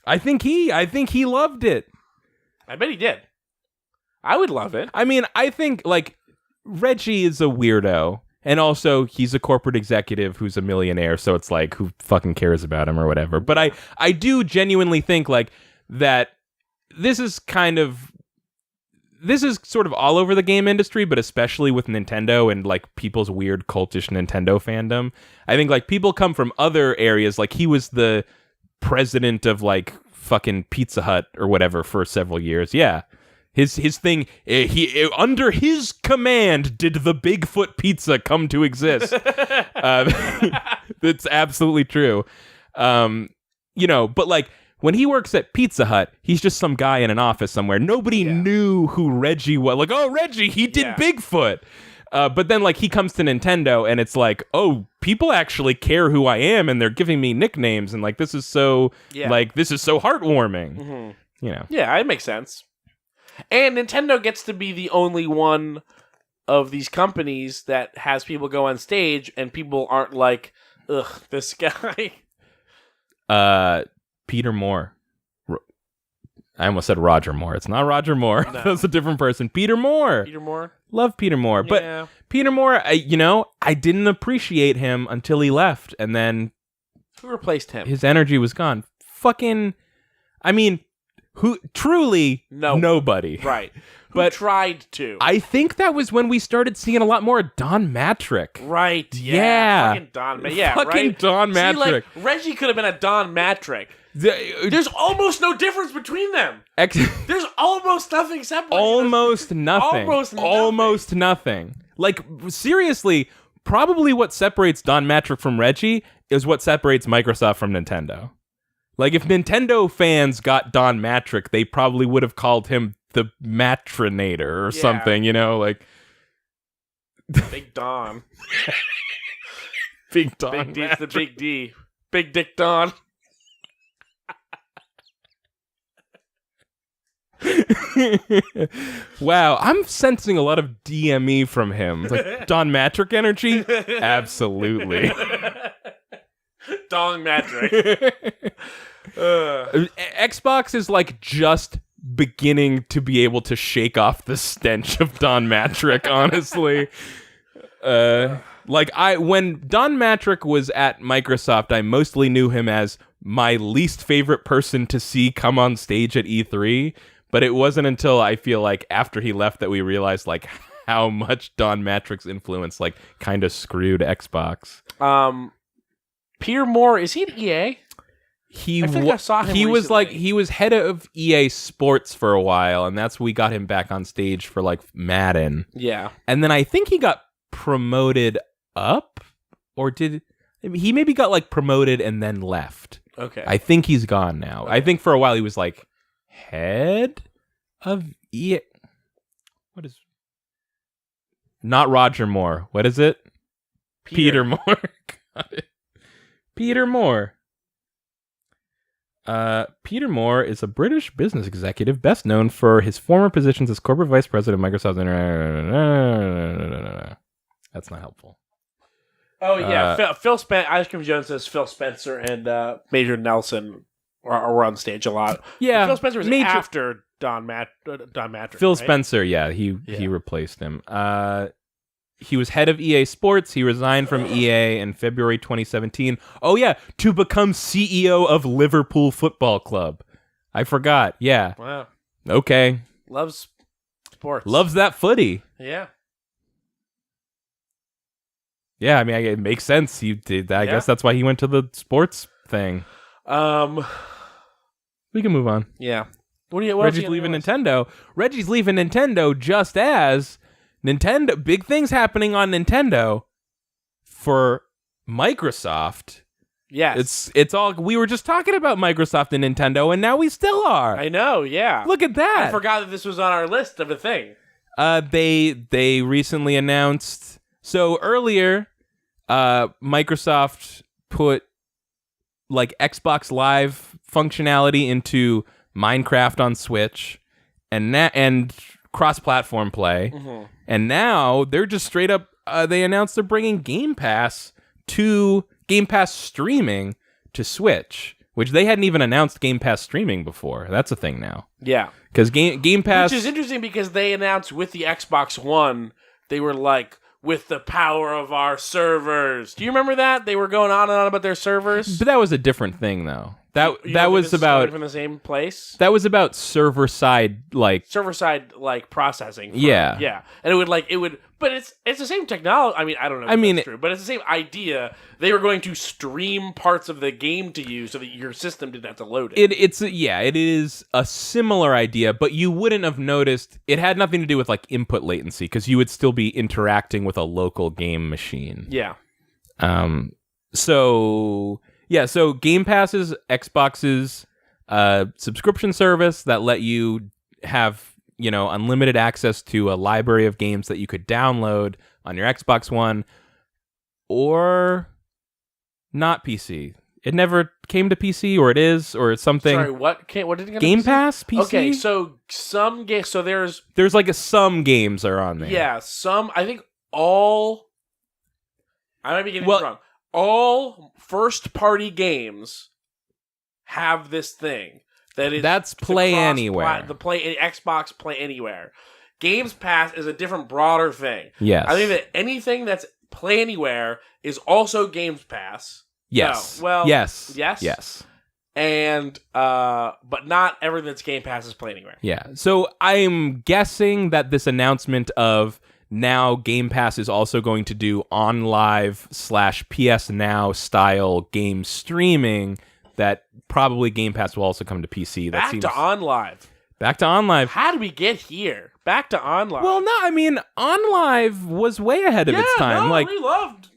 [SPEAKER 1] I think he loved it.
[SPEAKER 2] I bet he did. I would love it.
[SPEAKER 1] I mean, I think Reggie is a weirdo. And also, he's a corporate executive who's a millionaire, so it's who fucking cares about him or whatever. But I do genuinely think, that this is sort of all over the game industry, but especially with Nintendo and, people's weird cultish Nintendo fandom. I think, people come from other areas. He was the president of, fucking Pizza Hut or whatever for several years. Yeah. His thing, under his command did the Bigfoot pizza come to exist. That's absolutely true. But when he works at Pizza Hut, he's just some guy in an office somewhere. Nobody knew who Reggie was. Oh, Reggie, he did Bigfoot. But then he comes to Nintendo and it's oh, people actually care who I am and they're giving me nicknames and this is so this is so heartwarming.
[SPEAKER 2] Mm-hmm. Yeah, it makes sense. And Nintendo gets to be the only one of these companies that has people go on stage and people aren't ugh, this guy.
[SPEAKER 1] Peter Moore. I almost said Roger Moore. It's not Roger Moore. No. That's a different person. Peter Moore.
[SPEAKER 2] Peter Moore?
[SPEAKER 1] Love Peter Moore.
[SPEAKER 2] Yeah.
[SPEAKER 1] But Peter Moore, I didn't appreciate him until he left. And then...
[SPEAKER 2] Who replaced him?
[SPEAKER 1] His energy was gone. Who truly nobody.
[SPEAKER 2] Right. But tried to.
[SPEAKER 1] I think that was when we started seeing a lot more Don Matrick.
[SPEAKER 2] Right.
[SPEAKER 1] Yeah.
[SPEAKER 2] Fucking Don Matrick. Yeah,
[SPEAKER 1] fucking
[SPEAKER 2] right?
[SPEAKER 1] Don Matrick.
[SPEAKER 2] See, Reggie could have been a Don Matrick. There's almost no difference between them. There's almost nothing separating.
[SPEAKER 1] Almost nothing. Almost nothing. Seriously, probably what separates Don Matrick from Reggie is what separates Microsoft from Nintendo. If Nintendo fans got Don Matrick, they probably would have called him the Matrinator or something,
[SPEAKER 2] Big Don.
[SPEAKER 1] Big Don.
[SPEAKER 2] Big D's the Big D. Big Dick Don.
[SPEAKER 1] Wow, I'm sensing a lot of DME from him. Don Matrick energy? Absolutely.
[SPEAKER 2] Don Matrick.
[SPEAKER 1] Xbox is just beginning to be able to shake off the stench of Don Matrick, honestly. When Don Matrick was at Microsoft, I mostly knew him as my least favorite person to see come on stage at E3, but it wasn't until I feel after he left that we realized how much Don Matrix influence like kind of screwed Xbox.
[SPEAKER 2] Peter Moore, is he at EA?
[SPEAKER 1] He
[SPEAKER 2] I think I saw him
[SPEAKER 1] he was
[SPEAKER 2] recently.
[SPEAKER 1] he was head of EA Sports for a while, and that's when we got him back on stage for like Madden.
[SPEAKER 2] Yeah.
[SPEAKER 1] And then I think he got promoted up, or did he maybe got like promoted and then left?
[SPEAKER 2] Okay.
[SPEAKER 1] I think he's gone now.
[SPEAKER 2] Okay.
[SPEAKER 1] I think for a while he was like head of EA. What is? Not Roger Moore. What is it? Peter Moore. Got it. Peter Moore. Peter Moore is a British business executive best known for his former positions as corporate vice president of Microsoft. That's not helpful.
[SPEAKER 2] Oh yeah, Phil Spencer. Ice Cream Jones says Phil Spencer and Major Nelson were on stage a lot.
[SPEAKER 1] Yeah,
[SPEAKER 2] Phil Spencer was after Don Matrix.
[SPEAKER 1] Phil
[SPEAKER 2] right?
[SPEAKER 1] Spencer, yeah, he replaced him. He was head of EA Sports. He resigned from EA in February 2017. Oh, yeah, to become CEO of Liverpool Football Club. I forgot. Yeah.
[SPEAKER 2] Wow.
[SPEAKER 1] Okay.
[SPEAKER 2] Loves sports.
[SPEAKER 1] Loves that footy.
[SPEAKER 2] Yeah.
[SPEAKER 1] Yeah, I mean, it makes sense. He did that. I guess that's why he went to the sports thing. We can move on.
[SPEAKER 2] Yeah. What
[SPEAKER 1] Reggie's leaving Nintendo. Reggie's leaving Nintendo just as Nintendo, big things happening on Nintendo for Microsoft.
[SPEAKER 2] Yes.
[SPEAKER 1] It's all, we were just talking about Microsoft and Nintendo, and now we still are.
[SPEAKER 2] I know, yeah.
[SPEAKER 1] Look at that.
[SPEAKER 2] I forgot that this was on our list of a thing.
[SPEAKER 1] They recently announced, so earlier, Microsoft put like Xbox Live functionality into Minecraft on Switch and cross-platform play.
[SPEAKER 2] Mm-hmm.
[SPEAKER 1] And now they're just straight up, they announced they're bringing Game Pass streaming to Switch, which they hadn't even announced Game Pass streaming before. That's a thing now.
[SPEAKER 2] Yeah.
[SPEAKER 1] Because Game Pass...
[SPEAKER 2] Which is interesting because they announced with the Xbox One, they were like, with the power of our servers. Do you remember that? They were going on and on about their servers.
[SPEAKER 1] But that was a different thing, though.
[SPEAKER 2] You
[SPEAKER 1] That
[SPEAKER 2] don't
[SPEAKER 1] was
[SPEAKER 2] think this is
[SPEAKER 1] about...
[SPEAKER 2] coming from the same place?
[SPEAKER 1] That was about server-side, like...
[SPEAKER 2] Server-side, like, processing.
[SPEAKER 1] Yeah.
[SPEAKER 2] And it would... But it's the same technology. I mean, I don't know if that's true, but it's the same idea. They were going to stream parts of the game to you so that your system didn't have to load it.
[SPEAKER 1] It is a similar idea, but you wouldn't have noticed... It had nothing to do with, like, input latency, because you would still be interacting with a local game machine.
[SPEAKER 2] Yeah.
[SPEAKER 1] So Game Pass is Xbox's subscription service that let you have, unlimited access to a library of games that you could download on your Xbox One or not PC. It never came to PC, or it is, or it's something.
[SPEAKER 2] Sorry, what did it get?
[SPEAKER 1] Game Pass PC?
[SPEAKER 2] Okay, so some games. So there's
[SPEAKER 1] like some games are on there.
[SPEAKER 2] Yeah, some. I think all. I might be getting this wrong. All first-party games have this thing that's
[SPEAKER 1] Play Anywhere.
[SPEAKER 2] The Xbox Play Anywhere. Games Pass is a different, broader thing.
[SPEAKER 1] Yes,
[SPEAKER 2] I think that anything that's Play Anywhere is also Games Pass.
[SPEAKER 1] Yes.
[SPEAKER 2] No. Well,
[SPEAKER 1] yes.
[SPEAKER 2] And but not everything that's Game Pass is Play Anywhere.
[SPEAKER 1] Yeah. So I'm guessing that this announcement of now Game Pass is also going to do OnLive/PS Now style game streaming, that probably Game Pass will also come to PC.
[SPEAKER 2] Back to OnLive.
[SPEAKER 1] Back to OnLive.
[SPEAKER 2] How did we get here? Back to OnLive.
[SPEAKER 1] Well, no, I mean, OnLive was way ahead of its time.
[SPEAKER 2] No,
[SPEAKER 1] like,
[SPEAKER 2] we loved.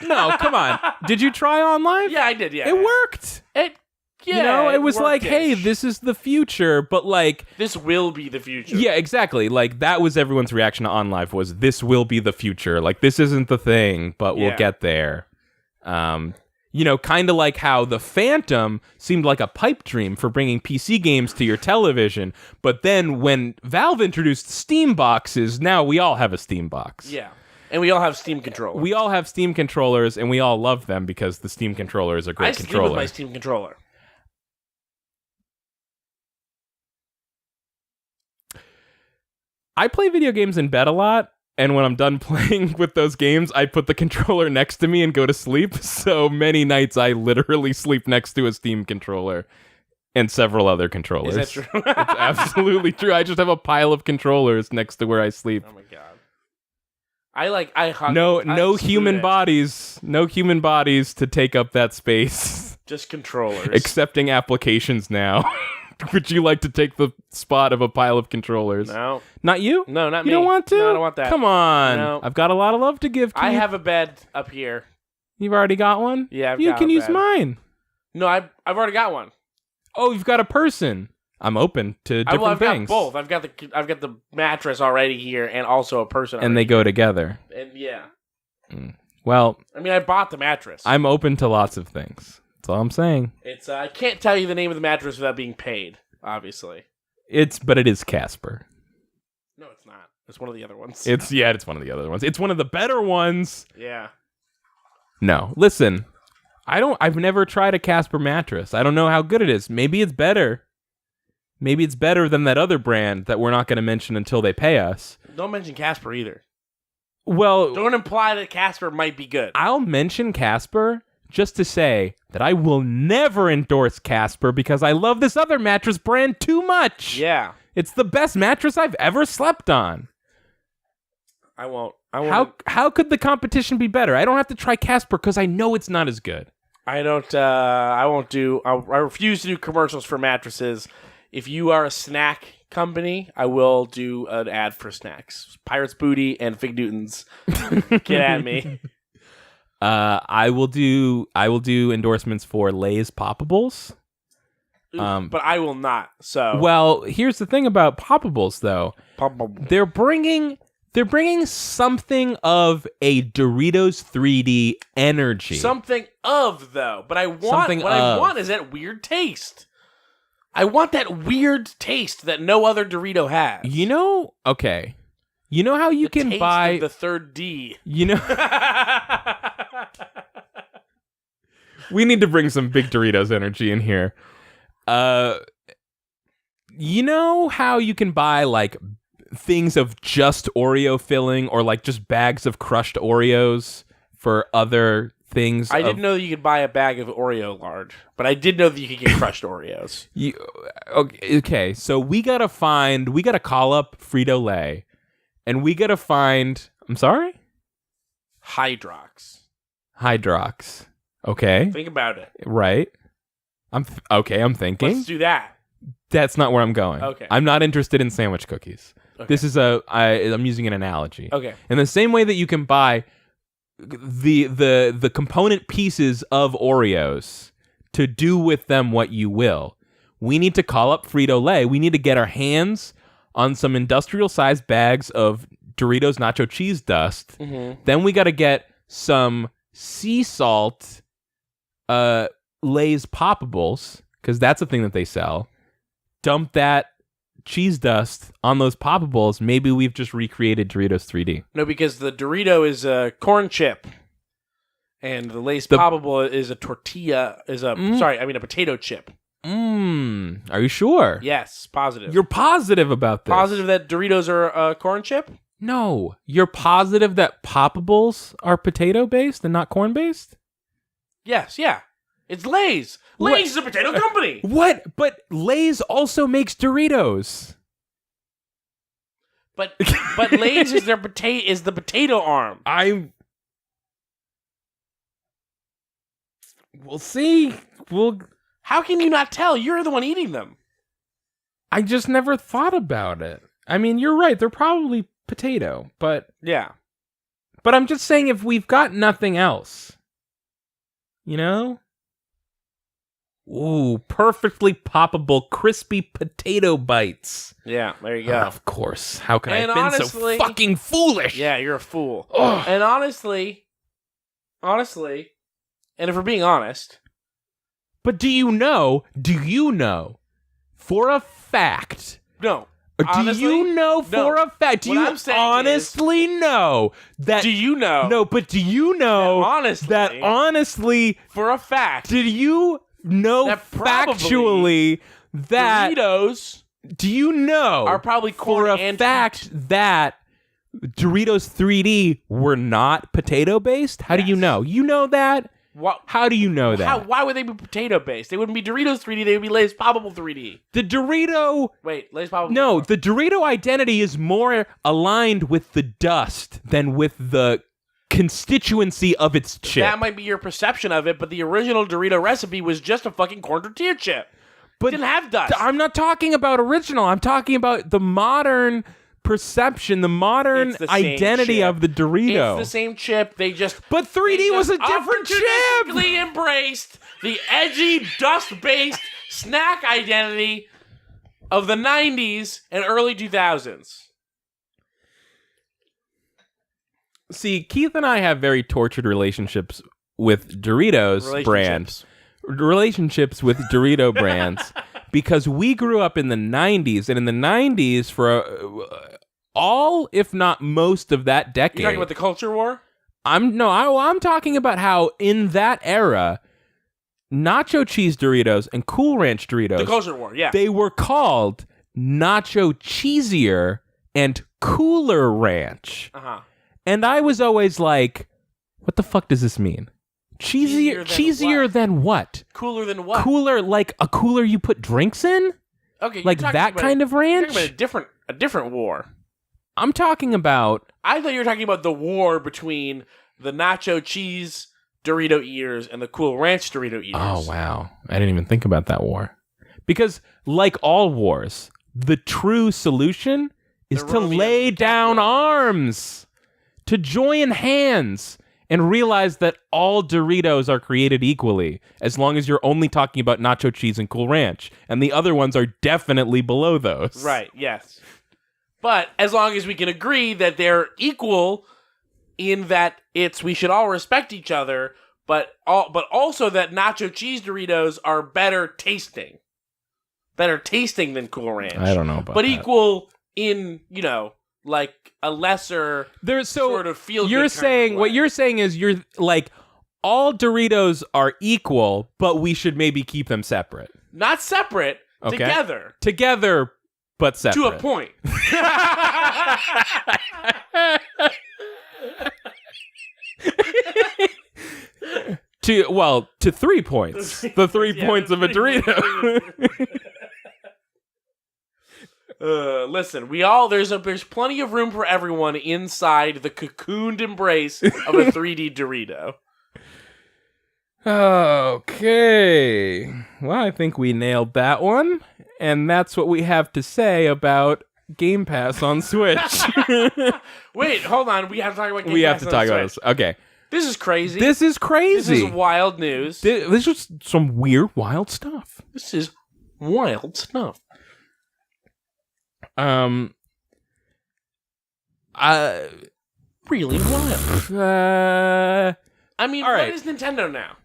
[SPEAKER 1] No, come on. Did you try OnLive?
[SPEAKER 2] Yeah, I did. Yeah,
[SPEAKER 1] it worked. It was like, hey, this is the future, but like,
[SPEAKER 2] this will be the future.
[SPEAKER 1] Yeah, exactly. Like, that was everyone's reaction to OnLive was, this will be the future. Like, this isn't the thing, but we'll get there. Kind of like how the Phantom seemed like a pipe dream for bringing PC games to your television, but then when Valve introduced Steam boxes, now we all have a Steam box.
[SPEAKER 2] Yeah. And we all have Steam controllers.
[SPEAKER 1] We all have Steam controllers, and we all love them because the Steam controller is a great controller.
[SPEAKER 2] I sleep with my Steam controller.
[SPEAKER 1] I play video games in bed a lot, and when I'm done playing with those games, I put the controller next to me and go to sleep. So many nights I literally sleep next to a Steam controller and several other controllers.
[SPEAKER 2] Is that true?
[SPEAKER 1] It's absolutely true. I just have a pile of controllers next to where I sleep.
[SPEAKER 2] Oh my god. I hug
[SPEAKER 1] No
[SPEAKER 2] I
[SPEAKER 1] human
[SPEAKER 2] spoon it.
[SPEAKER 1] bodies. No human bodies to take up that space.
[SPEAKER 2] Just controllers.
[SPEAKER 1] Accepting applications now. Would you like to take the spot of a pile of controllers?
[SPEAKER 2] No.
[SPEAKER 1] Not you?
[SPEAKER 2] No, not me.
[SPEAKER 1] You don't want to?
[SPEAKER 2] No, I don't want that.
[SPEAKER 1] Come on.
[SPEAKER 2] No.
[SPEAKER 1] I've got a lot of love to give.
[SPEAKER 2] I have a bed up here.
[SPEAKER 1] You've already got one?
[SPEAKER 2] Yeah, I've
[SPEAKER 1] You
[SPEAKER 2] got
[SPEAKER 1] can
[SPEAKER 2] a
[SPEAKER 1] use
[SPEAKER 2] bed.
[SPEAKER 1] mine.
[SPEAKER 2] No, I've already got one.
[SPEAKER 1] Oh, you've got a person. I'm open to different
[SPEAKER 2] I've
[SPEAKER 1] things.
[SPEAKER 2] got both. I've got the mattress already here and also a person.
[SPEAKER 1] And they go together.
[SPEAKER 2] And yeah.
[SPEAKER 1] Well,
[SPEAKER 2] I mean, I bought the mattress.
[SPEAKER 1] I'm open to lots of things. That's all I'm saying.
[SPEAKER 2] It's I can't tell you the name of the mattress without being paid, obviously.
[SPEAKER 1] But it is Casper.
[SPEAKER 2] No, it's not. It's one of the other ones.
[SPEAKER 1] It's one of the other ones. It's one of the better ones.
[SPEAKER 2] Yeah.
[SPEAKER 1] No, listen. I've never tried a Casper mattress. I don't know how good it is. Maybe it's better. Maybe it's better than that other brand that we're not going to mention until they pay us.
[SPEAKER 2] Don't mention Casper either.
[SPEAKER 1] Well,
[SPEAKER 2] Don't imply that Casper might be good.
[SPEAKER 1] I'll mention Casper just to say that I will never endorse Casper because I love this other mattress brand too much.
[SPEAKER 2] Yeah.
[SPEAKER 1] It's the best mattress I've ever slept on.
[SPEAKER 2] I won't.
[SPEAKER 1] How could the competition be better? I don't have to try Casper because I know it's not as good.
[SPEAKER 2] I don't. I won't do. I refuse to do commercials for mattresses. If you are a snack company, I will do an ad for snacks. Pirates Booty and Fig Newtons. Get at me.
[SPEAKER 1] I will do endorsements for Lay's Poppables.
[SPEAKER 2] But I will not. So
[SPEAKER 1] Well, here's the thing about Poppables, though. They're bringing something of a Doritos 3D energy.
[SPEAKER 2] something of though. But I want
[SPEAKER 1] Something
[SPEAKER 2] what I
[SPEAKER 1] of.
[SPEAKER 2] want is that weird taste. I want that weird taste that no other Dorito has.
[SPEAKER 1] Okay. You know how you can
[SPEAKER 2] Taste
[SPEAKER 1] buy
[SPEAKER 2] of the third D.
[SPEAKER 1] You know we need to bring some big Doritos energy in here. You know how you can buy like things of just Oreo filling or like just bags of crushed Oreos for other things?
[SPEAKER 2] I didn't know that you could buy a bag of Oreo lard, but I did know that you could get crushed Oreos.
[SPEAKER 1] Okay, so we gotta call up Frito-Lay, and we gotta find. I'm sorry,
[SPEAKER 2] Hydrox.
[SPEAKER 1] Hydrox. Okay,
[SPEAKER 2] Think about it.
[SPEAKER 1] right. I'm thinking.
[SPEAKER 2] Let's do that.
[SPEAKER 1] That's not where I'm going.
[SPEAKER 2] Okay.
[SPEAKER 1] I'm not interested in sandwich cookies.
[SPEAKER 2] Okay.
[SPEAKER 1] This is I'm using an analogy.
[SPEAKER 2] Okay.
[SPEAKER 1] In the same way that you can buy the component pieces of Oreos to do with them what you will, we need to call up Frito-Lay. We need to get our hands on some industrial-sized bags of Doritos nacho cheese dust.
[SPEAKER 2] Mm-hmm.
[SPEAKER 1] Then we got to get some sea salt Lay's Poppables, because that's a thing that they sell. Dump that cheese dust on those Poppables. Maybe we've just recreated Doritos 3D.
[SPEAKER 2] No, because the Dorito is a corn chip, and the Lay's Poppable is a tortilla. A potato chip.
[SPEAKER 1] Are you sure?
[SPEAKER 2] Yes, positive.
[SPEAKER 1] You're positive about this?
[SPEAKER 2] positive that Doritos are a corn chip?
[SPEAKER 1] No. You're positive that Poppables are potato-based and not corn-based?
[SPEAKER 2] Yes, yeah. It's Lay's. Lay's is a potato company.
[SPEAKER 1] What? But Lay's also makes Doritos.
[SPEAKER 2] But Lay's is the potato arm.
[SPEAKER 1] We'll see.
[SPEAKER 2] How can you not tell? You're the one eating them.
[SPEAKER 1] I just never thought about it. I mean, you're right. They're probably potato, but
[SPEAKER 2] Yeah.
[SPEAKER 1] I'm just saying if we've got nothing else, you know? Ooh, perfectly poppable, crispy potato bites.
[SPEAKER 2] Yeah, there you go.
[SPEAKER 1] Of course. How could I
[SPEAKER 2] And
[SPEAKER 1] have been
[SPEAKER 2] honestly-
[SPEAKER 1] so fucking foolish?
[SPEAKER 2] Yeah, you're a fool.
[SPEAKER 1] Ugh.
[SPEAKER 2] And honestly, and if we're being honest,
[SPEAKER 1] But do you know for a fact?
[SPEAKER 2] no.
[SPEAKER 1] Or
[SPEAKER 2] Honestly,
[SPEAKER 1] do you know for a fact? Do
[SPEAKER 2] What
[SPEAKER 1] you
[SPEAKER 2] I'm saying
[SPEAKER 1] honestly know that?
[SPEAKER 2] Do you know?
[SPEAKER 1] No, but do you know
[SPEAKER 2] That honestly,
[SPEAKER 1] for a fact?
[SPEAKER 2] did you know
[SPEAKER 1] That
[SPEAKER 2] factually
[SPEAKER 1] factually that?
[SPEAKER 2] Doritos
[SPEAKER 1] Do you know
[SPEAKER 2] are probably corn
[SPEAKER 1] for a
[SPEAKER 2] and
[SPEAKER 1] fact that Doritos 3D were not potato based? How do you
[SPEAKER 2] Yes.
[SPEAKER 1] know? You know that?
[SPEAKER 2] What?
[SPEAKER 1] How do you know that?
[SPEAKER 2] Why would they be potato based? They wouldn't be Doritos 3D. They would be Lay's Poppable 3D.
[SPEAKER 1] The Dorito.
[SPEAKER 2] Wait, Lay's Poppable.
[SPEAKER 1] No, the Dorito identity is more aligned with the dust than with the constituency of its chip.
[SPEAKER 2] That might be your perception of it, but the original Dorito recipe was just a fucking corn tortilla chip. But it didn't have dust.
[SPEAKER 1] I'm not talking about original. I'm talking about the modern perception, the modern identity of the Dorito.
[SPEAKER 2] It's the same chip.
[SPEAKER 1] But 3D was a different chip.
[SPEAKER 2] Opportunistically embraced the edgy, dust-based snack identity of the 90s and early 2000s.
[SPEAKER 1] See, Keith and I have very tortured relationships with Doritos brand. Relationships with Dorito brands because we grew up in the 90s, and in the 90s for all, if not most of that decade.
[SPEAKER 2] You're talking about the culture war?
[SPEAKER 1] I'm talking about how in that era, nacho cheese Doritos and Cool Ranch Doritos,
[SPEAKER 2] the culture war, yeah,
[SPEAKER 1] they were called Nacho Cheesier and Cooler Ranch. And I was always like, what the fuck does this mean? Cheesier than what?
[SPEAKER 2] Cooler than what?
[SPEAKER 1] Cooler, like a cooler you put drinks in?
[SPEAKER 2] Okay,
[SPEAKER 1] like that kind of ranch?
[SPEAKER 2] You're talking about a different war.
[SPEAKER 1] I'm talking about...
[SPEAKER 2] I thought you were talking about the war between the nacho cheese Dorito eaters and the Cool Ranch Dorito eaters.
[SPEAKER 1] Oh, wow. I didn't even think about that war. Because, like all wars, the true solution is to lay down arms, to join hands, and realize that all Doritos are created equally, as long as you're only talking about nacho cheese and Cool Ranch, and the other ones are definitely below those.
[SPEAKER 2] Right, yes. But as long as we can agree that they're equal in that we should all respect each other, but also that nacho cheese Doritos are better tasting than Cool Ranch.
[SPEAKER 1] I don't know about
[SPEAKER 2] but
[SPEAKER 1] that.
[SPEAKER 2] Equal in, like a lesser sort of feel.
[SPEAKER 1] You're saying what you're saying is you're like all Doritos are equal, but we should maybe keep them separate.
[SPEAKER 2] Not separate, together.
[SPEAKER 1] Together, but separate.
[SPEAKER 2] To a point.
[SPEAKER 1] to 3 points. The 3 points of a Dorito.
[SPEAKER 2] Listen, there's plenty of room for everyone inside the cocooned embrace of a 3D Dorito.
[SPEAKER 1] Okay. Well, I think we nailed that one. And that's what we have to say about Game Pass on Switch.
[SPEAKER 2] Wait, hold on. We have to talk about Game Pass on Switch.
[SPEAKER 1] We have to talk about this. Okay.
[SPEAKER 2] This is crazy.
[SPEAKER 1] This is crazy.
[SPEAKER 2] This is wild news.
[SPEAKER 1] This is some weird, wild stuff.
[SPEAKER 2] This is wild stuff. Really wild. I mean, what is Nintendo now?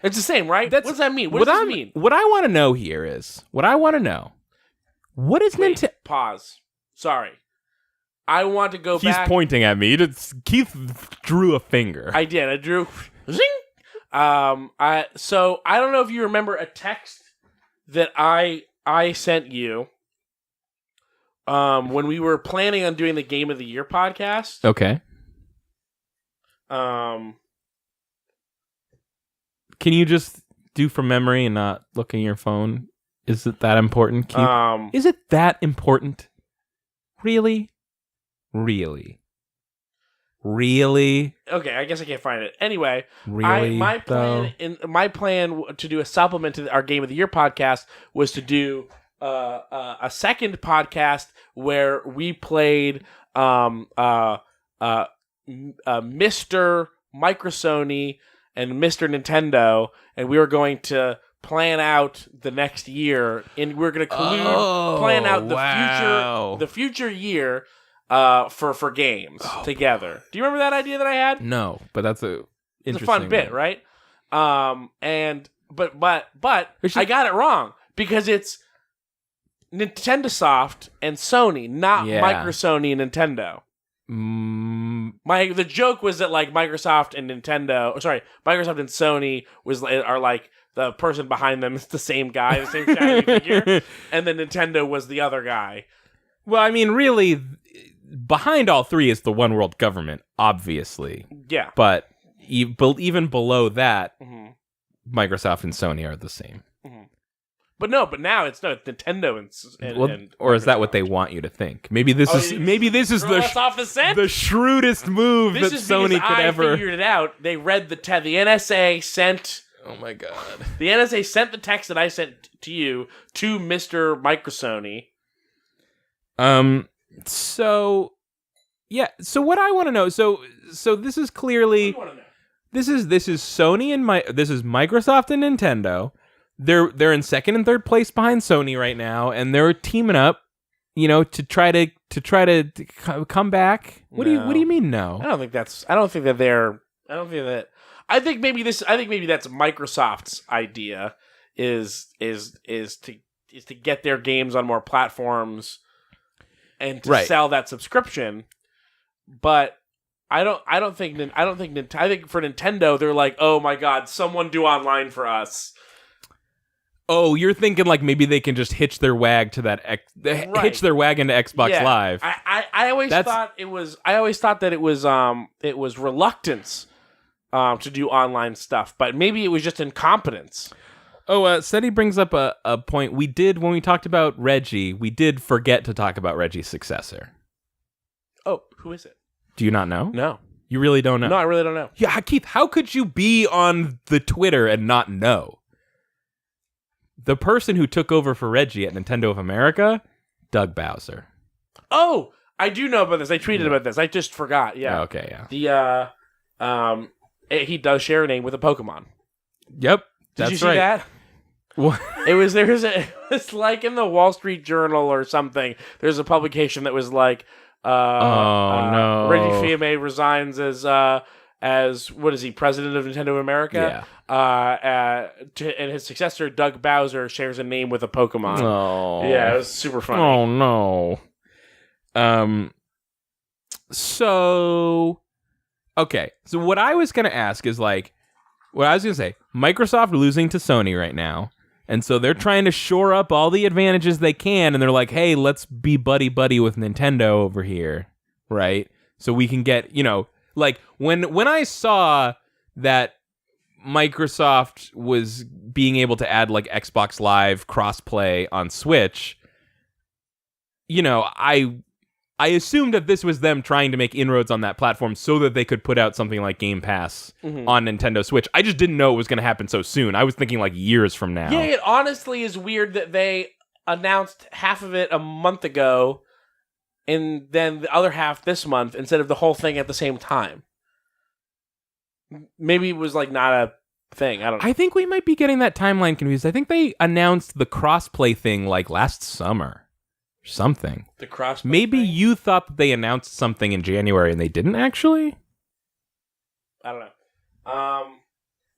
[SPEAKER 2] It's the same, right? What does that mean? What does this mean?
[SPEAKER 1] What I want to know here is, what is Nintendo...
[SPEAKER 2] Pause. Sorry. I want to go back...
[SPEAKER 1] He's pointing at me. Keith drew a finger.
[SPEAKER 2] I did. I drew... Zing! So, I don't know if you remember a text that I sent you when we were planning on doing the Game of the Year podcast.
[SPEAKER 1] Okay. Can you just do from memory and not look in your phone? Is it that important, Keith? Is it that important? Really? Really?
[SPEAKER 2] Okay, I guess I can't find it. Anyway,
[SPEAKER 1] really,
[SPEAKER 2] my plan to do a supplement to our Game of the Year podcast was to do a second podcast where we played Mr. Microsony and Mr. Nintendo, and we were going to plan out the next year, and we were going to plan out the future year for games together. Do you remember that idea that I had?
[SPEAKER 1] No, but that's
[SPEAKER 2] it's a fun bit, right? But I got it wrong because it's Nintendo Soft and Sony, not Microsony and Nintendo. The joke was that like Microsoft and Sony are like the person behind them is the same guy, the same shiny figure, and then Nintendo was the other guy.
[SPEAKER 1] Well, I mean, really, behind all three is the one world government, obviously.
[SPEAKER 2] Yeah,
[SPEAKER 1] but even below that,
[SPEAKER 2] Mm-hmm.
[SPEAKER 1] Microsoft and Sony are the same.
[SPEAKER 2] Mm-hmm. But now it's Nintendo and
[SPEAKER 1] or is that what
[SPEAKER 2] Microsoft.
[SPEAKER 1] they want you to think? Maybe this is
[SPEAKER 2] Throw us off the scent?
[SPEAKER 1] the shrewdest move
[SPEAKER 2] This
[SPEAKER 1] that
[SPEAKER 2] is
[SPEAKER 1] Sony
[SPEAKER 2] because
[SPEAKER 1] could
[SPEAKER 2] I
[SPEAKER 1] ever.
[SPEAKER 2] figured it out. They read the NSA sent.
[SPEAKER 1] Oh my god.
[SPEAKER 2] The NSA sent the text that I sent to you to Mr. Microsony.
[SPEAKER 1] So yeah. So what I want to know. So this is clearly.
[SPEAKER 2] What do you want to know?
[SPEAKER 1] This is Sony and this is Microsoft and Nintendo. They're in second and third place behind Sony right now, and they're teaming up, to try to come back. What do you mean no?
[SPEAKER 2] I don't think maybe that's Microsoft's idea is to get their games on more platforms and to sell that subscription. But I think for Nintendo they're like, "Oh my god, someone do online for us."
[SPEAKER 1] Oh, you're thinking like maybe they can just hitch their wag to hitch their wagon to Xbox Live.
[SPEAKER 2] I always thought that it was reluctance to do online stuff, but maybe it was just incompetence.
[SPEAKER 1] Oh, Seti brings up a point. We did, when we talked about Reggie, we did forget to talk about Reggie's successor.
[SPEAKER 2] Oh, who is it?
[SPEAKER 1] Do you not know?
[SPEAKER 2] No.
[SPEAKER 1] You really don't know?
[SPEAKER 2] No, I really don't know.
[SPEAKER 1] Yeah, Keith, how could you be on the Twitter and not know? The person who took over for Reggie at Nintendo of America, Doug Bowser.
[SPEAKER 2] Oh, I do know about this. I tweeted about this. I just forgot. Yeah.
[SPEAKER 1] Oh, okay, yeah.
[SPEAKER 2] He does share a name with a Pokemon.
[SPEAKER 1] Yep.
[SPEAKER 2] Did you see
[SPEAKER 1] right.
[SPEAKER 2] that?
[SPEAKER 1] What?
[SPEAKER 2] It was like in the Wall Street Journal or something. There's a publication that was like,
[SPEAKER 1] no.
[SPEAKER 2] Reggie Fils-Aimé resigns as what is he, president of Nintendo of America?
[SPEAKER 1] Yeah.
[SPEAKER 2] And his successor, Doug Bowser, shares a name with a Pokemon.
[SPEAKER 1] Oh.
[SPEAKER 2] Yeah, it was super funny.
[SPEAKER 1] Oh, no. So, okay. So what I was going to ask is like, what I was going to say, Microsoft losing to Sony right now. And so they're trying to shore up all the advantages they can. And they're like, hey, let's be buddy-buddy with Nintendo over here. Right? So we can get, like when I saw that Microsoft was being able to add like Xbox Live crossplay on Switch, I assumed that this was them trying to make inroads on that platform so that they could put out something like Game Pass on Nintendo Switch. I just didn't know it was going to happen so soon. I was thinking like years from now.
[SPEAKER 2] Yeah, it honestly is weird that they announced half of it a month ago and then the other half this month instead of the whole thing at the same time. Maybe it was like not a thing. I don't know.
[SPEAKER 1] I think we might be getting that timeline confused. I think they announced the crossplay thing like last summer. Something.
[SPEAKER 2] The crossplay
[SPEAKER 1] Maybe
[SPEAKER 2] thing?
[SPEAKER 1] you thought that they announced something in January and they didn't actually?
[SPEAKER 2] I don't know.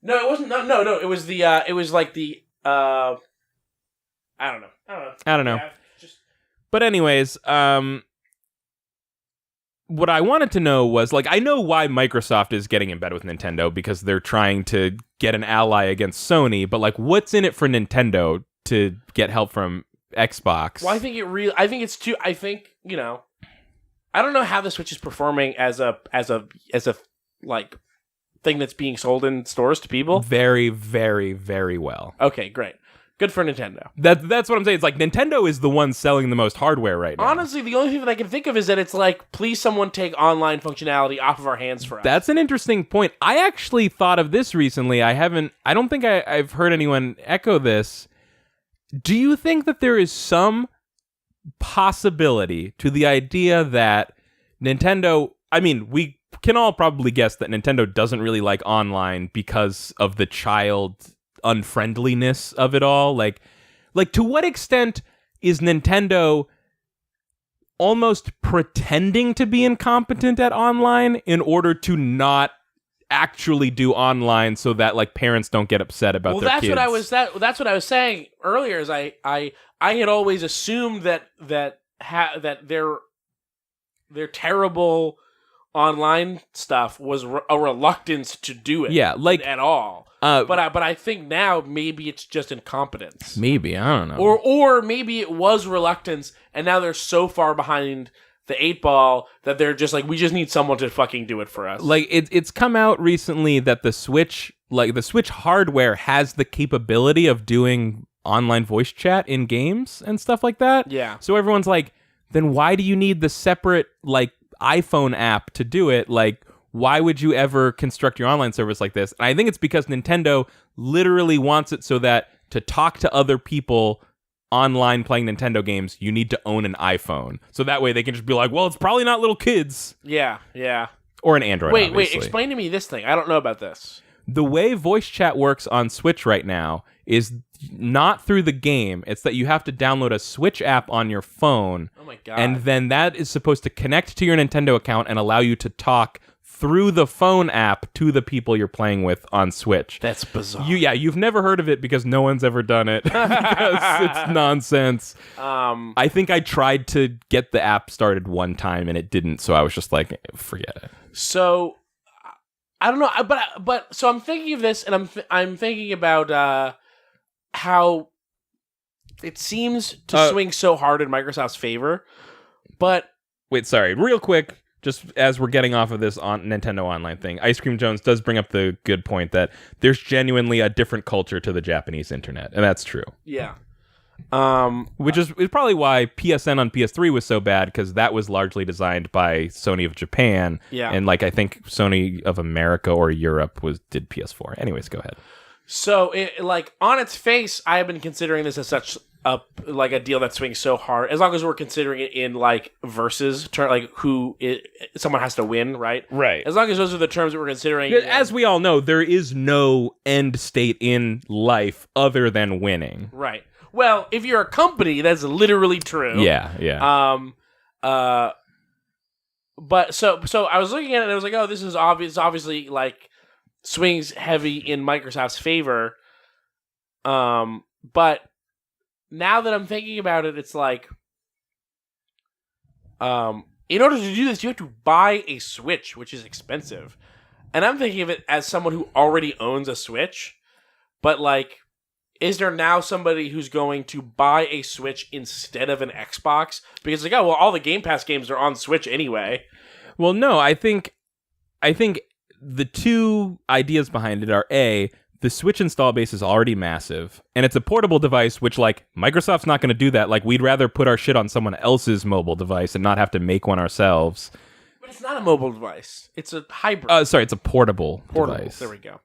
[SPEAKER 2] No, it wasn't. No. It was the. It was like the. I don't know. Yeah,
[SPEAKER 1] But anyways, what I wanted to know was, like, I know why Microsoft is getting in bed with Nintendo because they're trying to get an ally against Sony, but, like, what's in it for Nintendo to get help from Xbox?
[SPEAKER 2] Well, I think it's too. I think, I don't know how the Switch is performing as a like thing that's being sold in stores to people.
[SPEAKER 1] Very, very, very well.
[SPEAKER 2] Okay, great. Good for Nintendo.
[SPEAKER 1] That's what I'm saying. It's like Nintendo is the one selling the most hardware right now.
[SPEAKER 2] Honestly, the only thing that I can think of is that it's like, please someone take online functionality off of our hands for us.
[SPEAKER 1] That's an interesting point. I actually thought of this recently. I don't think I've heard anyone echo this. Do you think that there is some possibility to the idea that Nintendo, I mean, we can all probably guess that Nintendo doesn't really like online because of the child unfriendliness of it all. Like to what extent is Nintendo almost pretending to be incompetent at online in order to not actually do online so that like parents don't get upset about their kids?
[SPEAKER 2] That's what I was saying earlier. Is I had always assumed that their terrible online stuff was a reluctance to do it.
[SPEAKER 1] Yeah, like
[SPEAKER 2] at all. But I think now maybe it's just incompetence.
[SPEAKER 1] Maybe, I don't know.
[SPEAKER 2] Or maybe it was reluctance, and now they're so far behind the 8-ball that they're just like, we just need someone to fucking do it for us.
[SPEAKER 1] Like it's come out recently that the Switch hardware has the capability of doing online voice chat in games and stuff like that.
[SPEAKER 2] Yeah.
[SPEAKER 1] So everyone's like, then why do you need the separate like iPhone app to do it? Like, why would you ever construct your online service like this? And I think it's because Nintendo literally wants it so that to talk to other people online playing Nintendo games, you need to own an iPhone. So that way they can just be like, well, it's probably not little kids.
[SPEAKER 2] Yeah.
[SPEAKER 1] Or an Android,
[SPEAKER 2] Wait,
[SPEAKER 1] obviously.
[SPEAKER 2] explain to me this thing. I don't know about this.
[SPEAKER 1] The way voice chat works on Switch right now is not through the game. It's that you have to download a Switch app on your phone.
[SPEAKER 2] Oh my God.
[SPEAKER 1] And then that is supposed to connect to your Nintendo account and allow you to talk through the phone app to the people you're playing with on Switch.
[SPEAKER 2] That's bizarre.
[SPEAKER 1] You've never heard of it because no one's ever done it because it's nonsense. I think I tried to get the app started one time and it didn't, so I was just like, forget it.
[SPEAKER 2] So I don't know, but so I'm thinking of this, and I'm thinking about how it seems to swing so hard in Microsoft's favor, but
[SPEAKER 1] wait, sorry, real quick. Just as we're getting off of this on Nintendo Online thing, Ice Cream Jones does bring up the good point that there's genuinely a different culture to the Japanese internet, and that's true.
[SPEAKER 2] Yeah.
[SPEAKER 1] Which is probably why PSN on PS3 was so bad, because that was largely designed by Sony of Japan.
[SPEAKER 2] Yeah.
[SPEAKER 1] And like I think Sony of America or Europe did PS4. Anyways, go ahead.
[SPEAKER 2] So like on its face, I have been considering this as such a deal that swings so hard. As long as we're considering it in like versus term, like someone has to win, right?
[SPEAKER 1] Right.
[SPEAKER 2] As long as those are the terms that we're considering.
[SPEAKER 1] As we all know, there is no end state in life other than winning.
[SPEAKER 2] Right. Well, if you're a company, that's literally true.
[SPEAKER 1] Yeah.
[SPEAKER 2] But so I was looking at it and I was like, oh, this is obviously like swings heavy in Microsoft's favor. But now that I'm thinking about it, it's like, in order to do this, you have to buy a Switch, which is expensive. And I'm thinking of it as someone who already owns a Switch, but like, is there now somebody who's going to buy a Switch instead of an Xbox? Because like, oh, well, all the Game Pass games are on Switch anyway.
[SPEAKER 1] Well, no, I think the two ideas behind it are A, the Switch install base is already massive, and it's a portable device, which, like, Microsoft's not going to do that. Like, we'd rather put our shit on someone else's mobile device and not have to make one ourselves.
[SPEAKER 2] But it's not a mobile device. It's a hybrid.
[SPEAKER 1] Sorry, it's a portable device.
[SPEAKER 2] There we go.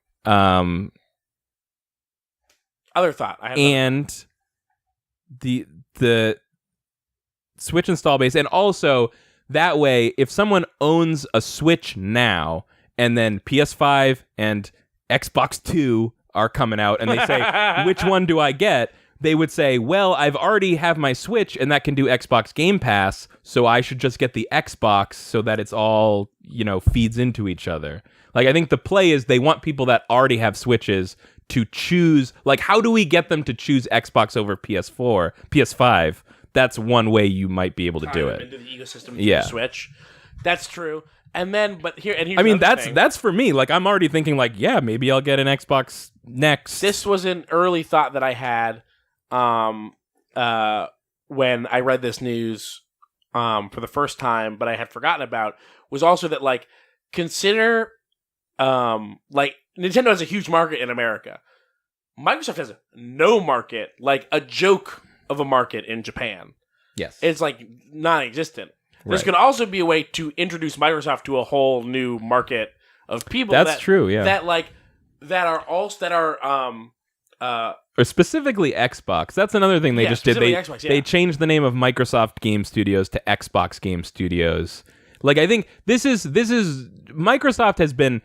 [SPEAKER 1] Other thought. And the Switch install base, and also, that way, if someone owns a Switch now, and then PS5 and Xbox 2 are coming out and they say, which one do I get? They would say, well, I've already have my Switch and that can do Xbox Game Pass, so I should just get the Xbox so that it's all, feeds into each other. Like, I think the play is they want people that already have Switches to choose, like, how do we get them to choose Xbox over PS5? That's one way you might be able to do it.
[SPEAKER 2] Into the ecosystem through the Switch. That's true. And then, here's
[SPEAKER 1] I mean,
[SPEAKER 2] thing.
[SPEAKER 1] that's for me. Like, I'm already thinking, like, yeah, maybe I'll get an Xbox next.
[SPEAKER 2] This was an early thought that I had, when I read this news, for the first time, but I had forgotten about, was also that, like, consider, like, Nintendo has a huge market in America. Microsoft has no market, like, a joke of a market in Japan.
[SPEAKER 1] Yes.
[SPEAKER 2] It's, like, non-existent.
[SPEAKER 1] Right.
[SPEAKER 2] This could also be a way to introduce Microsoft to a whole new market of people.
[SPEAKER 1] That's true. Yeah. Or specifically Xbox. That's another thing they just did. They changed the name of Microsoft Game Studios to Xbox Game Studios. Like, I think this is Microsoft has been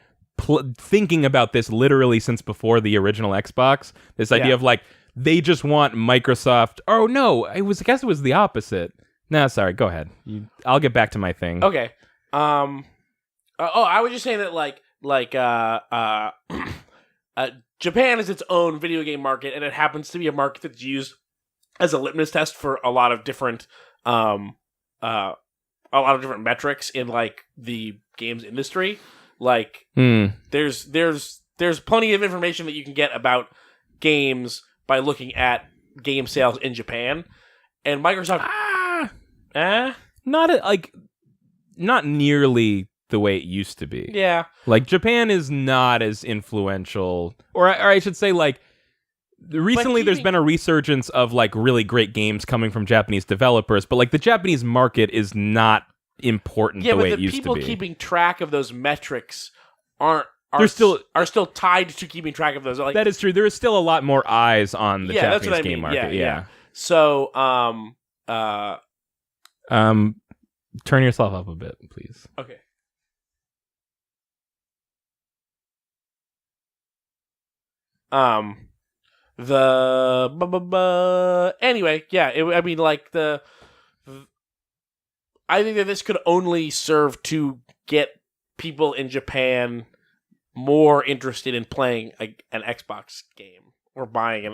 [SPEAKER 1] thinking about this literally since before the original Xbox. This idea of like they just want Microsoft. Oh no, I guess it was the opposite. No, sorry. Go ahead. I'll get back to my thing.
[SPEAKER 2] Okay. I was just saying that Japan is its own video game market, and it happens to be a market that's used as a litmus test for a lot of different metrics in like the games industry. Like there's plenty of information that you can get about games by looking at game sales in Japan, and Microsoft.
[SPEAKER 1] not nearly the way it used to be.
[SPEAKER 2] Yeah.
[SPEAKER 1] Like, Japan is not as influential, or I should say, like, recently there's been a resurgence of, like, really great games coming from Japanese developers, but, like, the Japanese market is not important the way it used to be.
[SPEAKER 2] Yeah, but the people keeping track of those metrics are still tied to keeping track of those. Like,
[SPEAKER 1] that is true. There is still a lot more eyes on the Japanese game market. Yeah.
[SPEAKER 2] So,
[SPEAKER 1] turn yourself up a bit, please.
[SPEAKER 2] Okay. Anyway, yeah. I think that this could only serve to get people in Japan more interested in playing an Xbox game or buying a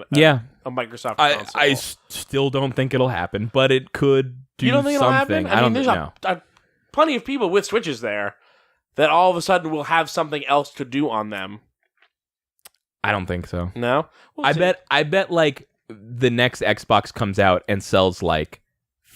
[SPEAKER 2] Microsoft console.
[SPEAKER 1] I still don't think it'll happen, but it could do something.
[SPEAKER 2] You don't think it'll happen?
[SPEAKER 1] I don't
[SPEAKER 2] there's
[SPEAKER 1] know.
[SPEAKER 2] Plenty of people with Switches there that all of a sudden will have something else to do on them.
[SPEAKER 1] I don't think so.
[SPEAKER 2] No?
[SPEAKER 1] I bet like the next Xbox comes out and sells like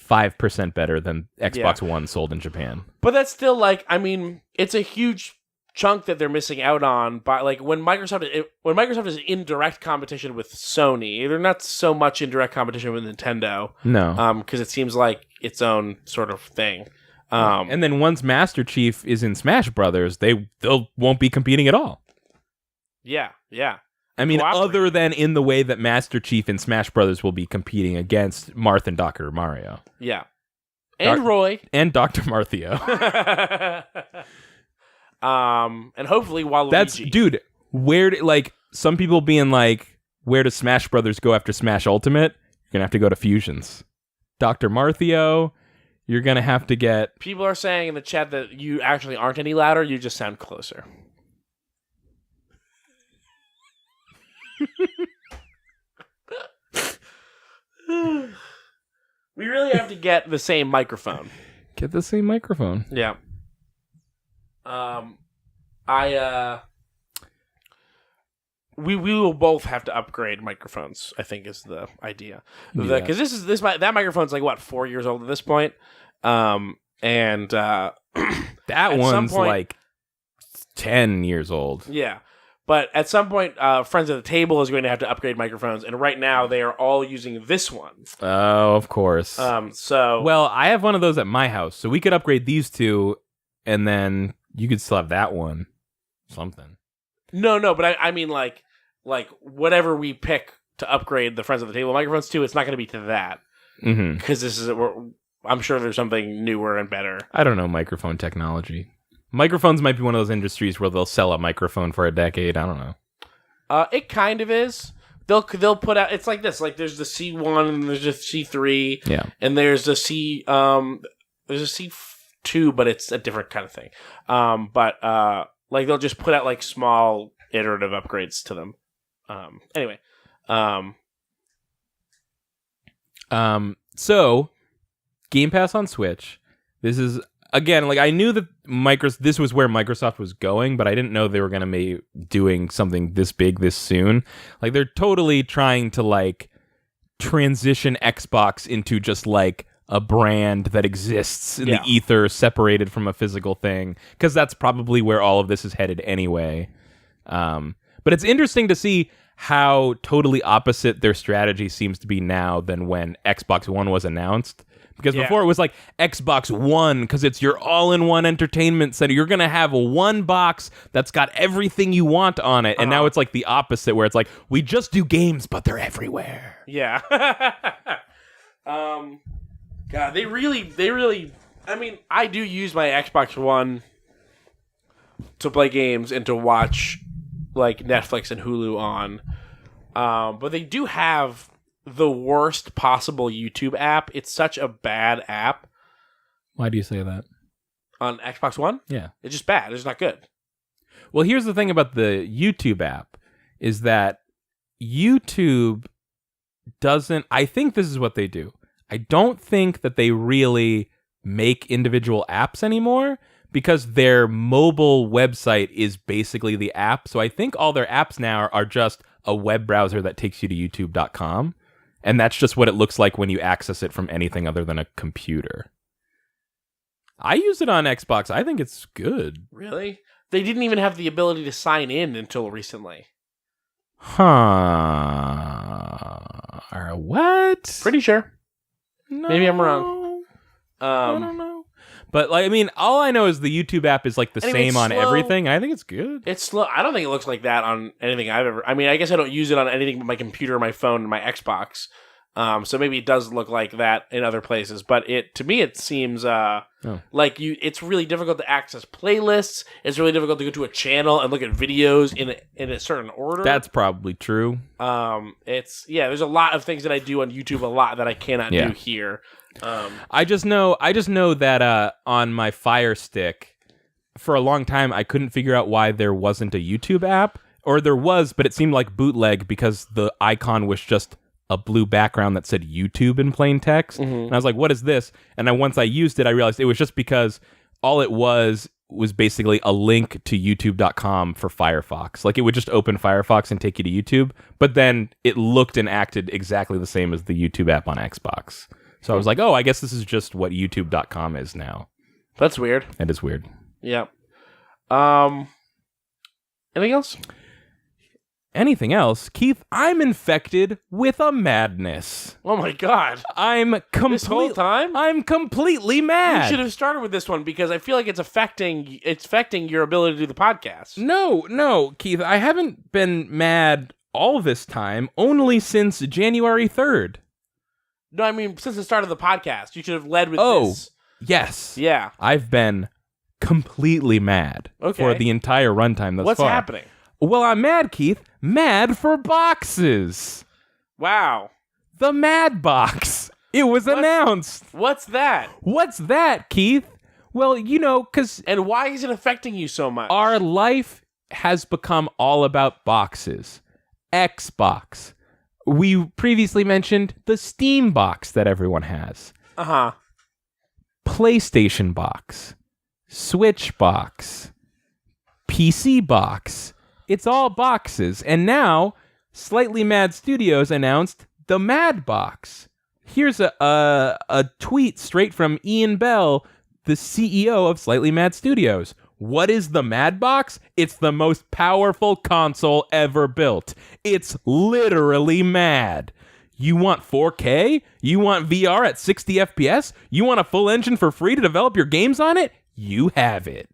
[SPEAKER 1] 5% better than Xbox One sold in Japan.
[SPEAKER 2] But that's still like, I mean, it's a huge chunk that they're missing out on. By like when Microsoft is in direct competition with Sony, they're not so much in direct competition with Nintendo.
[SPEAKER 1] No,
[SPEAKER 2] because it seems like its own sort of thing.
[SPEAKER 1] And then once Master Chief is in Smash Brothers, they won't be competing at all.
[SPEAKER 2] Yeah.
[SPEAKER 1] I mean, other than in the way that Master Chief in Smash Brothers will be competing against Marth and Dr. Mario.
[SPEAKER 2] Yeah. And Roy.
[SPEAKER 1] And Dr. Marthio.
[SPEAKER 2] And hopefully Waluigi.
[SPEAKER 1] That's, dude, some people being like, where does Smash Brothers go after Smash Ultimate? You're going to have to go to Fusions. Dr. Marthio, you're going to have to get...
[SPEAKER 2] People are saying in the chat that you actually aren't any louder, you just sound closer. We really have to get the same microphone.
[SPEAKER 1] Get the same microphone.
[SPEAKER 2] Yeah. We will both have to upgrade microphones, I think is the idea. Because that microphone's like what, 4 years old at this point. That
[SPEAKER 1] one's like 10 years old.
[SPEAKER 2] Yeah. But at some point, Friends at the Table is going to have to upgrade microphones, and right now they are all using this one.
[SPEAKER 1] Oh, of course.
[SPEAKER 2] Well,
[SPEAKER 1] I have one of those at my house, so we could upgrade these two, and then you could still have that one. Something.
[SPEAKER 2] No, but I mean like whatever we pick to upgrade the Friends at the Table microphones to, it's not going to be to that. Because I'm sure there's something newer and better.
[SPEAKER 1] I don't know microphone technology. Microphones might be one of those industries where they'll sell a microphone for a decade. I don't know.
[SPEAKER 2] It kind of is. They'll put out. It's like this. Like there's the C1 and there's a C3.
[SPEAKER 1] Yeah.
[SPEAKER 2] And there's a C. There's a C2, but it's a different kind of thing. Like they'll just put out like small iterative upgrades to them. Anyway.
[SPEAKER 1] So Game Pass on Switch. This is. Again, like I knew that this was where Microsoft was going, but I didn't know they were going to be doing something this big this soon. Like they're totally trying to like transition Xbox into just like a brand that exists in the ether, separated from a physical thing, because that's probably where all of this is headed anyway. But it's interesting to see how totally opposite their strategy seems to be now than when Xbox One was announced. Because before it was like Xbox One, because it's your all-in-one entertainment center. You're going to have one box that's got everything you want on it. And now it's like the opposite, where it's like, we just do games, but they're everywhere.
[SPEAKER 2] Yeah. God, they really, I mean, I do use my Xbox One to play games and to watch like Netflix and Hulu on. But they do have the worst possible YouTube app. It's such a bad app.
[SPEAKER 1] Why do you say that?
[SPEAKER 2] On Xbox One?
[SPEAKER 1] Yeah.
[SPEAKER 2] It's just bad. It's not good.
[SPEAKER 1] Well, here's the thing about the YouTube app is that YouTube doesn't... I think this is what they do. I don't think that they really make individual apps anymore because their mobile website is basically the app. So I think all their apps now are just a web browser that takes you to youtube.com. And that's just what it looks like when you access it from anything other than a computer. I use it on Xbox. I think it's good.
[SPEAKER 2] Really? They didn't even have the ability to sign in until recently.
[SPEAKER 1] Huh. What?
[SPEAKER 2] Pretty sure.
[SPEAKER 1] No.
[SPEAKER 2] Maybe I'm wrong.
[SPEAKER 1] I don't know. But like, I mean, all I know is the YouTube app is like the
[SPEAKER 2] Anyway,
[SPEAKER 1] same on
[SPEAKER 2] slow.
[SPEAKER 1] everything. I think it's good.
[SPEAKER 2] It's slow. I don't think it looks like that on anything I've ever. I mean, I guess I don't use it on anything but my computer, my phone, and my Xbox. So maybe it does look like that in other places. But to me, it seems like it's really difficult to access playlists. It's really difficult to go to a channel and look at videos in a certain order.
[SPEAKER 1] That's probably true.
[SPEAKER 2] There's a lot of things that I do on YouTube a lot that I cannot do here.
[SPEAKER 1] I just know that on my Fire Stick, for a long time, I couldn't figure out why there wasn't a YouTube app, or there was, but it seemed like bootleg because the icon was just a blue background that said YouTube in plain text.
[SPEAKER 2] Mm-hmm.
[SPEAKER 1] And I was like, what is this? And then once I used it, I realized it was just because all it was basically a link to youtube.com for Firefox. Like, it would just open Firefox and take you to YouTube, but then it looked and acted exactly the same as the YouTube app on Xbox. So I was like, oh, I guess this is just what youtube.com is now.
[SPEAKER 2] That's weird.
[SPEAKER 1] It is weird.
[SPEAKER 2] Yeah. Anything else?
[SPEAKER 1] Anything else? Keith, I'm infected with a madness.
[SPEAKER 2] Oh my god.
[SPEAKER 1] This
[SPEAKER 2] whole time?
[SPEAKER 1] I'm completely
[SPEAKER 2] You
[SPEAKER 1] mad.
[SPEAKER 2] should have started with this one because I feel like it's affecting your ability to do the podcast.
[SPEAKER 1] No, Keith, I haven't been mad all this time, only since January 3rd.
[SPEAKER 2] No, I mean since the start of the podcast. You should have led with
[SPEAKER 1] Oh,
[SPEAKER 2] this.
[SPEAKER 1] yes.
[SPEAKER 2] Yeah.
[SPEAKER 1] I've been completely mad for the entire runtime thus
[SPEAKER 2] What's
[SPEAKER 1] far.
[SPEAKER 2] happening?
[SPEAKER 1] Well, I'm mad, Keith. Mad for boxes.
[SPEAKER 2] Wow.
[SPEAKER 1] The Mad Box. It was announced.
[SPEAKER 2] What's that?
[SPEAKER 1] What's that, Keith? Well, because
[SPEAKER 2] And why is it affecting you so much?
[SPEAKER 1] our life has become all about boxes. Xbox. We previously mentioned the Steam box that everyone has.
[SPEAKER 2] Uh-huh.
[SPEAKER 1] PlayStation box. Switch box. PC box. It's all boxes. And now, Slightly Mad Studios announced the Mad Box. Here's a tweet straight from Ian Bell, the CEO of Slightly Mad Studios. What is the Mad Box? It's the most powerful console ever built. It's literally mad. You want 4K? You want VR at 60 FPS? You want a full engine for free to develop your games on it? You have it.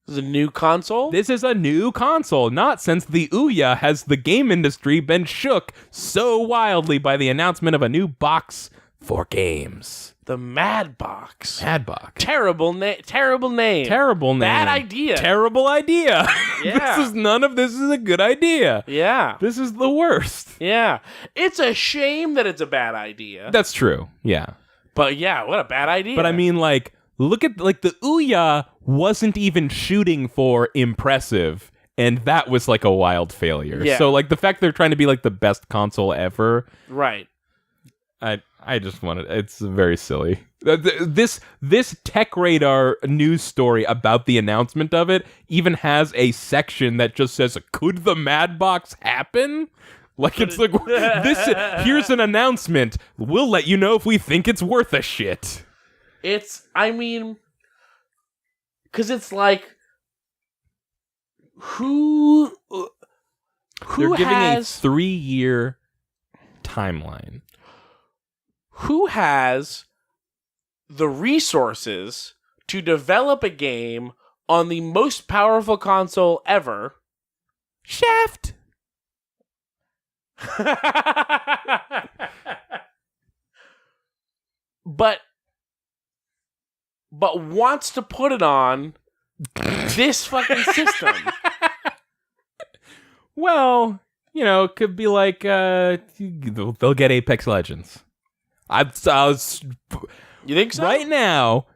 [SPEAKER 2] This is a new console?
[SPEAKER 1] This is a new console. Not since the Ouya has the game industry been shook so wildly by the announcement of a new box for games.
[SPEAKER 2] The Mad Box.
[SPEAKER 1] Mad Box.
[SPEAKER 2] Terrible name.
[SPEAKER 1] Terrible name.
[SPEAKER 2] Bad idea.
[SPEAKER 1] Terrible idea.
[SPEAKER 2] Yeah.
[SPEAKER 1] None of this is a good idea.
[SPEAKER 2] Yeah.
[SPEAKER 1] This is the worst.
[SPEAKER 2] Yeah. It's a shame that it's a bad idea.
[SPEAKER 1] That's true. Yeah.
[SPEAKER 2] But yeah, what a bad idea.
[SPEAKER 1] But I mean, like, look at, like, the Ouya wasn't even shooting for impressive, and that was, like, a wild failure.
[SPEAKER 2] Yeah.
[SPEAKER 1] So, like, the fact they're trying to be, like, the best console ever,
[SPEAKER 2] right.
[SPEAKER 1] I just wanted, it's very silly. This Tech Radar news story about the announcement of it even has a section that just says, could the Mad Box happen? Like, it's like, here's an announcement. We'll let you know if we think it's worth a shit.
[SPEAKER 2] Because it's like, who
[SPEAKER 1] They're giving
[SPEAKER 2] has
[SPEAKER 1] a 3-year timeline.
[SPEAKER 2] who has the resources to develop a game on the most powerful console ever?
[SPEAKER 1] Shaft.
[SPEAKER 2] but wants to put it on this fucking system.
[SPEAKER 1] Well, it could be like they'll get Apex Legends. I was
[SPEAKER 2] You think so?
[SPEAKER 1] right now.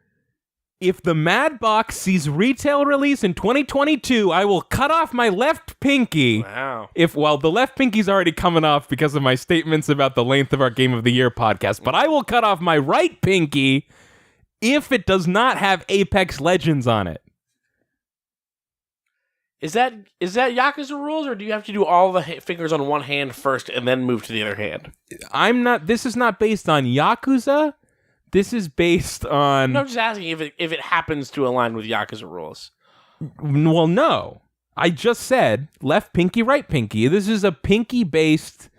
[SPEAKER 1] If the Mad Box sees retail release in 2022, I will cut off my left pinky.
[SPEAKER 2] Wow.
[SPEAKER 1] The left pinky's already coming off because of my statements about the length of our Game of the Year podcast, but I will cut off my right pinky if it does not have Apex Legends on it.
[SPEAKER 2] Is that Yakuza rules, or do you have to do all the fingers on one hand first and then move to the other hand?
[SPEAKER 1] This is not based on Yakuza. This is based on...
[SPEAKER 2] No, I'm just asking if it happens to align with Yakuza rules.
[SPEAKER 1] Well, no. I just said left pinky, right pinky. This is a pinky-based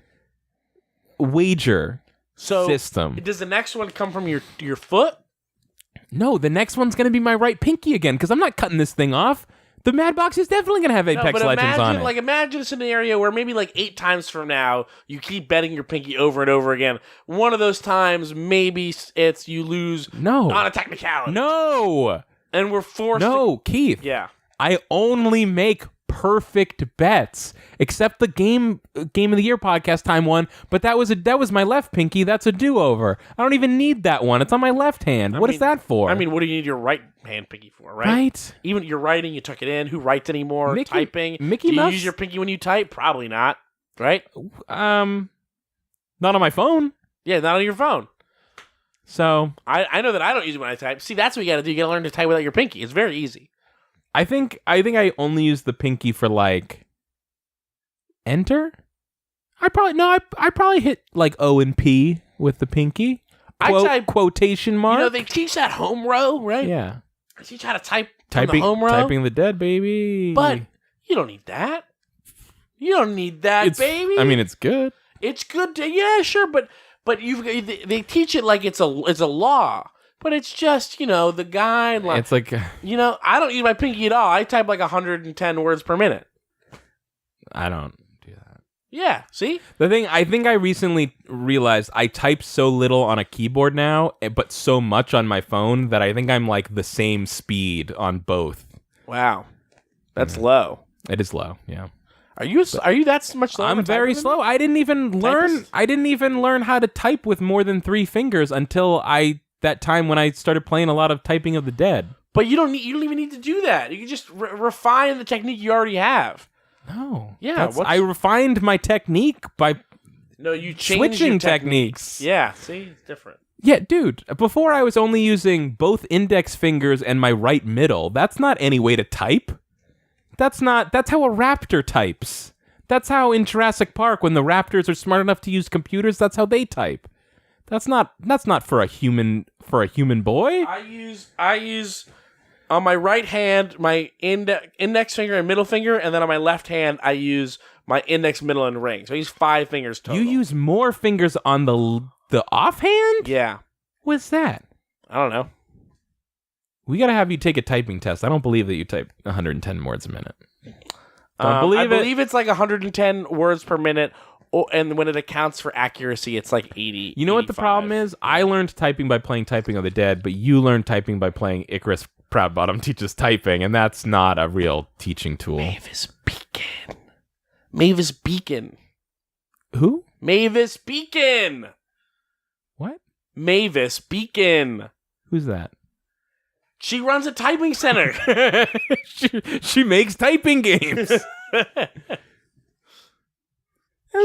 [SPEAKER 1] wager system.
[SPEAKER 2] Does the next one come from your foot?
[SPEAKER 1] No, the next one's going to be my right pinky again, because I'm not cutting this thing off. The Mad Box is definitely going to have Apex Legends on it.
[SPEAKER 2] Imagine a scenario where maybe 8 times from now, you keep betting your pinky over and over again. One of those times, maybe it's you lose on a technicality.
[SPEAKER 1] No.
[SPEAKER 2] And we're forced
[SPEAKER 1] Keith.
[SPEAKER 2] Yeah.
[SPEAKER 1] I only make perfect bets, except the game of the year podcast time one, but that was my left pinky. That's a do-over. I don't even need that one. It's on my left hand. What is that for?
[SPEAKER 2] I mean, what do you need your right hand pinky for, right?
[SPEAKER 1] Right.
[SPEAKER 2] Even you're writing, you tuck it in. Who writes anymore? Typing.
[SPEAKER 1] Mickey
[SPEAKER 2] do you
[SPEAKER 1] Mouse?
[SPEAKER 2] use your pinky when you type? Probably not, right?
[SPEAKER 1] Not on my phone.
[SPEAKER 2] Yeah, not on your phone.
[SPEAKER 1] So
[SPEAKER 2] I know that I don't use it when I type. See, that's what you got to do. You got to learn to type without your pinky. It's very easy.
[SPEAKER 1] I think I only use the pinky for enter. I probably hit O and P with the pinky.
[SPEAKER 2] I type
[SPEAKER 1] quotation mark.
[SPEAKER 2] They teach that home row, right?
[SPEAKER 1] Yeah.
[SPEAKER 2] They teach how to type
[SPEAKER 1] typing
[SPEAKER 2] on the home row.
[SPEAKER 1] Typing the dead, baby.
[SPEAKER 2] But you don't need that. You don't need that, baby.
[SPEAKER 1] I mean, it's good.
[SPEAKER 2] It's good to sure, but they teach it like it's a law. But it's just, the guideline.
[SPEAKER 1] It's like...
[SPEAKER 2] I don't use my pinky at all. I type 110 words per minute.
[SPEAKER 1] I don't do that.
[SPEAKER 2] Yeah, see?
[SPEAKER 1] I think I recently realized I type so little on a keyboard now, but so much on my phone that I think I'm the same speed on both.
[SPEAKER 2] Wow. That's low.
[SPEAKER 1] It is low, yeah.
[SPEAKER 2] Are you that much slow?
[SPEAKER 1] I'm very slow. I didn't even learn how to type with more than 3 fingers until that time when I started playing a lot of Typing of the Dead.
[SPEAKER 2] But you don't even need to do that. You can just refine the technique you already have.
[SPEAKER 1] No.
[SPEAKER 2] Yeah.
[SPEAKER 1] I refined my technique by
[SPEAKER 2] you
[SPEAKER 1] switching techniques.
[SPEAKER 2] Yeah. See, it's different.
[SPEAKER 1] Yeah, dude. Before I was only using both index fingers and my right middle. That's not any way to type. That's how a raptor types. That's how in Jurassic Park, when the raptors are smart enough to use computers, that's how they type. That's not for a human boy.
[SPEAKER 2] I use on my right hand my index finger and middle finger, and then on my left hand I use my index, middle, and ring. So I use 5 fingers total.
[SPEAKER 1] You use more fingers on the offhand?
[SPEAKER 2] Yeah.
[SPEAKER 1] What's that?
[SPEAKER 2] I don't know.
[SPEAKER 1] We gotta have you take a typing test. I don't believe that you type 110 words a minute. I believe
[SPEAKER 2] it's 110 words per minute. Oh, and when it accounts for accuracy, it's 80.
[SPEAKER 1] You know what the problem is? I learned typing by playing Typing of the Dead, but you learned typing by playing Icarus Proudbottom Teaches Typing, and that's not a real teaching tool.
[SPEAKER 2] Mavis Beacon.
[SPEAKER 1] Who?
[SPEAKER 2] Mavis Beacon.
[SPEAKER 1] What?
[SPEAKER 2] Mavis Beacon.
[SPEAKER 1] Who's that?
[SPEAKER 2] She runs a typing center.
[SPEAKER 1] she makes typing games.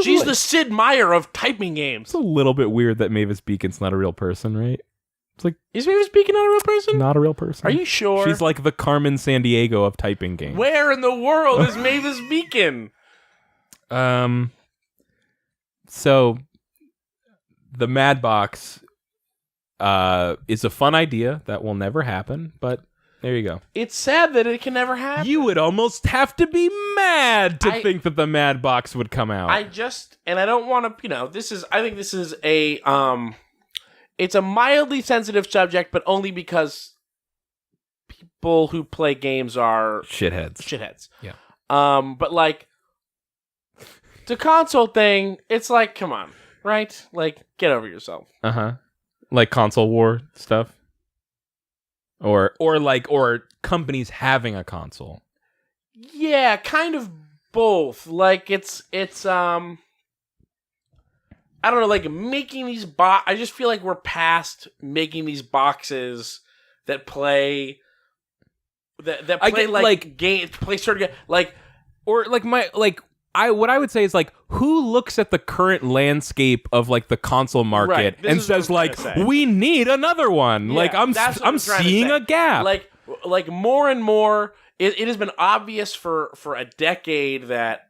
[SPEAKER 2] She's the Sid Meier of typing games.
[SPEAKER 1] It's a little bit weird that Mavis Beacon's not a real person, right? It's
[SPEAKER 2] is Mavis Beacon not a real person?
[SPEAKER 1] Not a real person.
[SPEAKER 2] Are you sure?
[SPEAKER 1] She's like the Carmen Sandiego of typing games.
[SPEAKER 2] Where in the world is Mavis Beacon?
[SPEAKER 1] So the Mad Box is a fun idea that will never happen, but there you go.
[SPEAKER 2] It's sad that it can never happen.
[SPEAKER 1] You would almost have to be mad to think that the Mad Box would come out.
[SPEAKER 2] I don't want to, I think this is a, it's a mildly sensitive subject, but only because people who play games are
[SPEAKER 1] shitheads. Yeah.
[SPEAKER 2] But the console thing, it's come on, right? Get over yourself.
[SPEAKER 1] Uh-huh. Like console war stuff? Or companies having a console.
[SPEAKER 2] Yeah, kind of both. It's I don't know, making these I just feel like we're past making these boxes that play games, play certain
[SPEAKER 1] what I would say is who looks at the current landscape of the console market and says we need another one.
[SPEAKER 2] Yeah,
[SPEAKER 1] I'm seeing a gap.
[SPEAKER 2] More and more it has been obvious for a decade that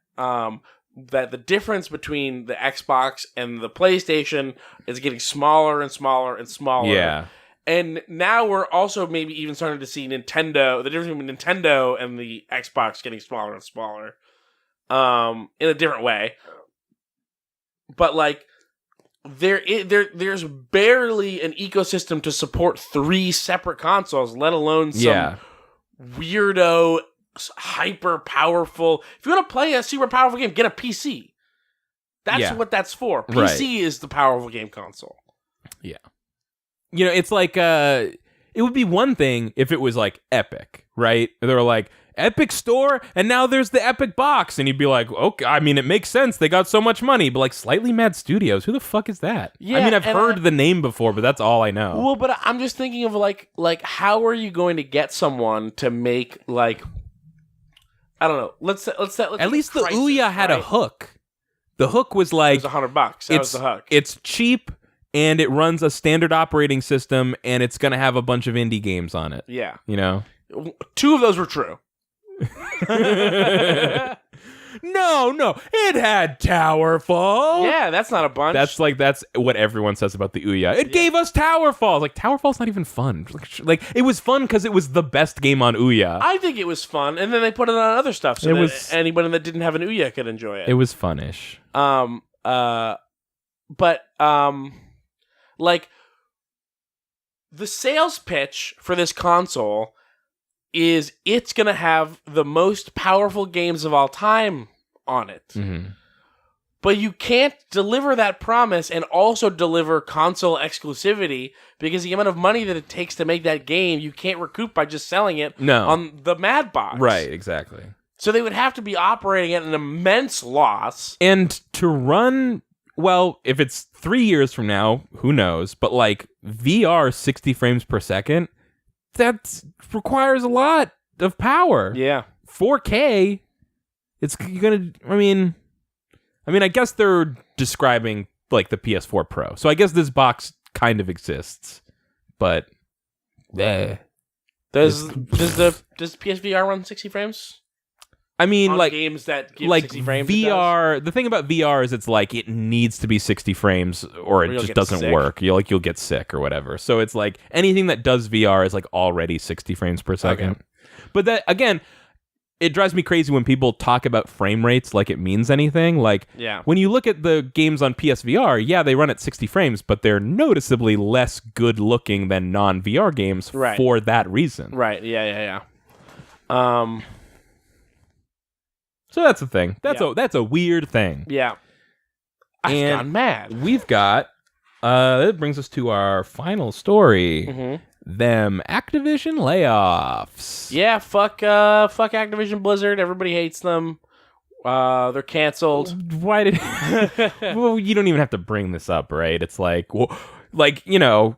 [SPEAKER 2] that the difference between the Xbox and the PlayStation is getting smaller and smaller and smaller.
[SPEAKER 1] Yeah.
[SPEAKER 2] And now we're also maybe even starting to see the difference between Nintendo and the Xbox getting smaller and smaller, in a different way. But like, there's barely an ecosystem to support 3 separate consoles, let alone some weirdo, hyper powerful. If you want to play a super powerful game, get a PC. That's what that's for. PC is the powerful game console.
[SPEAKER 1] Yeah. You know, it's like, it would be one thing if it was like Epic, right? They were like, Epic Store, and now there's the Epic Box. And you'd be like, okay, I mean, it makes sense. They got so much money. But like, Slightly Mad Studios, who the fuck is that?
[SPEAKER 2] Yeah,
[SPEAKER 1] I mean, I've heard the name before, but that's all I know.
[SPEAKER 2] Well, but I'm just thinking of like how are you going to get someone to make like, I don't know. Let's
[SPEAKER 1] at least the
[SPEAKER 2] Crysis,
[SPEAKER 1] Ouya had a hook. The hook was like,
[SPEAKER 2] it was $100. That was the hook.
[SPEAKER 1] It's cheap. And it runs a standard operating system, and it's going to have a bunch of indie games on it.
[SPEAKER 2] Yeah.
[SPEAKER 1] You know?
[SPEAKER 2] 2 of those were true.
[SPEAKER 1] No. It had Towerfall.
[SPEAKER 2] Yeah, that's not a bunch.
[SPEAKER 1] That's what everyone says about the Ouya. It gave us Towerfall. Like, Towerfall's not even fun. Like it was fun because it was the best game on Ouya.
[SPEAKER 2] I think it was fun, and then they put it on other stuff so that anyone that didn't have an Ouya could enjoy it.
[SPEAKER 1] It was funnish.
[SPEAKER 2] Like, the sales pitch for this console is it's going to have the most powerful games of all time on it.
[SPEAKER 1] Mm-hmm.
[SPEAKER 2] But you can't deliver that promise and also deliver console exclusivity because the amount of money that it takes to make that game, you can't recoup by just selling it on the Mad Box.
[SPEAKER 1] Right, exactly.
[SPEAKER 2] So they would have to be operating at an immense loss.
[SPEAKER 1] And to run... Well, if it's 3 years from now, who knows? But like VR 60 frames per second, that requires a lot of power.
[SPEAKER 2] Yeah.
[SPEAKER 1] 4K, it's gonna. I mean, I guess they're describing like the PS4 Pro, so I guess this box kind of exists, but
[SPEAKER 2] does PSVR run 60 frames?
[SPEAKER 1] I mean,
[SPEAKER 2] on
[SPEAKER 1] like
[SPEAKER 2] games that give
[SPEAKER 1] like
[SPEAKER 2] 60 frames.
[SPEAKER 1] VR. The thing about VR is it's like it needs to be 60 frames, or it just doesn't work. You'll get sick or whatever. So it's like anything that does VR is like already 60 frames per second. Okay. But that again, it drives me crazy when people talk about frame rates like it means anything. Like when you look at the games on PSVR, yeah, they run at 60 frames, but they're noticeably less good looking than non-VR games for that reason.
[SPEAKER 2] Right. Yeah.
[SPEAKER 1] So that's the thing. That's a weird thing.
[SPEAKER 2] Yeah. I've gone mad.
[SPEAKER 1] We've got that brings us to our final story. Mm-hmm. Them Activision layoffs.
[SPEAKER 2] Yeah, fuck Activision Blizzard. Everybody hates them. They're canceled.
[SPEAKER 1] Why did well, you don't even have to bring this up, right? It's like you know,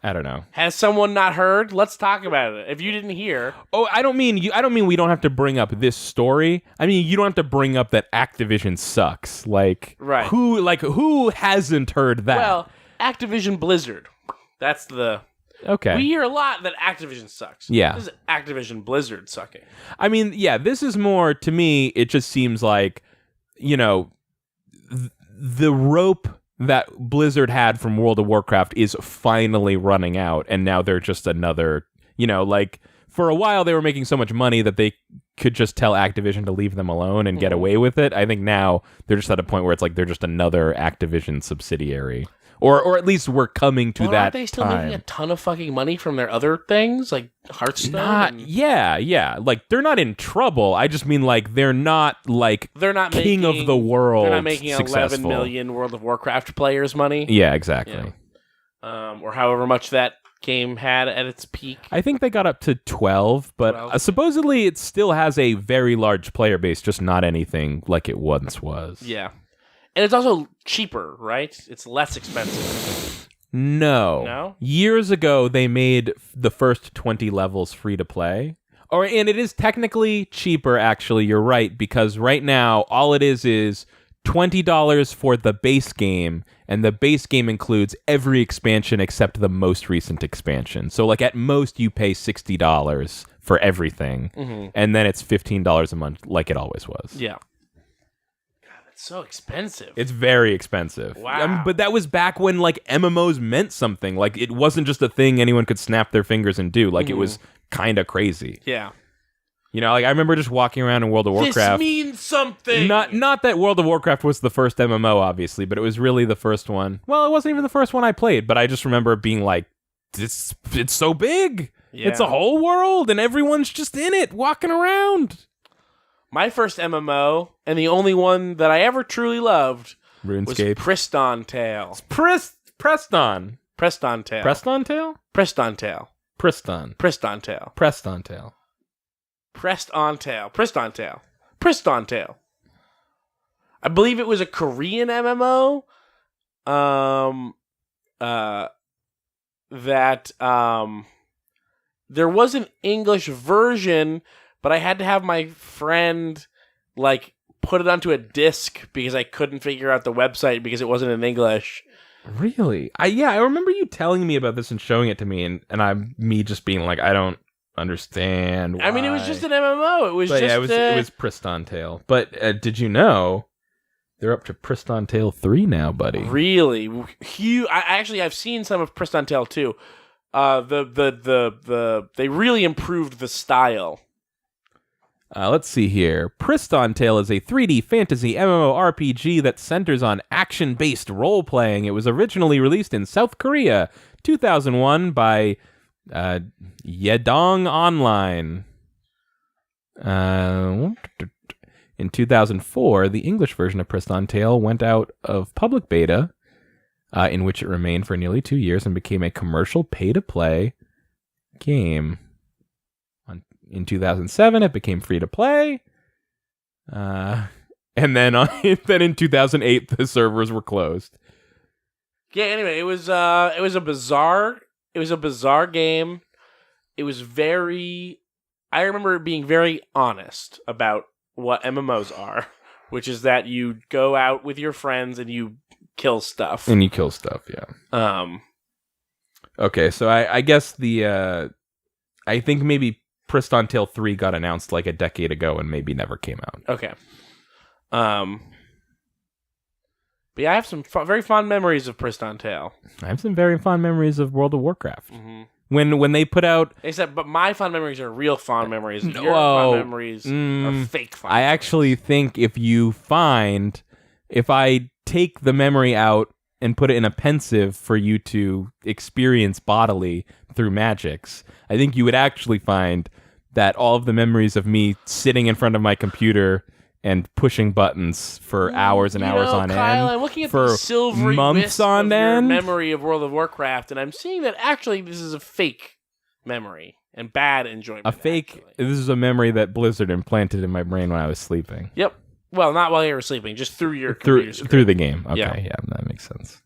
[SPEAKER 1] I don't know.
[SPEAKER 2] Has someone not heard? Let's talk about it. If you didn't hear.
[SPEAKER 1] Oh, I don't mean we don't have to bring up this story. I mean, you don't have to bring up that Activision sucks. Like, who hasn't heard that?
[SPEAKER 2] Well, Activision Blizzard. That's the...
[SPEAKER 1] Okay.
[SPEAKER 2] We hear a lot that Activision sucks.
[SPEAKER 1] Yeah.
[SPEAKER 2] This is Activision Blizzard sucking.
[SPEAKER 1] I mean, yeah, this is more, to me, it just seems like, you know, the rope that Blizzard had from World of Warcraft is finally running out, and now they're just another, you know, like, for a while they were making so much money that they could just tell Activision to leave them alone and get away with it. I think now they're just at a point where it's like they're just another Activision subsidiary. Or at least we're coming to that.
[SPEAKER 2] Aren't they still making a ton of fucking money from their other things, like Hearthstone?
[SPEAKER 1] Yeah. Like, they're not in trouble. I just mean, like, they're not king of the world.
[SPEAKER 2] They're not making
[SPEAKER 1] successful.
[SPEAKER 2] 11 million World of Warcraft players money.
[SPEAKER 1] Yeah, exactly.
[SPEAKER 2] Yeah. Or however much that game had at its peak.
[SPEAKER 1] I think they got up to 12, but supposedly it still has a very large player base, just not anything like it once was.
[SPEAKER 2] Yeah. And it's also cheaper, right? It's less expensive.
[SPEAKER 1] No? Years ago, they made the first 20 levels free to play. And it is technically cheaper, actually. You're right, because right now, all it is $20 for the base game, and the base game includes every expansion except the most recent expansion. So, like, at most, you pay $60 for everything, and then it's $15 a month, like it always was.
[SPEAKER 2] Yeah. It's so expensive.
[SPEAKER 1] It's very expensive.
[SPEAKER 2] Wow.
[SPEAKER 1] But that was back when like MMOs meant something. Like it wasn't just a thing anyone could snap their fingers and do. Like it was kind of crazy.
[SPEAKER 2] Yeah.
[SPEAKER 1] You know, like I remember just walking around in World of Warcraft.
[SPEAKER 2] This means something.
[SPEAKER 1] Not that World of Warcraft was the first MMO, obviously, but it was really the first one. Well, it wasn't even the first one I played, but I just remember being like, it's so big.
[SPEAKER 2] Yeah.
[SPEAKER 1] It's a whole world, and everyone's just in it, walking around.
[SPEAKER 2] My first MMO, and the only one that I ever truly loved,
[SPEAKER 1] RuneScape.
[SPEAKER 2] was Preston Tale.
[SPEAKER 1] Preston.
[SPEAKER 2] Preston Tale.
[SPEAKER 1] Preston Tale?
[SPEAKER 2] Preston Tale.
[SPEAKER 1] Preston.
[SPEAKER 2] Preston Tale.
[SPEAKER 1] Preston Tale.
[SPEAKER 2] Pressed on tail. Preston Tale. Preston Tale. I believe it was a Korean MMO. There was an English version, but I had to have my friend like put it onto a disc because I couldn't figure out the website because it wasn't in English.
[SPEAKER 1] Really? I remember you telling me about this and showing it to me, and me just being like, I don't understand why.
[SPEAKER 2] I mean, it was just an MMO. It was
[SPEAKER 1] but
[SPEAKER 2] just
[SPEAKER 1] it was Preston Tale. But did you know they're up to Preston Tale 3 now, buddy?
[SPEAKER 2] Really huge. I've seen some of Preston Tale 2. They really improved the style.
[SPEAKER 1] Let's see here. Preston Tale is a 3D fantasy MMORPG that centers on action-based role-playing. It was originally released in South Korea, 2001 by Yedong Online. In 2004, the English version of Preston Tale went out of public beta, in which it remained for nearly 2 years and became a commercial pay-to-play game. In 2007, it became free-to-play. And then in 2008, the servers were closed.
[SPEAKER 2] Yeah. Anyway, it was a bizarre game. It was very. I remember it being very honest about what MMOs are, which is that you go out with your friends and you kill stuff.
[SPEAKER 1] And you kill stuff, yeah. Okay, so I guess I think maybe Preston Tale 3 got announced like a decade ago and maybe never came out.
[SPEAKER 2] Okay. But yeah, I have some very fond memories of Preston Tale.
[SPEAKER 1] I have some very fond memories of World of Warcraft.
[SPEAKER 2] Mm-hmm.
[SPEAKER 1] When they put out...
[SPEAKER 2] But my fond memories are real fond memories. Your fond memories are fake fond memories.
[SPEAKER 1] actually think if I take the memory out and put it in a pensive for you to experience bodily through magics, I think you would actually find that all of the memories of me sitting in front of my computer and pushing buttons for hours and hours on
[SPEAKER 2] Kyle,
[SPEAKER 1] end.
[SPEAKER 2] I'm looking at
[SPEAKER 1] for
[SPEAKER 2] the silvery
[SPEAKER 1] months
[SPEAKER 2] wisp
[SPEAKER 1] on
[SPEAKER 2] of your
[SPEAKER 1] end.
[SPEAKER 2] memory of World of Warcraft, and I'm seeing that actually this is a fake memory and bad enjoyment.
[SPEAKER 1] This
[SPEAKER 2] actually.
[SPEAKER 1] is a memory that Blizzard implanted in my brain when I was sleeping.
[SPEAKER 2] Yep. Well, not while you were sleeping, just through your
[SPEAKER 1] through
[SPEAKER 2] computer screen.
[SPEAKER 1] the game. Okay, yeah, that makes sense.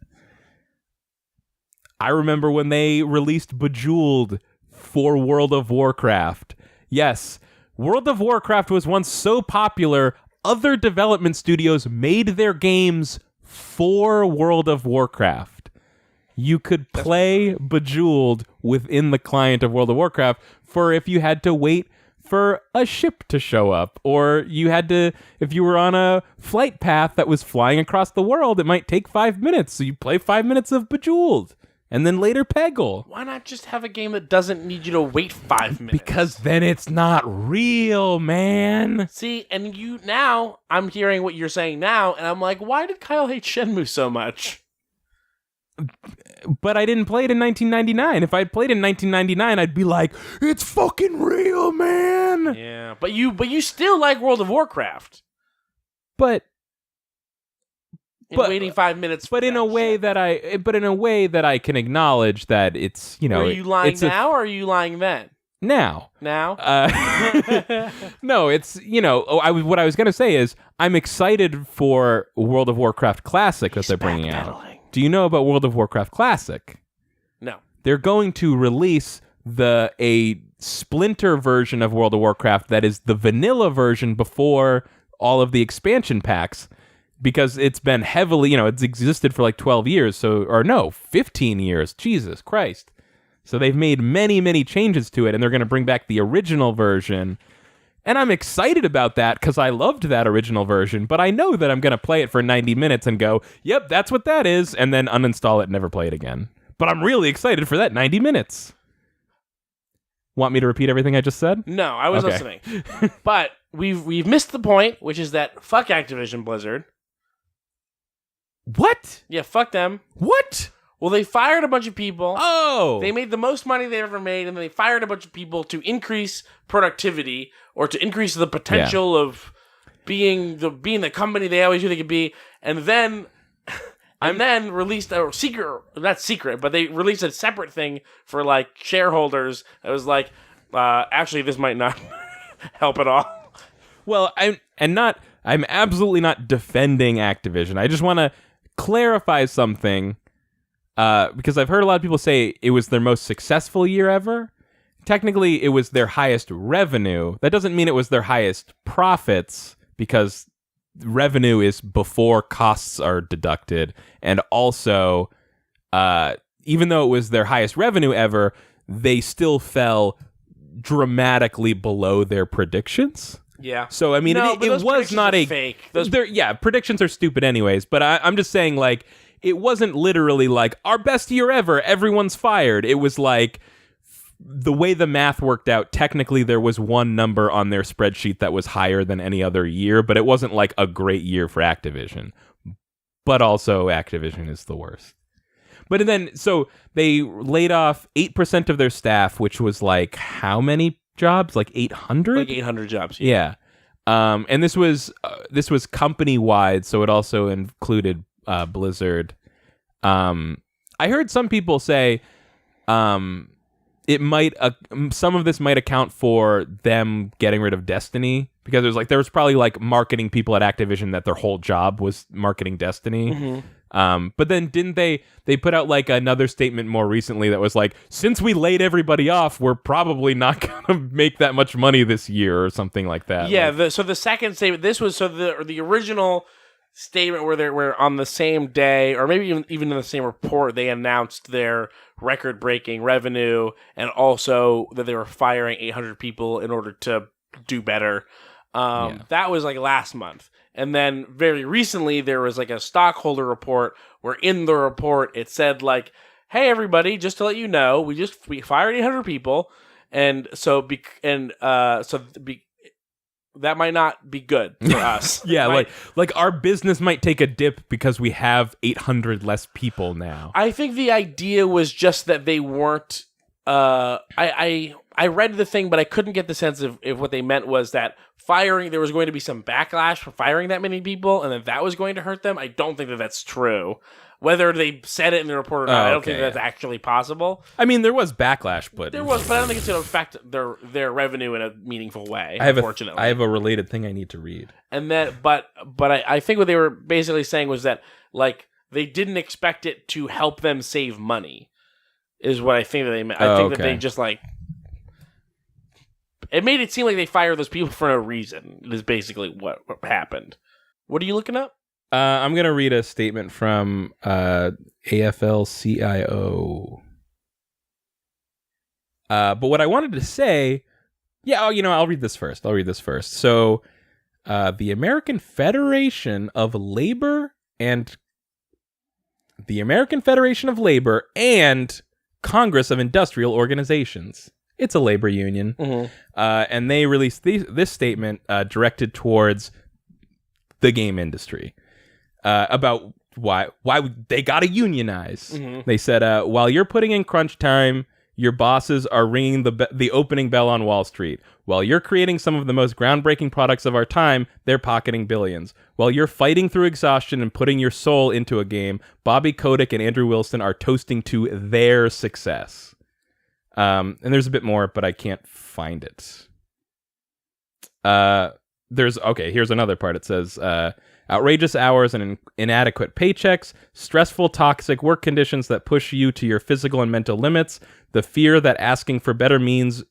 [SPEAKER 1] I remember when they released Bejeweled for World of Warcraft. Yes, World of Warcraft was once so popular, other development studios made their games for World of Warcraft. You could play Bejeweled within the client of World of Warcraft for if you had to wait for a ship to show up, or you had to, if you were on a flight path that was flying across the world, it might take 5 minutes, so you play 5 minutes of Bejeweled. And then later Peggle.
[SPEAKER 2] Why not just have a game that doesn't need you to wait 5 minutes?
[SPEAKER 1] Because then it's not real, man.
[SPEAKER 2] See, and now, I'm hearing what you're saying now, and I'm like, why did Kyle hate Shenmue so much?
[SPEAKER 1] But I didn't play it in 1999. If I'd played in 1999, I'd be like, it's fucking real, man.
[SPEAKER 2] Yeah, but you still like World of Warcraft.
[SPEAKER 1] But
[SPEAKER 2] waiting 5 minutes.
[SPEAKER 1] But in a way that I can acknowledge that it's, you know,
[SPEAKER 2] are you lying now or are you lying then?
[SPEAKER 1] Now.
[SPEAKER 2] Now?
[SPEAKER 1] No, it's, you know, what I was going to say is I'm excited for World of Warcraft Classic that they're bringing out. Do you know about World of Warcraft Classic?
[SPEAKER 2] No.
[SPEAKER 1] They're going to release a splinter version of World of Warcraft that is the vanilla version before all of the expansion packs, because it's been heavily, you know, it's existed for like 12 years, 15 years. Jesus Christ. So they've made many, many changes to it, and they're going to bring back the original version. And I'm excited about that because I loved that original version, but I know that I'm going to play it for 90 minutes and go, yep, that's what that is, and then uninstall it and never play it again. But I'm really excited for that 90 minutes. Want me to repeat everything I just said?
[SPEAKER 2] No, I was listening. But we've missed the point, which is that fuck Activision Blizzard.
[SPEAKER 1] What?
[SPEAKER 2] Yeah, fuck them.
[SPEAKER 1] What?
[SPEAKER 2] Well, they fired a bunch of people.
[SPEAKER 1] Oh!
[SPEAKER 2] They made the most money they've ever made, and then they fired a bunch of people to increase productivity or to increase the potential of being the company they always knew they could be, and then released a secret, not secret, but they released a separate thing for like shareholders. It was like, actually, this might not help at all.
[SPEAKER 1] Well, I'm absolutely not defending Activision. I just want to clarify something. Because I've heard a lot of people say it was their most successful year ever. Technically, it was their highest revenue. That doesn't mean it was their highest profits, because revenue is before costs are deducted. And also, even though it was their highest revenue ever, they still fell dramatically below their predictions.
[SPEAKER 2] Yeah.
[SPEAKER 1] So, I mean, it was not a
[SPEAKER 2] fake.
[SPEAKER 1] Predictions are stupid anyways, but I'm just saying, like, it wasn't literally like, our best year ever, everyone's fired. It was like, the way the math worked out, technically there was one number on their spreadsheet that was higher than any other year, but it wasn't like a great year for Activision. But also, Activision is the worst. But then, so they laid off 8% of their staff, which was like, how many jobs? Like 800?
[SPEAKER 2] Like 800 jobs.
[SPEAKER 1] Yeah. And this was company-wide, so it also included Blizzard. I heard some people say it might some of this might account for them getting rid of Destiny, because there was probably like marketing people at Activision that their whole job was marketing Destiny.
[SPEAKER 2] Mm-hmm.
[SPEAKER 1] But then didn't they put out like another statement more recently that was like, since we laid everybody off, we're probably not gonna make that much money this year or something like that.
[SPEAKER 2] Yeah. So the second statement, the original statement where they were on the same day, or maybe even in the same report, they announced their record-breaking revenue and also that they were firing 800 people in order to do better. That was like last month. And then very recently there was like a stockholder report where in the report it said like, hey everybody, just to let you know, we fired 800 people, and that might not be good for us.
[SPEAKER 1] Yeah,
[SPEAKER 2] right?
[SPEAKER 1] like our business might take a dip because we have 800 less people now.
[SPEAKER 2] I think the idea was just that they weren't. I read the thing, but I couldn't get the sense of if what they meant was that there was going to be some backlash for firing that many people, and that was going to hurt them. I don't think that that's true. Whether they said it in the report or not, I don't think that's actually possible.
[SPEAKER 1] I mean, there was backlash, but
[SPEAKER 2] I don't think it's going to affect their revenue in a meaningful way. Unfortunately,
[SPEAKER 1] I have a related thing I need to read.
[SPEAKER 2] And then, but I think what they were basically saying was that like they didn't expect it to help them save money, is what I think that they meant. I think that they just like. It made it seem like they fired those people for no reason. Is basically what happened. What are you looking up?
[SPEAKER 1] I'm going to read a statement from AFL-CIO. But what I wanted to say... Yeah, I'll read this first. So, the American Federation of Labor and Congress of Industrial Organizations. It's a labor union.
[SPEAKER 2] Mm-hmm.
[SPEAKER 1] And they released this statement directed towards the game industry. About why they gotta unionize. Mm-hmm. They said, while you're putting in crunch time, your bosses are ringing the opening bell on Wall Street. While you're creating some of the most groundbreaking products of our time, they're pocketing billions. While you're fighting through exhaustion and putting your soul into a game, Bobby Kotick and Andrew Wilson are toasting to their success. And there's a bit more, but I can't find it. Here's another part. It says, outrageous hours and inadequate paychecks, stressful, toxic work conditions that push you to your physical and mental limits, the fear that asking for better means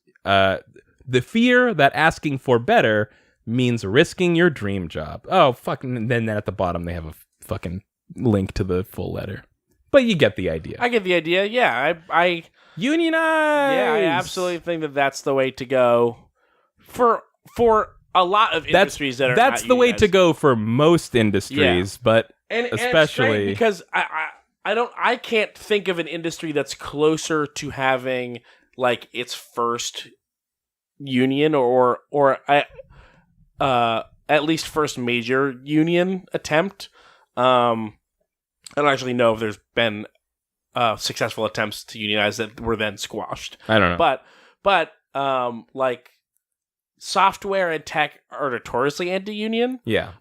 [SPEAKER 1] risking your dream job. Oh, fucking! And then at the bottom they have a fucking link to the full letter. But you get the idea.
[SPEAKER 2] I get the idea. Yeah, I
[SPEAKER 1] unionize.
[SPEAKER 2] Yeah, I absolutely think that that's the way to go. For for a lot of industries that are
[SPEAKER 1] that's
[SPEAKER 2] not
[SPEAKER 1] the way
[SPEAKER 2] unionized.
[SPEAKER 1] to go for most industries, but
[SPEAKER 2] And
[SPEAKER 1] especially
[SPEAKER 2] it's strange because I can't think of an industry that's closer to having like its first union or at least first major union attempt. I don't actually know if there's been successful attempts to unionize that were then squashed.
[SPEAKER 1] I don't know.
[SPEAKER 2] But like software and tech are notoriously anti-union.
[SPEAKER 1] Yeah.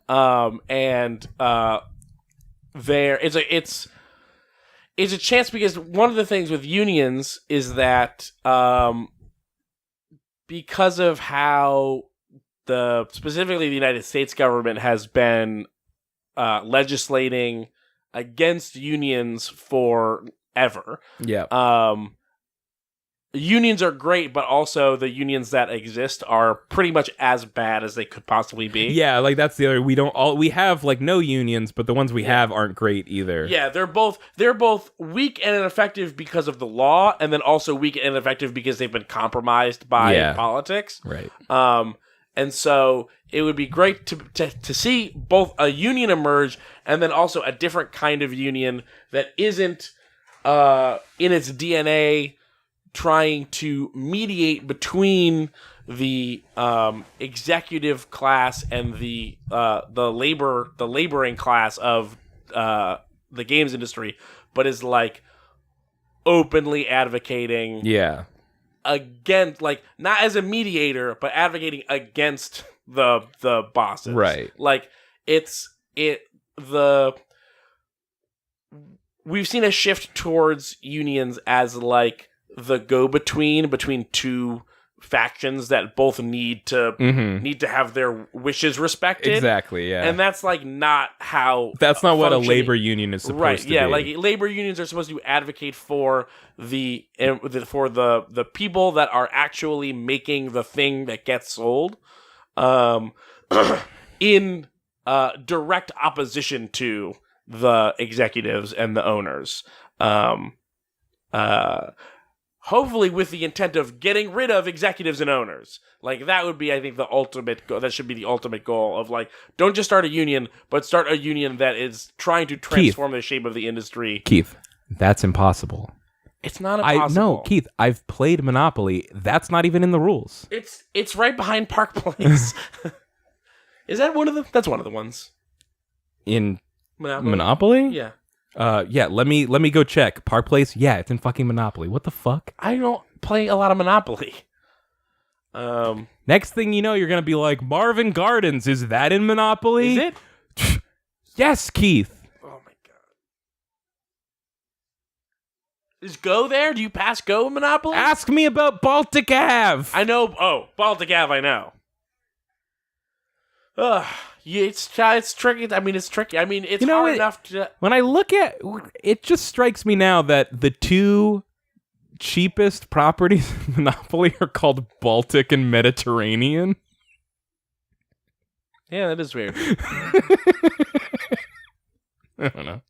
[SPEAKER 2] And there it's a chance because one of the things with unions is that because of how specifically the United States government has been legislating against unions forever.
[SPEAKER 1] Yeah.
[SPEAKER 2] Unions are great, but also the unions that exist are pretty much as bad as they could possibly be.
[SPEAKER 1] Yeah, like that's the other. We have like no unions, but the ones we have aren't great either.
[SPEAKER 2] Yeah, they're both weak and ineffective because of the law, and then also weak and ineffective because they've been compromised by politics.
[SPEAKER 1] Right.
[SPEAKER 2] And so it would be great to see both a union emerge and then also a different kind of union that isn't in its DNA trying to mediate between the executive class and the laboring class of the games industry, but is like openly advocating against, like, not as a mediator, but advocating against the bosses.
[SPEAKER 1] Right.
[SPEAKER 2] Like we've seen a shift towards unions as like the go-between between two factions that both need to have their wishes respected.
[SPEAKER 1] Exactly, yeah.
[SPEAKER 2] And that's like not how
[SPEAKER 1] that's not what a labor union is supposed to be.
[SPEAKER 2] Yeah, like labor unions are supposed to advocate for the people that are actually making the thing that gets sold in direct opposition to the executives and the owners. Hopefully with the intent of getting rid of executives and owners. Like, that would be, I think, the ultimate goal. That should be the ultimate goal of, like, don't just start a union, but start a union that is trying to transform the shape of the industry.
[SPEAKER 1] Keith, that's impossible.
[SPEAKER 2] It's not impossible.
[SPEAKER 1] No, Keith, I've played Monopoly. That's not even in the rules.
[SPEAKER 2] It's right behind Park Place. Is that one of them? That's one of the ones.
[SPEAKER 1] In Monopoly?
[SPEAKER 2] Yeah.
[SPEAKER 1] Let me go check. Park Place? Yeah, it's in fucking Monopoly. What the fuck?
[SPEAKER 2] I don't play a lot of Monopoly.
[SPEAKER 1] Next thing you know, you're gonna be like, Marvin Gardens, is that in Monopoly?
[SPEAKER 2] Is it?
[SPEAKER 1] Yes, Keith.
[SPEAKER 2] Oh my god. Is Go there? Do you pass Go in Monopoly?
[SPEAKER 1] Ask me about Baltic Ave.
[SPEAKER 2] I know. Oh, Baltic Ave, I know. Ugh. Yeah, it's tricky. I mean, it's tricky. I mean, it's hard enough to...
[SPEAKER 1] When I look at... It just strikes me now that the two cheapest properties in Monopoly are called Baltic and Mediterranean.
[SPEAKER 2] Yeah, that is weird.
[SPEAKER 1] I don't know.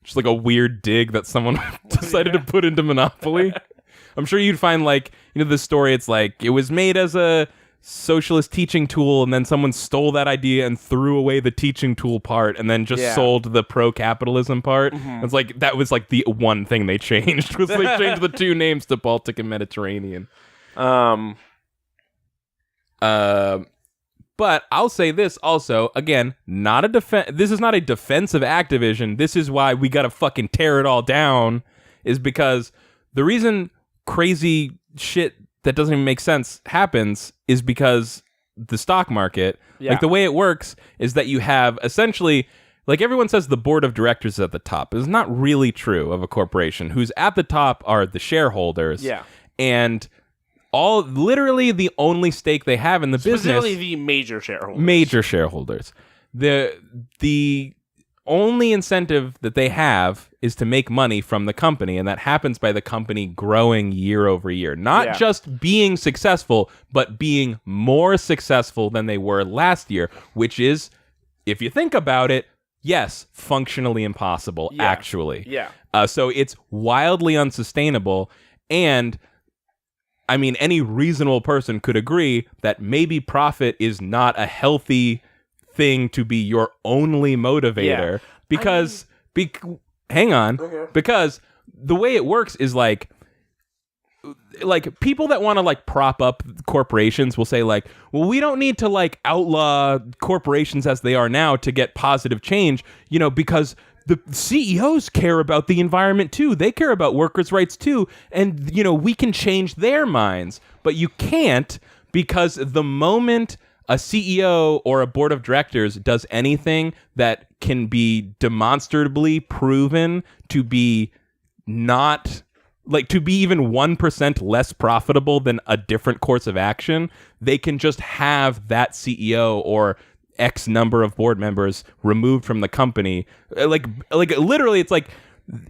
[SPEAKER 1] Just like a weird dig that someone decided to put into Monopoly. I'm sure you'd find, like, the story, it's like, it was made as a socialist teaching tool, and then someone stole that idea and threw away the teaching tool part, and then just sold the pro-capitalism part. It's like that was like the one thing they changed, was they changed the two names to Baltic and Mediterranean. But I'll say this also, again, not a this is not a defense of Activision. This is why we gotta fucking tear it all down, is because the reason crazy shit that doesn't even make sense happens is because the stock market, like the way it works is that you have essentially, like everyone says the board of directors is at the top. It's not really true of a corporation. Who's at the top are the shareholders. Yeah. And literally the only stake they have in the business.
[SPEAKER 2] Specifically the major shareholders.
[SPEAKER 1] Major shareholders. The only incentive that they have is to make money from the company, and that happens by the company growing year over year. Not just being successful, but being more successful than they were last year, which is, if you think about it, yes, functionally impossible, actually.
[SPEAKER 2] Yeah.
[SPEAKER 1] So it's wildly unsustainable, and I mean, any reasonable person could agree that maybe profit is not a healthy thing to be your only motivator. Because, hang on, because the way it works is like people that want to like prop up corporations will say like, well, we don't need to like outlaw corporations as they are now to get positive change, you know, because the CEOs care about the environment too. They care about workers' rights too. And, you know, we can change their minds, but you can't, because the moment a CEO or a board of directors does anything that can be demonstrably proven to be not like to be even 1% less profitable than a different course of action, they can just have that CEO or X number of board members removed from the company. Like literally, it's like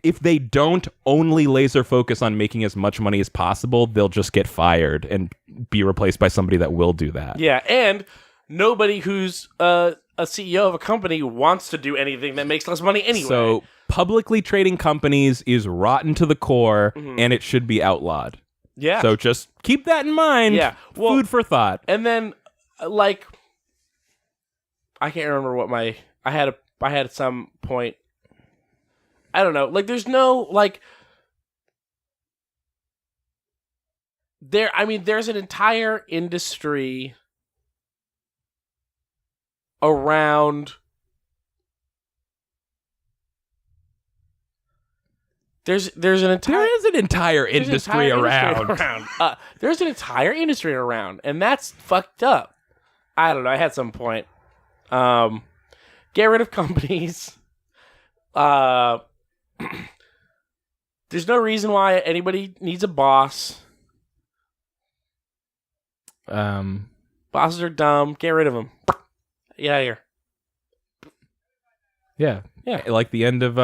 [SPEAKER 1] if they don't only laser focus on making as much money as possible, they'll just get fired and be replaced by somebody that will do that.
[SPEAKER 2] Yeah, and nobody who's a CEO of a company wants to do anything that makes less money anyway.
[SPEAKER 1] So publicly trading companies is rotten to the core, and it should be outlawed.
[SPEAKER 2] Yeah.
[SPEAKER 1] So just keep that in mind.
[SPEAKER 2] Yeah. Well,
[SPEAKER 1] food for thought.
[SPEAKER 2] And then, like, I can't remember what I had at some point. I don't know. Like, there's no like. There's an entire industry around. There is an entire industry around. There's an entire industry around, and that's fucked up. I don't know. I had some point. Get rid of companies. There's no reason why anybody needs a boss. Bosses are dumb. Get rid of them. Get out of here.
[SPEAKER 1] Yeah. Like the end of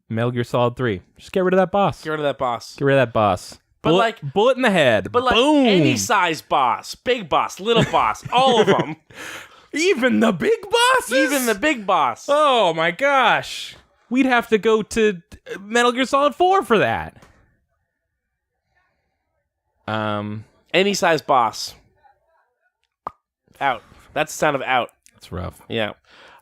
[SPEAKER 1] Metal Gear Solid 3. Just get rid of that boss.
[SPEAKER 2] Get rid of that boss.
[SPEAKER 1] Get rid of that boss.
[SPEAKER 2] But
[SPEAKER 1] bullet in the head.
[SPEAKER 2] But like
[SPEAKER 1] boom.
[SPEAKER 2] Any size boss, big boss, little boss, all of them.
[SPEAKER 1] Even the big bosses?
[SPEAKER 2] Even the big boss.
[SPEAKER 1] Oh my gosh. We'd have to go to Metal Gear Solid 4 for that.
[SPEAKER 2] Any size boss. Out. That's the sound of out.
[SPEAKER 1] That's rough.
[SPEAKER 2] Yeah.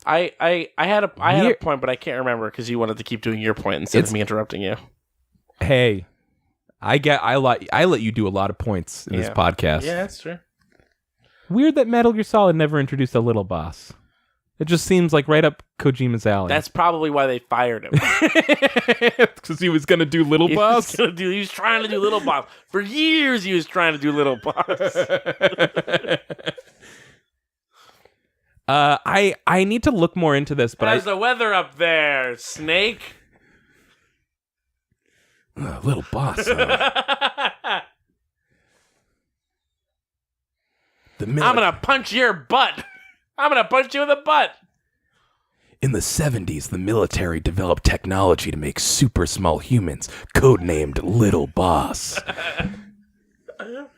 [SPEAKER 2] I had a point, but I can't remember because you wanted to keep doing your point instead of me interrupting you.
[SPEAKER 1] Hey, I let you do a lot of points in this podcast.
[SPEAKER 2] Yeah, that's true.
[SPEAKER 1] Weird that Metal Gear Solid never introduced a little boss. It just seems like right up Kojima's alley.
[SPEAKER 2] That's probably why they fired him.
[SPEAKER 1] Because he was going to do Little Boss?
[SPEAKER 2] He was trying to do Little Boss. For years he was trying to do Little Boss.
[SPEAKER 1] I need to look more into this, but
[SPEAKER 2] how's the weather up there, Snake?
[SPEAKER 1] Little Boss. Huh?
[SPEAKER 2] I'm gonna punch your butt. I'm gonna punch you in the butt.
[SPEAKER 1] In the 70s, the military developed technology to make super small humans, codenamed Little Boss.
[SPEAKER 2] You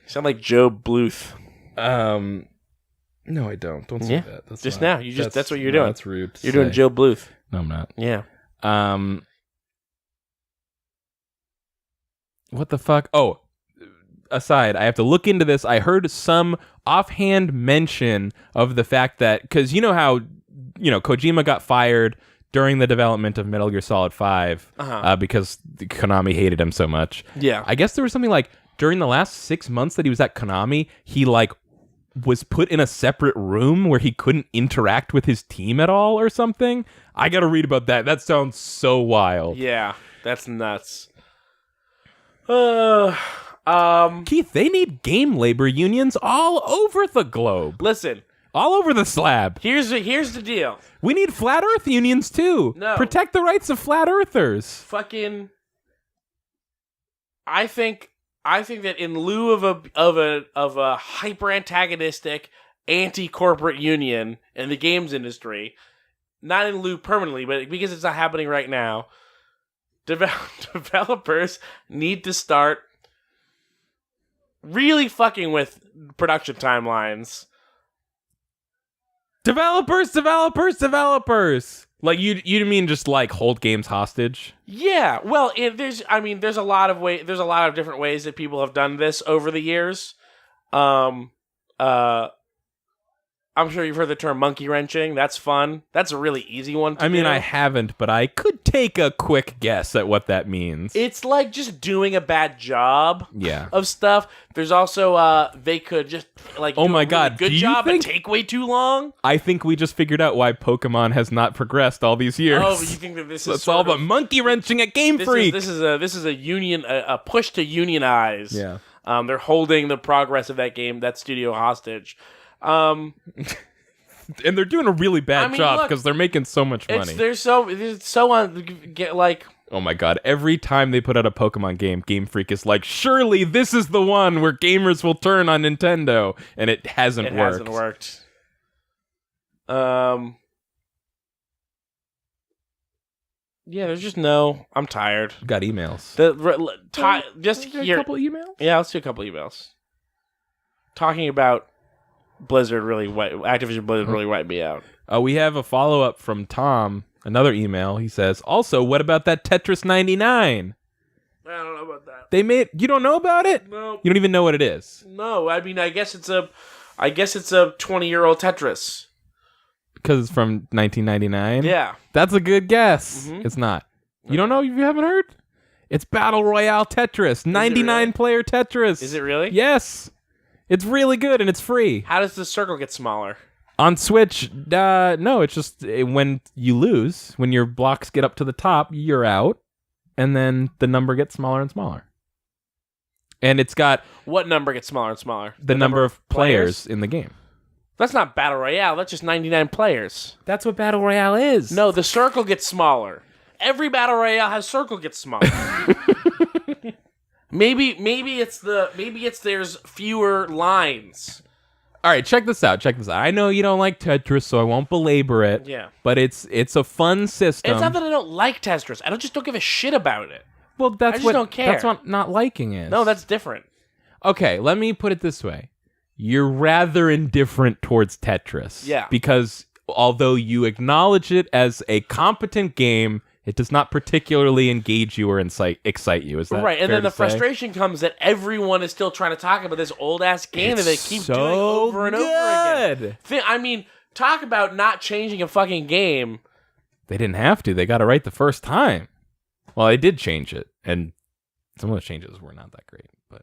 [SPEAKER 2] sound like Joe Bluth.
[SPEAKER 1] No, I don't. Don't say that. That's
[SPEAKER 2] just
[SPEAKER 1] not,
[SPEAKER 2] now. That's what you're doing.
[SPEAKER 1] That's rude.
[SPEAKER 2] You're doing Joe Bluth.
[SPEAKER 1] No, I'm not.
[SPEAKER 2] Yeah.
[SPEAKER 1] What the fuck? Oh, aside, I have to look into this. I heard some offhand mention of the fact that, because you know how, Kojima got fired during the development of Metal Gear Solid 5 because Konami hated him so much.
[SPEAKER 2] Yeah.
[SPEAKER 1] I guess there was something like during the last 6 months that he was at Konami, he was put in a separate room where he couldn't interact with his team at all or something. I gotta read about that. That sounds so wild.
[SPEAKER 2] Yeah, that's nuts.
[SPEAKER 1] Keith, they need game labor unions all over the globe.
[SPEAKER 2] Listen.
[SPEAKER 1] All over the slab.
[SPEAKER 2] Here's the deal.
[SPEAKER 1] We need flat earth unions too.
[SPEAKER 2] No.
[SPEAKER 1] Protect the rights of flat earthers.
[SPEAKER 2] Fucking I think that in lieu of a hyper antagonistic anti-corporate union in the games industry, not in lieu permanently, but because it's not happening right now, developers need to start really fucking with production timelines.
[SPEAKER 1] Developers. Like you mean just like hold games hostage?
[SPEAKER 2] Yeah. Well, there's a lot of different ways that people have done this over the years. I'm sure you've heard the term monkey wrenching. That's fun. That's a really easy one to do.
[SPEAKER 1] I haven't, but I could take a quick guess at what that means.
[SPEAKER 2] It's like just doing a bad job
[SPEAKER 1] Yeah.
[SPEAKER 2] of stuff. There's also they could just like
[SPEAKER 1] Oh
[SPEAKER 2] do
[SPEAKER 1] my
[SPEAKER 2] a
[SPEAKER 1] God,
[SPEAKER 2] really good
[SPEAKER 1] do you
[SPEAKER 2] job
[SPEAKER 1] think-
[SPEAKER 2] and take way too long.
[SPEAKER 1] I think we just figured out why Pokemon has not progressed all these years.
[SPEAKER 2] Oh, but you think that this is
[SPEAKER 1] It's all about monkey wrenching at Game Freak.
[SPEAKER 2] This is a union a push to unionize.
[SPEAKER 1] Yeah.
[SPEAKER 2] They're holding the progress of that studio hostage.
[SPEAKER 1] And they're doing a really bad job
[SPEAKER 2] look,
[SPEAKER 1] because they're making so much money.
[SPEAKER 2] They're so on get like.
[SPEAKER 1] Oh my God, every time they put out a Pokemon game, Game Freak is like, surely this is the one where gamers will turn on Nintendo. And it hasn't worked.
[SPEAKER 2] Yeah, there's just no. I'm tired.
[SPEAKER 1] Got emails.
[SPEAKER 2] Just here.
[SPEAKER 1] A couple emails?
[SPEAKER 2] Yeah, let's do a couple emails. Talking about Activision Blizzard really wiped me out.
[SPEAKER 1] We have a follow-up from Tom, another email. He says, also, what about that Tetris 99?
[SPEAKER 2] I don't know about that.
[SPEAKER 1] You don't know about it?
[SPEAKER 2] No.
[SPEAKER 1] You don't even know what it is.
[SPEAKER 2] No, I mean, I guess it's a 20-year-old Tetris.
[SPEAKER 1] Because it's from 1999?
[SPEAKER 2] Yeah.
[SPEAKER 1] That's a good guess.
[SPEAKER 2] Mm-hmm.
[SPEAKER 1] It's not. You don't know? You haven't heard? It's Battle Royale Tetris. 99-player Tetris.
[SPEAKER 2] Is it really?
[SPEAKER 1] Yes. It's really good and it's free.
[SPEAKER 2] How does the circle get smaller?
[SPEAKER 1] On Switch, no, it's just when you lose, when your blocks get up to the top, you're out, and then the number gets smaller and smaller. And it's got...
[SPEAKER 2] What number gets smaller and smaller?
[SPEAKER 1] The number of players in the game.
[SPEAKER 2] That's not Battle Royale. That's just 99 players.
[SPEAKER 1] That's what Battle Royale is.
[SPEAKER 2] No, the circle gets smaller. Every Battle Royale has circle gets smaller. maybe it's there's fewer lines.
[SPEAKER 1] All right, check this out. I know you don't like Tetris, so I won't belabor it.
[SPEAKER 2] Yeah.
[SPEAKER 1] But it's a fun system.
[SPEAKER 2] It's not that I don't like Tetris. I just don't give a shit about it.
[SPEAKER 1] Well, that's
[SPEAKER 2] I just
[SPEAKER 1] what
[SPEAKER 2] don't care.
[SPEAKER 1] That's what not liking is.
[SPEAKER 2] No, that's different.
[SPEAKER 1] Okay, let me put it this way. You're rather indifferent towards Tetris.
[SPEAKER 2] Yeah.
[SPEAKER 1] Because although you acknowledge it as a competent game, it does not particularly engage you or excite you. Is that
[SPEAKER 2] right? And
[SPEAKER 1] fair
[SPEAKER 2] then the
[SPEAKER 1] to say?
[SPEAKER 2] frustration comes that everyone is still trying to talk about this old ass game that they keep doing over and over again. I mean, talk about not changing a fucking game.
[SPEAKER 1] They didn't have to. They got it right the first time. Well, they did change it, and some of the changes were not that great. But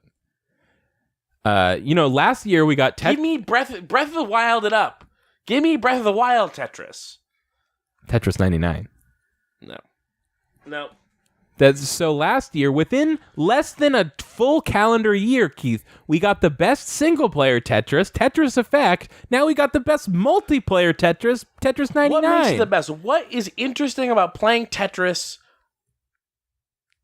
[SPEAKER 1] last year we got
[SPEAKER 2] Give me Breath of the Wild it up. Give me Breath of the Wild Tetris.
[SPEAKER 1] Tetris 99.
[SPEAKER 2] No.
[SPEAKER 1] So last year, within less than a full calendar year, Keith, we got the best single-player Tetris, Tetris Effect. Now we got the best multiplayer Tetris, Tetris 99.
[SPEAKER 2] What makes it the best? What is interesting about playing Tetris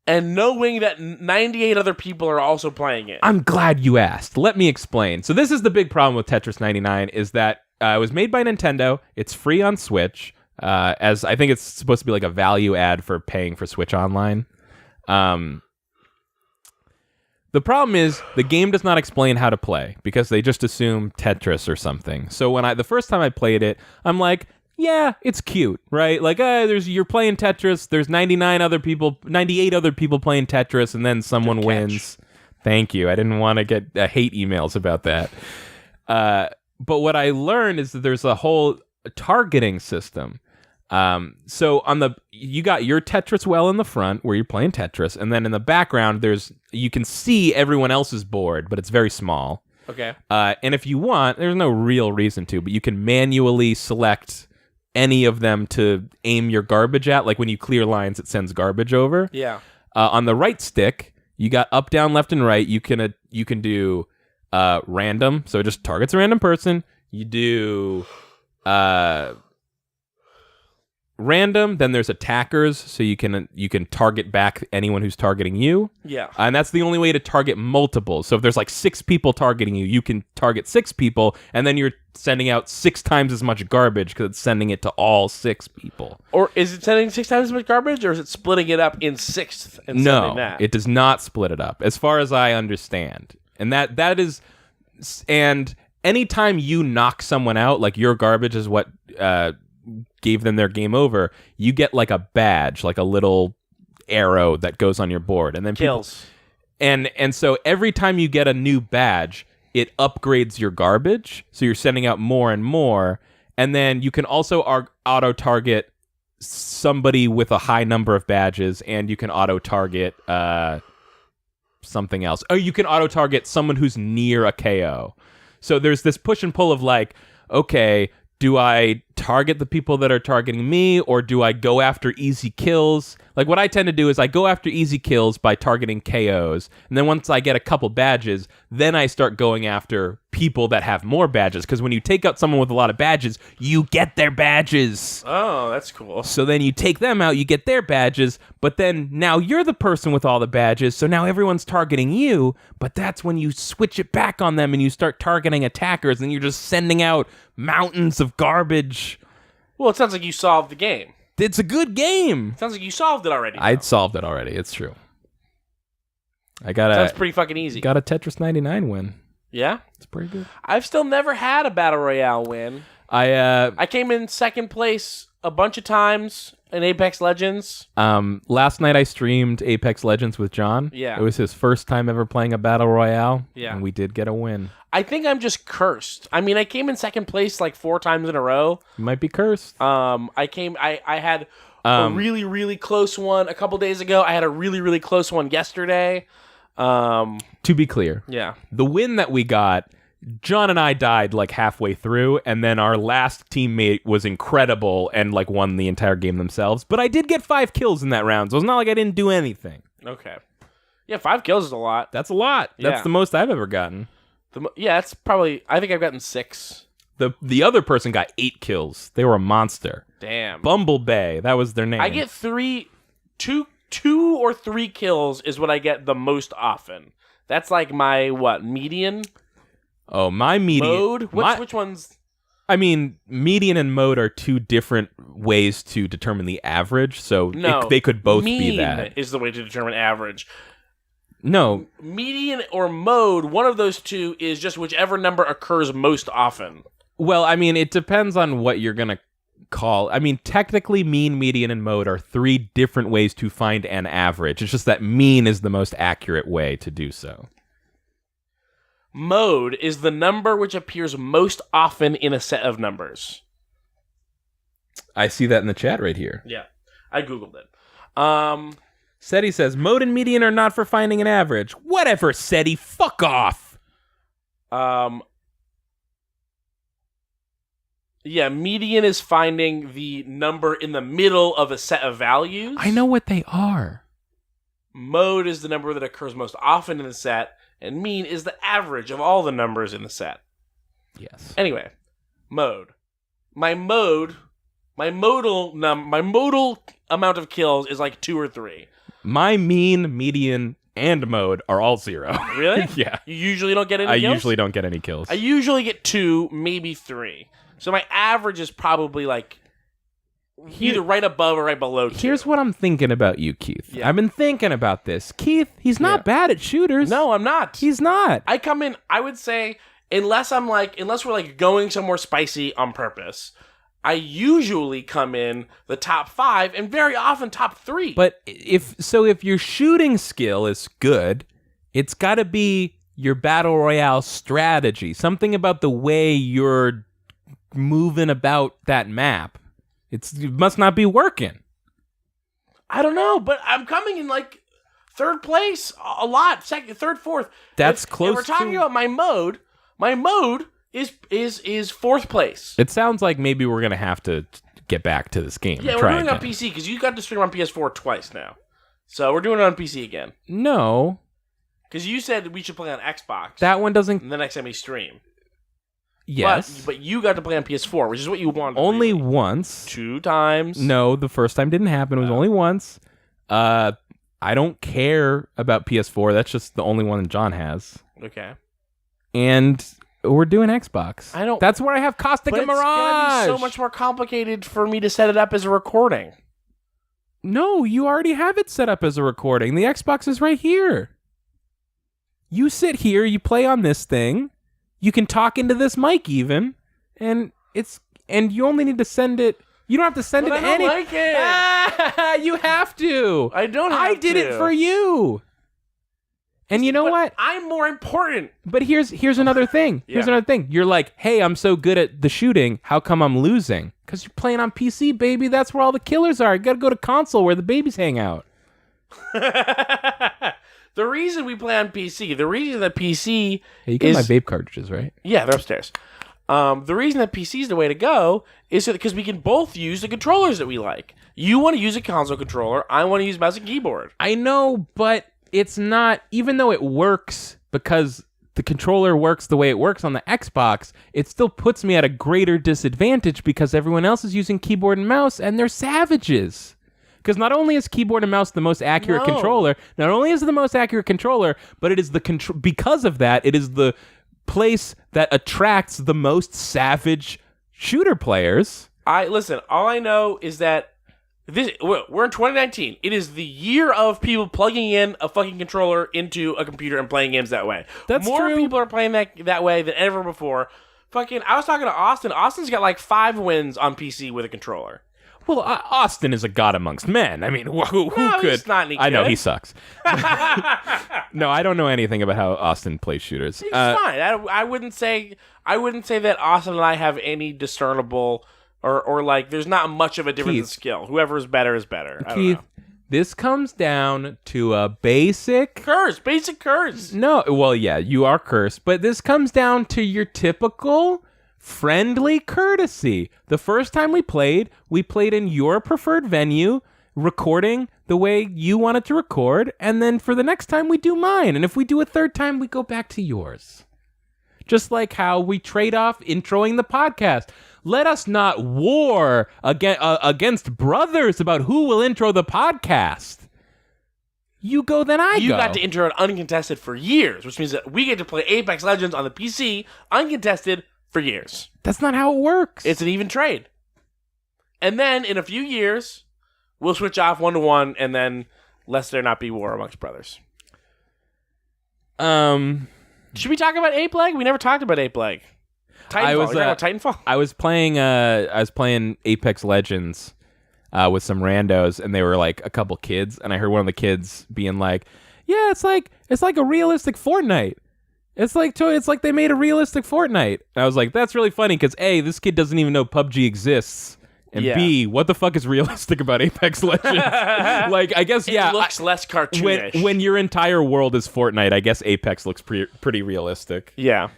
[SPEAKER 2] and knowing that 98 other people are also playing it?
[SPEAKER 1] I'm glad you asked. Let me explain. So this is the big problem with Tetris 99 is that it was made by Nintendo. It's free on Switch. As I think it's supposed to be like a value add for paying for Switch Online. The problem is the game does not explain how to play because they just assume Tetris or something. So when the first time I played it, I'm like, yeah, it's cute, right? Like, you're playing Tetris. There's 98 other people playing Tetris, and then someone wins. Thank you. I didn't want to get hate emails about that. But what I learned is that there's a whole targeting system. So you got your Tetris well in the front where you're playing Tetris, and then in the background you can see everyone else's board, but it's very small.
[SPEAKER 2] Okay.
[SPEAKER 1] And if you want, there's no real reason to, but you can manually select any of them to aim your garbage at. Like when you clear lines, it sends garbage over.
[SPEAKER 2] Yeah.
[SPEAKER 1] On the right stick, you got up, down, left, and right. You can do random, so it just targets a random person. You do random, then there's attackers, so you can target back anyone who's targeting you.
[SPEAKER 2] Yeah.
[SPEAKER 1] And that's the only way to target multiples. So if there's like 6 people targeting you, you can target 6 people, and then you're sending out 6 times as much garbage because it's sending it to all 6 people.
[SPEAKER 2] Or is it sending 6 times as much garbage, or is it splitting it up in 6th and sending that?
[SPEAKER 1] It does not split it up, as far as I understand. And that is, and anytime you knock someone out, like your garbage is what gave them their game over, you get like a badge, like a little arrow that goes on your board, and then
[SPEAKER 2] kills.
[SPEAKER 1] And so every time you get a new badge, it upgrades your garbage. So you're sending out more and more. And then you can also auto-target somebody with a high number of badges, and you can auto-target something else. Oh, you can auto-target someone who's near a KO. So there's this push and pull of like, okay, do I target the people that are targeting me, or do I go after easy kills? Like, what I tend to do is I go after easy kills by targeting KOs, and then once I get a couple badges, then I start going after people that have more badges, because when you take out someone with a lot of badges, you get their badges.
[SPEAKER 2] Oh, that's cool.
[SPEAKER 1] So then you take them out, you get their badges, but then now you're the person with all the badges, so now everyone's targeting you, but that's when you switch it back on them and you start targeting attackers, and you're just sending out mountains of garbage.
[SPEAKER 2] Well, it sounds like you solved the game.
[SPEAKER 1] It's a good game.
[SPEAKER 2] Sounds like you solved it already.
[SPEAKER 1] I'd solved it already. It's true.
[SPEAKER 2] Sounds pretty fucking easy.
[SPEAKER 1] Got a Tetris 99 win.
[SPEAKER 2] Yeah?
[SPEAKER 1] It's pretty good.
[SPEAKER 2] I've still never had a Battle Royale win.
[SPEAKER 1] I
[SPEAKER 2] came in second place a bunch of times in Apex Legends.
[SPEAKER 1] Last night I streamed Apex Legends with John.
[SPEAKER 2] Yeah.
[SPEAKER 1] It was his first time ever playing a Battle Royale.
[SPEAKER 2] Yeah.
[SPEAKER 1] And we did get a win.
[SPEAKER 2] I think I'm just cursed. I mean, I came in second place like 4 times in a row.
[SPEAKER 1] You might be cursed.
[SPEAKER 2] I had a really, really close one a couple days ago. I had a really, really close one yesterday.
[SPEAKER 1] To be clear,
[SPEAKER 2] Yeah.
[SPEAKER 1] the win that we got, John and I died like halfway through, and then our last teammate was incredible and like won the entire game themselves. But I did get 5 kills in that round, so it's not like I didn't do anything.
[SPEAKER 2] Okay. Yeah, 5 kills is a lot.
[SPEAKER 1] That's a lot.
[SPEAKER 2] Yeah.
[SPEAKER 1] That's the most I've ever gotten.
[SPEAKER 2] Yeah, it's probably... I think I've gotten 6.
[SPEAKER 1] The other person got 8 kills. They were a monster.
[SPEAKER 2] Damn.
[SPEAKER 1] Bumblebee, that was their name.
[SPEAKER 2] I get 2 or 3 kills is what I get the most often. That's like my, median?
[SPEAKER 1] Oh, my median...
[SPEAKER 2] Mode? Which one's...
[SPEAKER 1] I mean, median and mode are 2 different ways to determine the average, so they could both be that.
[SPEAKER 2] Mean is the way to determine average.
[SPEAKER 1] No.
[SPEAKER 2] Median or mode, one of those 2 is just whichever number occurs most often.
[SPEAKER 1] Well, I mean, it depends on what you're going to call. I mean, technically, mean, median, and mode are 3 different ways to find an average. It's just that mean is the most accurate way to do so.
[SPEAKER 2] Mode is the number which appears most often in a set of numbers.
[SPEAKER 1] I see that in the chat right here.
[SPEAKER 2] Yeah, I googled it.
[SPEAKER 1] SETI says, mode and median are not for finding an average. Whatever, SETI, fuck off!
[SPEAKER 2] Yeah, median is finding the number in the middle of a set of values.
[SPEAKER 1] I know what they are.
[SPEAKER 2] Mode is the number that occurs most often in the set, and mean is the average of all the numbers in the set.
[SPEAKER 1] Yes.
[SPEAKER 2] Anyway, mode. My modal amount of kills is like 2 or 3.
[SPEAKER 1] My mean, median, and mode are all 0.
[SPEAKER 2] Really?
[SPEAKER 1] Yeah.
[SPEAKER 2] You usually don't get any kills?
[SPEAKER 1] I usually don't get any kills.
[SPEAKER 2] I usually get 2, maybe 3. So my average is probably like either right above or right below 2.
[SPEAKER 1] Here's what I'm thinking about you, Keith.
[SPEAKER 2] Yeah.
[SPEAKER 1] I've been thinking about this. Keith, he's not bad at shooters.
[SPEAKER 2] No, I'm not.
[SPEAKER 1] He's not.
[SPEAKER 2] I come in, I would say, unless we're like going somewhere spicy on purpose, I usually come in the top 5 and very often top 3.
[SPEAKER 1] But if your shooting skill is good, it's got to be your battle royale strategy. Something about the way you're moving about that map. It must not be working.
[SPEAKER 2] I don't know, but I'm coming in like 3rd place a lot, 2nd, 3rd, 4th.
[SPEAKER 1] That's close.
[SPEAKER 2] If we're talking about my mode is 4th place.
[SPEAKER 1] It sounds like maybe we're gonna have to get back to this game.
[SPEAKER 2] Yeah, we're doing it on PC because you got to stream on PS4 twice now, so we're doing it on PC again.
[SPEAKER 1] No,
[SPEAKER 2] because you said we should play on Xbox.
[SPEAKER 1] That one doesn't.
[SPEAKER 2] The next time we stream.
[SPEAKER 1] Yes,
[SPEAKER 2] but you got to play on PS4, which is what you wanted.
[SPEAKER 1] Only once.
[SPEAKER 2] 2 times.
[SPEAKER 1] No, the first time didn't happen. It was only once. I don't care about PS4. That's just the only one John has.
[SPEAKER 2] Okay.
[SPEAKER 1] And we're doing Xbox.
[SPEAKER 2] I don't.
[SPEAKER 1] That's where I have Caustic and Mirage.
[SPEAKER 2] It's gonna be so much more complicated for me to set it up as a recording.
[SPEAKER 1] No, you already have it set up as a recording. The Xbox is right here. You sit here, you play on this thing, you can talk into this mic even, and you only need to send it You don't have to send
[SPEAKER 2] But
[SPEAKER 1] it
[SPEAKER 2] I don't
[SPEAKER 1] any.
[SPEAKER 2] like it.
[SPEAKER 1] You have to.
[SPEAKER 2] I don't have
[SPEAKER 1] I did
[SPEAKER 2] to.
[SPEAKER 1] it for you. And you know
[SPEAKER 2] But
[SPEAKER 1] what?
[SPEAKER 2] I'm more important.
[SPEAKER 1] But here's another thing. Here's another thing. You're like, hey, I'm so good at the shooting. How come I'm losing? Because you're playing on PC, baby. That's where all the killers are. You got to go to console where the babies hang out.
[SPEAKER 2] The reason we play on PC, the reason that PC
[SPEAKER 1] Hey, you get
[SPEAKER 2] is...
[SPEAKER 1] my vape cartridges, right?
[SPEAKER 2] Yeah, they're upstairs. The reason that PC is the way to go is because we can both use the controllers that we like. You want to use a console controller. I want to use mouse and keyboard.
[SPEAKER 1] I know, but it's not, even though it works because the controller works the way it works on the Xbox, it still puts me at a greater disadvantage because everyone else is using keyboard and mouse and they're savages. Because not only is keyboard and mouse the most accurate
[SPEAKER 2] No.
[SPEAKER 1] controller, not only is it the most accurate controller, but it is because of that, it is the place that attracts the most savage shooter players.
[SPEAKER 2] Listen, all I know is that we're in 2019. It is the year of people plugging in a fucking controller into a computer and playing games that way.
[SPEAKER 1] That's
[SPEAKER 2] More
[SPEAKER 1] true.
[SPEAKER 2] people are playing that way than ever before. Fucking, I was talking to Austin. Austin's got like 5 wins on PC with a controller.
[SPEAKER 1] Well, Austin is a god amongst men. I mean, who
[SPEAKER 2] No,
[SPEAKER 1] could?
[SPEAKER 2] he's not any
[SPEAKER 1] I know
[SPEAKER 2] good.
[SPEAKER 1] he sucks. No, I don't know anything about how Austin plays shooters.
[SPEAKER 2] He's fine. I wouldn't say that Austin and I have any discernible or like there's not much of a difference in
[SPEAKER 1] Keith.
[SPEAKER 2] skill. Whoever is better is better. I don't
[SPEAKER 1] Keith,
[SPEAKER 2] know.
[SPEAKER 1] this comes down to a basic.
[SPEAKER 2] Basic curse.
[SPEAKER 1] No, well, yeah, you are cursed, but this comes down to your typical friendly courtesy. The first time we played in your preferred venue, recording the way you wanted to record, and then for the next time we do mine. And if we do a third time, we go back to yours. Just like how we trade off introing the podcast. Let us not war against brothers about who will intro the podcast. You go, then I go.
[SPEAKER 2] You got to intro it uncontested for years, which means that we get to play Apex Legends on the PC uncontested for years.
[SPEAKER 1] That's not how it works.
[SPEAKER 2] It's an even trade. And then in a few years, we'll switch off 1-1, and then lest there not be war amongst brothers. Should we talk about Ape Leg? We never talked about Ape Leg. Titanfall.
[SPEAKER 1] was,
[SPEAKER 2] You talking about Titanfall?
[SPEAKER 1] I was playing Apex Legends with some randos, and they were like a couple kids, and I heard one of the kids being like, "Yeah, it's like a realistic Fortnite. It's like they made a realistic Fortnite." And I was like, "That's really funny because A, this kid doesn't even know PUBG exists, and
[SPEAKER 2] Yeah.
[SPEAKER 1] B, what the fuck is realistic about Apex Legends?" Like, I guess
[SPEAKER 2] It looks less cartoonish.
[SPEAKER 1] when your entire world is Fortnite, I guess Apex looks pretty realistic.
[SPEAKER 2] Yeah.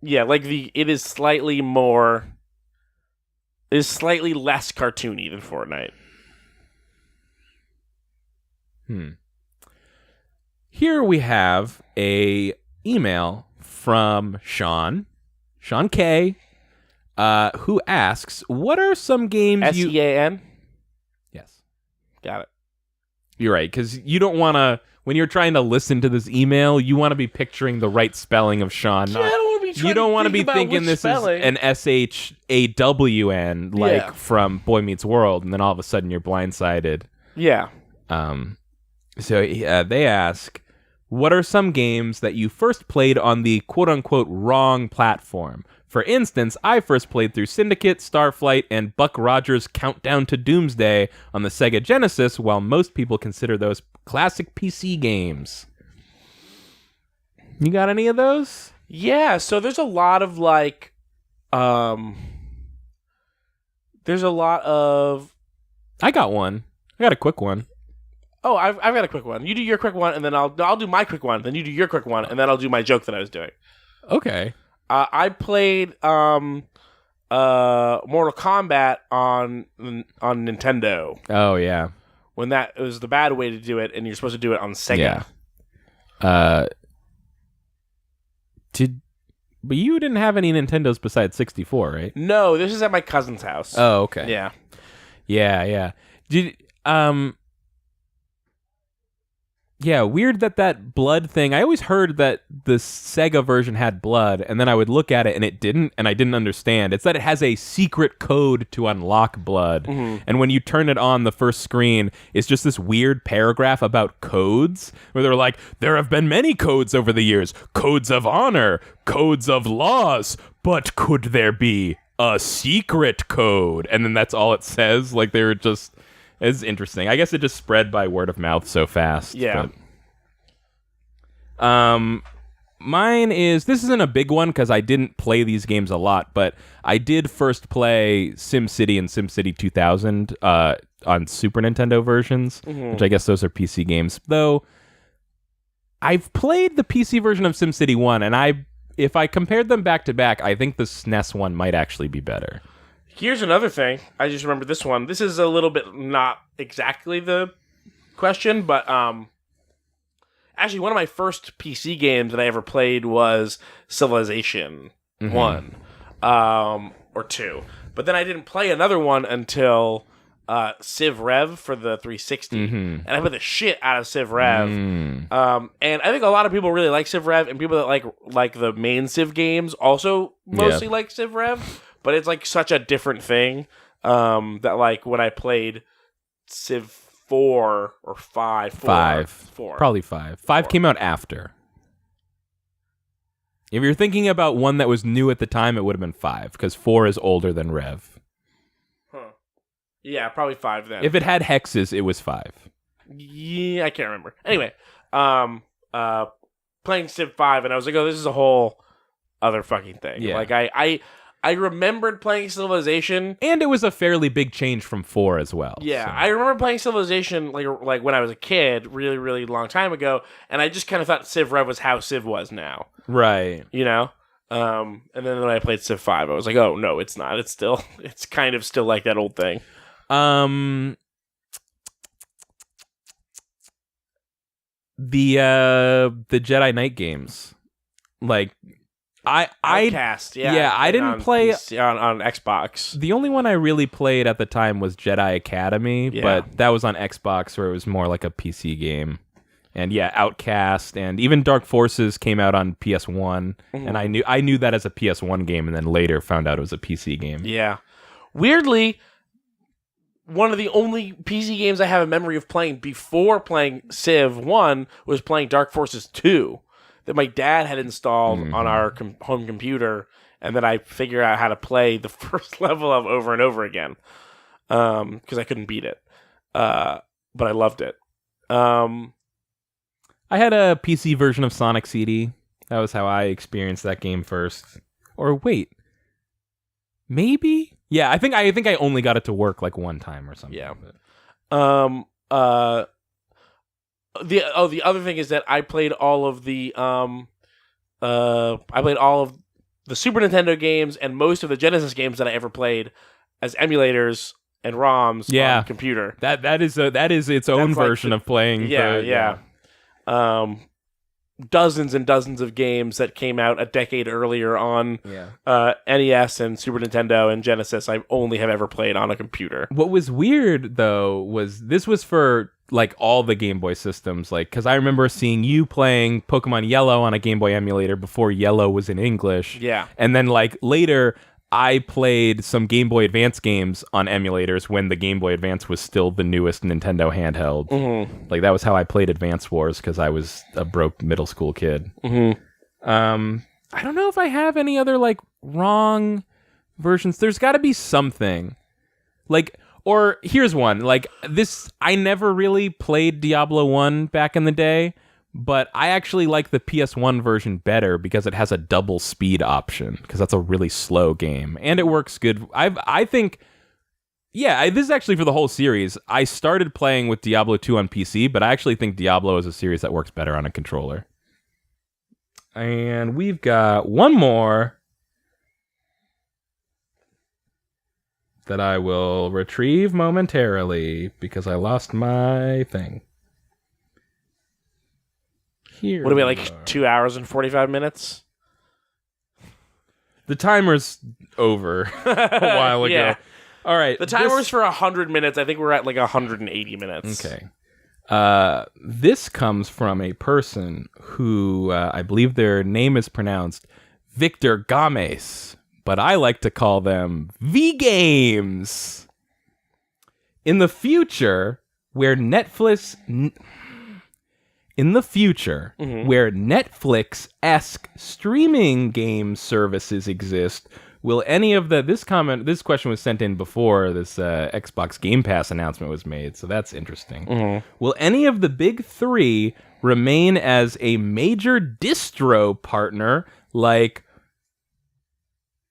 [SPEAKER 2] Yeah, like it is slightly more... It is slightly less cartoony than Fortnite.
[SPEAKER 1] Here we have a email from Sean K, who asks, "What are some games you?"
[SPEAKER 2] SEAN?
[SPEAKER 1] Yes,
[SPEAKER 2] Got it.
[SPEAKER 1] you're right, because you don't want to. When you're trying to listen to this email, you want to be picturing the right spelling of Sean.
[SPEAKER 2] Yeah, I don't want to be trying
[SPEAKER 1] You don't
[SPEAKER 2] want to
[SPEAKER 1] be thinking this
[SPEAKER 2] spelling.
[SPEAKER 1] is an SHAWN like
[SPEAKER 2] Yeah.
[SPEAKER 1] from Boy Meets World, and then all of a sudden you're blindsided.
[SPEAKER 2] Yeah.
[SPEAKER 1] So they ask, what are some games that you first played on the quote-unquote wrong platform? For instance, I first played through Syndicate, Starflight, and Buck Rogers' Countdown to Doomsday on the Sega Genesis, while most people consider those classic PC games. You got any of those?
[SPEAKER 2] Yeah, so there's a lot of like... There's a lot of...
[SPEAKER 1] I got one. I got a quick one.
[SPEAKER 2] Oh, I've got a quick one. You do your quick one, and then I'll do my quick one. Then you do your quick one, and then I'll do my joke that I was doing.
[SPEAKER 1] Okay.
[SPEAKER 2] I played Mortal Kombat on Nintendo
[SPEAKER 1] Oh, yeah.
[SPEAKER 2] when it was the bad way to do it, and you're supposed to do it on Sega.
[SPEAKER 1] Yeah. But you didn't have any Nintendos besides 64, right?
[SPEAKER 2] No, this is at my cousin's house.
[SPEAKER 1] Oh, okay.
[SPEAKER 2] Yeah.
[SPEAKER 1] Yeah. Yeah, weird that blood thing. I always heard that the Sega version had blood, and then I would look at it and it didn't, and I didn't understand. It's that it has a secret code to unlock blood.
[SPEAKER 2] Mm-hmm.
[SPEAKER 1] And when you turn it on, the first screen is just this weird paragraph about codes, where they're like, there have been many codes over the years. Codes of honor, codes of laws, but could there be a secret code, and then that's all it says. Like they were just, it's interesting. I guess it just spread by word of mouth so fast.
[SPEAKER 2] Yeah.
[SPEAKER 1] But, mine is, this isn't a big one because I didn't play these games a lot, but I did first play SimCity and SimCity 2000 on Super Nintendo versions, which I guess those are PC games. Though I've played the PC version of SimCity 1, and if I compared them back to back, I think the SNES one might actually be better.
[SPEAKER 2] Here's another thing. I just remembered this one. This is a little bit not exactly the question, but actually, one of my first PC games that I ever played was Civilization 1 or 2. But then I didn't play another one until Civ Rev for the 360. And I put the shit out of Civ Rev. And I think a lot of people really like Civ Rev, and people that like the main Civ games also mostly like Civ Rev. But it's like such a different thing that like when I played Civ 4 or 5. 4.
[SPEAKER 1] Probably 5. 5 came out after. If you're thinking about one that was new at the time, it would have been 5, because 4 is older than Rev.
[SPEAKER 2] Huh. Yeah, probably 5 then.
[SPEAKER 1] If it had hexes, it was 5.
[SPEAKER 2] Yeah, I can't remember. Anyway, playing Civ 5, and I was like, oh, this is a whole other fucking thing.
[SPEAKER 1] Yeah.
[SPEAKER 2] Like, I remembered playing Civilization.
[SPEAKER 1] And it was a fairly big change from 4 as well.
[SPEAKER 2] Yeah,
[SPEAKER 1] so.
[SPEAKER 2] I remember playing Civilization like when I was a kid, really, really long time ago, and I just kind of thought Civ Rev was how Civ was now.
[SPEAKER 1] Right.
[SPEAKER 2] You know? And then when I played Civ 5, I was like, oh, no, it's not. It's kind of still like that old thing.
[SPEAKER 1] The Jedi Knight games. Like...
[SPEAKER 2] Outcast,
[SPEAKER 1] I didn't play
[SPEAKER 2] on Xbox.
[SPEAKER 1] The only one I really played at the time was Jedi Academy, but that was on Xbox, where it was more like a PC game. And yeah, Outcast and even Dark Forces came out on PS1, and I knew that as a PS1 game, and then later found out it was a PC game.
[SPEAKER 2] Yeah, weirdly, one of the only PC games I have a memory of playing before playing Civ 1 was playing Dark Forces 2. That my dad had installed on our home computer, and then I figured out how to play the first level of over and over again, because I couldn't beat it, but I loved it.
[SPEAKER 1] I had a PC version of Sonic CD. That was how I experienced that game first. Or wait, maybe? Yeah, I think I only got it to work like one time or something.
[SPEAKER 2] Yeah. The other thing is that I played all of the Super Nintendo games and most of the Genesis games that I ever played as emulators and ROMs on the computer.
[SPEAKER 1] That is its own version of playing.
[SPEAKER 2] Dozens and dozens of games that came out a decade earlier on NES and Super Nintendo and Genesis I only have ever played on a computer.
[SPEAKER 1] What was weird, though, was this was for like all the Game Boy systems, like, because I remember seeing you playing Pokemon Yellow on a Game Boy emulator before Yellow was in English.
[SPEAKER 2] Yeah.
[SPEAKER 1] And then like later I played some Game Boy Advance games on emulators when the Game Boy Advance was still the newest Nintendo handheld. Like that was how I played Advance Wars, because I was a broke middle school kid. I don't know if I have any other like wrong versions. There's got to be something. Like, or here's one. Like this, I never really played Diablo 1 back in the day, but I actually like the PS1 version better because it has a double speed option, because that's a really slow game and it works good. I think, this is actually for the whole series. I started playing with Diablo 2 on PC, but I actually think Diablo is a series that works better on a controller. And we've got one more that I will retrieve momentarily because I lost my thing. Here
[SPEAKER 2] what are we, like 2 hours and 45 minutes?
[SPEAKER 1] The timer's over a while ago.
[SPEAKER 2] Yeah.
[SPEAKER 1] All right.
[SPEAKER 2] The timer's for 100 minutes. I think we're at like 180 minutes.
[SPEAKER 1] Okay. This comes from a person who I believe their name is pronounced Victor Games, but I like to call them V-Games. In the future, where Netflix-esque streaming game services exist, will any of this question was sent in before this Xbox Game Pass announcement was made, so that's interesting.
[SPEAKER 2] Mm-hmm.
[SPEAKER 1] Will any of the big three remain as a major distro partner, like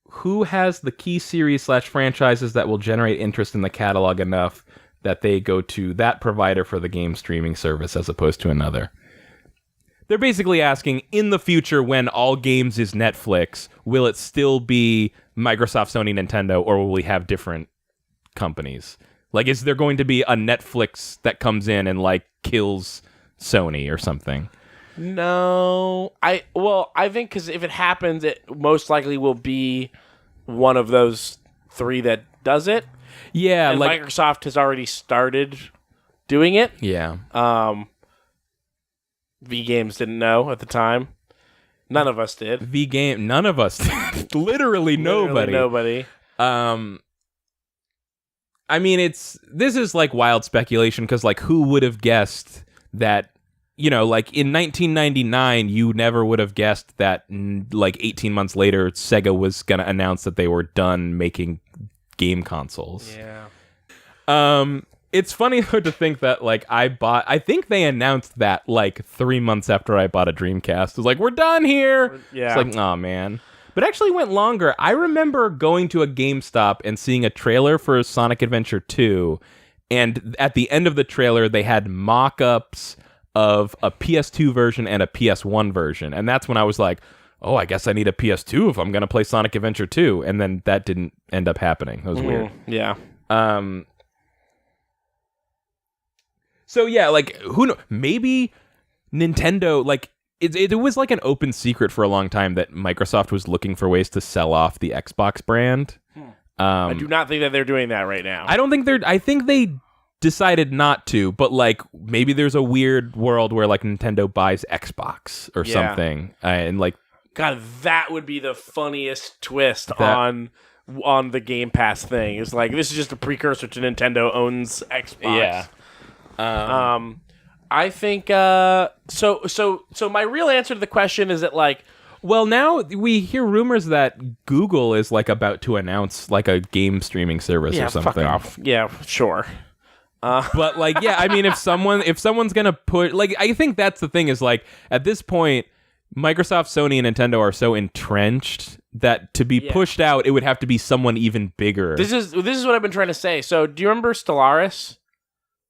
[SPEAKER 1] who has the key series / franchises that will generate interest in the catalog enough that they go to that provider for the game streaming service as opposed to another? They're basically asking, in the future when all games is Netflix, will it still be Microsoft, Sony, Nintendo, or will we have different companies? Like, is there going to be a Netflix that comes in and, like, kills Sony or something?
[SPEAKER 2] No. I think because if it happens, it most likely will be one of those three that does it.
[SPEAKER 1] Yeah.
[SPEAKER 2] And
[SPEAKER 1] like
[SPEAKER 2] Microsoft has already started doing it.
[SPEAKER 1] Yeah.
[SPEAKER 2] V Games didn't know at the time. None of us did.
[SPEAKER 1] None of us did. Literally nobody. I mean, this is like wild speculation because, like, who would have guessed that, you know, like in 1999, you never would have guessed that, like, 18 months later, Sega was going to announce that they were done making game consoles.
[SPEAKER 2] Yeah.
[SPEAKER 1] It's funny though to think that, like, I think they announced that like 3 months after I bought a Dreamcast. It was like, we're done here.
[SPEAKER 2] Yeah.
[SPEAKER 1] It's like, oh man. But it actually went longer. I remember going to a GameStop and seeing a trailer for Sonic Adventure 2, and at the end of the trailer, they had mock-ups of a PS2 version and a PS1 version. And that's when I was like, oh, I guess I need a PS2 if I'm going to play Sonic Adventure 2. And then that didn't end up happening. That was weird.
[SPEAKER 2] Yeah.
[SPEAKER 1] So yeah, like, who knows? Maybe Nintendo, like, it was like an open secret for a long time that Microsoft was looking for ways to sell off the Xbox brand.
[SPEAKER 2] I do not think that they're doing that right now.
[SPEAKER 1] I think they decided not to, but, like, maybe there's a weird world where, like, Nintendo buys Xbox or something, and, like,
[SPEAKER 2] God, that would be the funniest twist on the Game Pass thing. It's like, this is just a precursor to Nintendo owns Xbox.
[SPEAKER 1] Yeah.
[SPEAKER 2] I think so my real answer to the question is that, like,
[SPEAKER 1] well, now we hear rumors that Google is, like, about to announce, like, a game streaming service or something.
[SPEAKER 2] Fuck off. Yeah, sure.
[SPEAKER 1] But, like, yeah, I mean, if someone's gonna put, like, I think that's the thing is, like, at this point, Microsoft, Sony, and Nintendo are so entrenched that to be pushed out, it would have to be someone even bigger.
[SPEAKER 2] This is what I've been trying to say. So, do you remember Stellaris?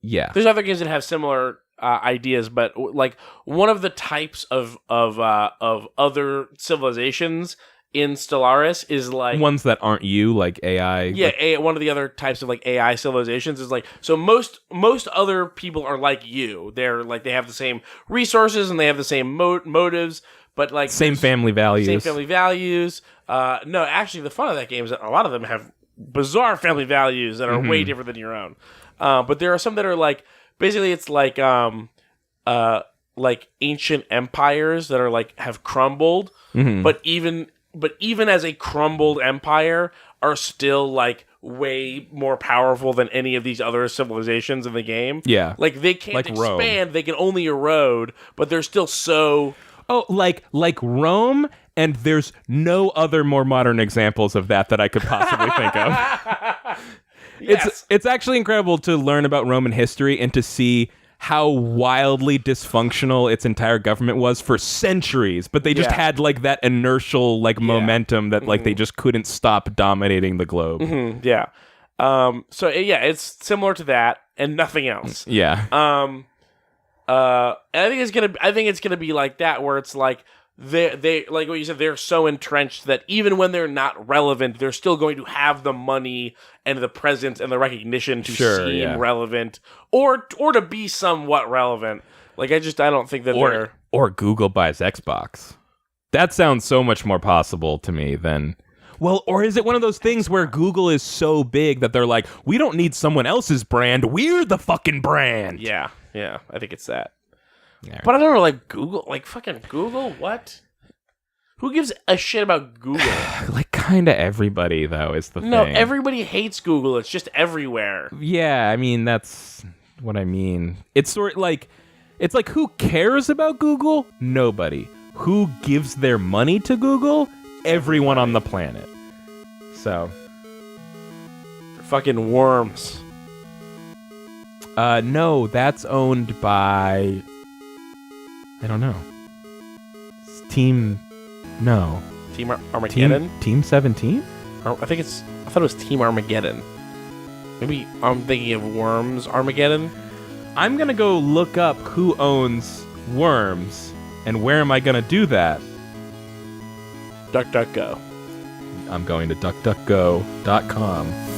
[SPEAKER 1] Yeah.
[SPEAKER 2] There's other games that have similar ideas, but, like, one of the types of other civilizations in Stellaris is, like,
[SPEAKER 1] ones that aren't you, like AI.
[SPEAKER 2] Yeah, one of the other types of, like, AI civilizations is, like, so most other people are like you. They're, like, they have the same resources and they have the same motives, but, like,
[SPEAKER 1] same family values.
[SPEAKER 2] No, actually, the fun of that game is that a lot of them have bizarre family values that are way different than your own. But there are some that are, like, basically it's like ancient empires that are, like, have crumbled, but even as a crumbled empire are still, like, way more powerful than any of these other civilizations in the game.
[SPEAKER 1] Yeah.
[SPEAKER 2] Like, they can't
[SPEAKER 1] like
[SPEAKER 2] expand,
[SPEAKER 1] Rome.
[SPEAKER 2] They can only erode, but they're still so...
[SPEAKER 1] Oh, like Rome, and there's no other more modern examples of that I could possibly think of.
[SPEAKER 2] Yes.
[SPEAKER 1] It's actually incredible to learn about Roman history and to see how wildly dysfunctional its entire government was for centuries, but they just had, like, that inertial, like, momentum that, like, they just couldn't stop dominating the globe.
[SPEAKER 2] Yeah. So yeah, it's similar to that and nothing else.
[SPEAKER 1] Yeah.
[SPEAKER 2] And I think it's gonna be like that, where it's like they like what you said, they're so entrenched that even when they're not relevant, they're still going to have the money and the presence and the recognition to seem relevant or to be somewhat relevant. Like, I don't think that
[SPEAKER 1] or Google buys Xbox. That sounds so much more possible to me than... Well, or is it one of those things where Google is so big that they're like, we don't need someone else's brand, we're the fucking brand.
[SPEAKER 2] Yeah, I think it's that.
[SPEAKER 1] Yeah.
[SPEAKER 2] But I don't know, like, Google, like, fucking Google, what? Who gives a shit about Google?
[SPEAKER 1] Like, kind of everybody, though, is the thing.
[SPEAKER 2] No, everybody hates Google. It's just everywhere.
[SPEAKER 1] Yeah, I mean, that's what I mean. It's sort of like, it's like, who cares about Google? Nobody. Who gives their money to Google? Everyone on the planet. So,
[SPEAKER 2] fucking Worms.
[SPEAKER 1] no, that's owned by. I don't know. Team. No.
[SPEAKER 2] Team Armageddon?
[SPEAKER 1] Team 17?
[SPEAKER 2] I thought it was Team Armageddon. Maybe I'm thinking of Worms Armageddon.
[SPEAKER 1] I'm gonna go look up who owns Worms, and where am I gonna do that?
[SPEAKER 2] DuckDuckGo.
[SPEAKER 1] I'm going to duckduckgo.com.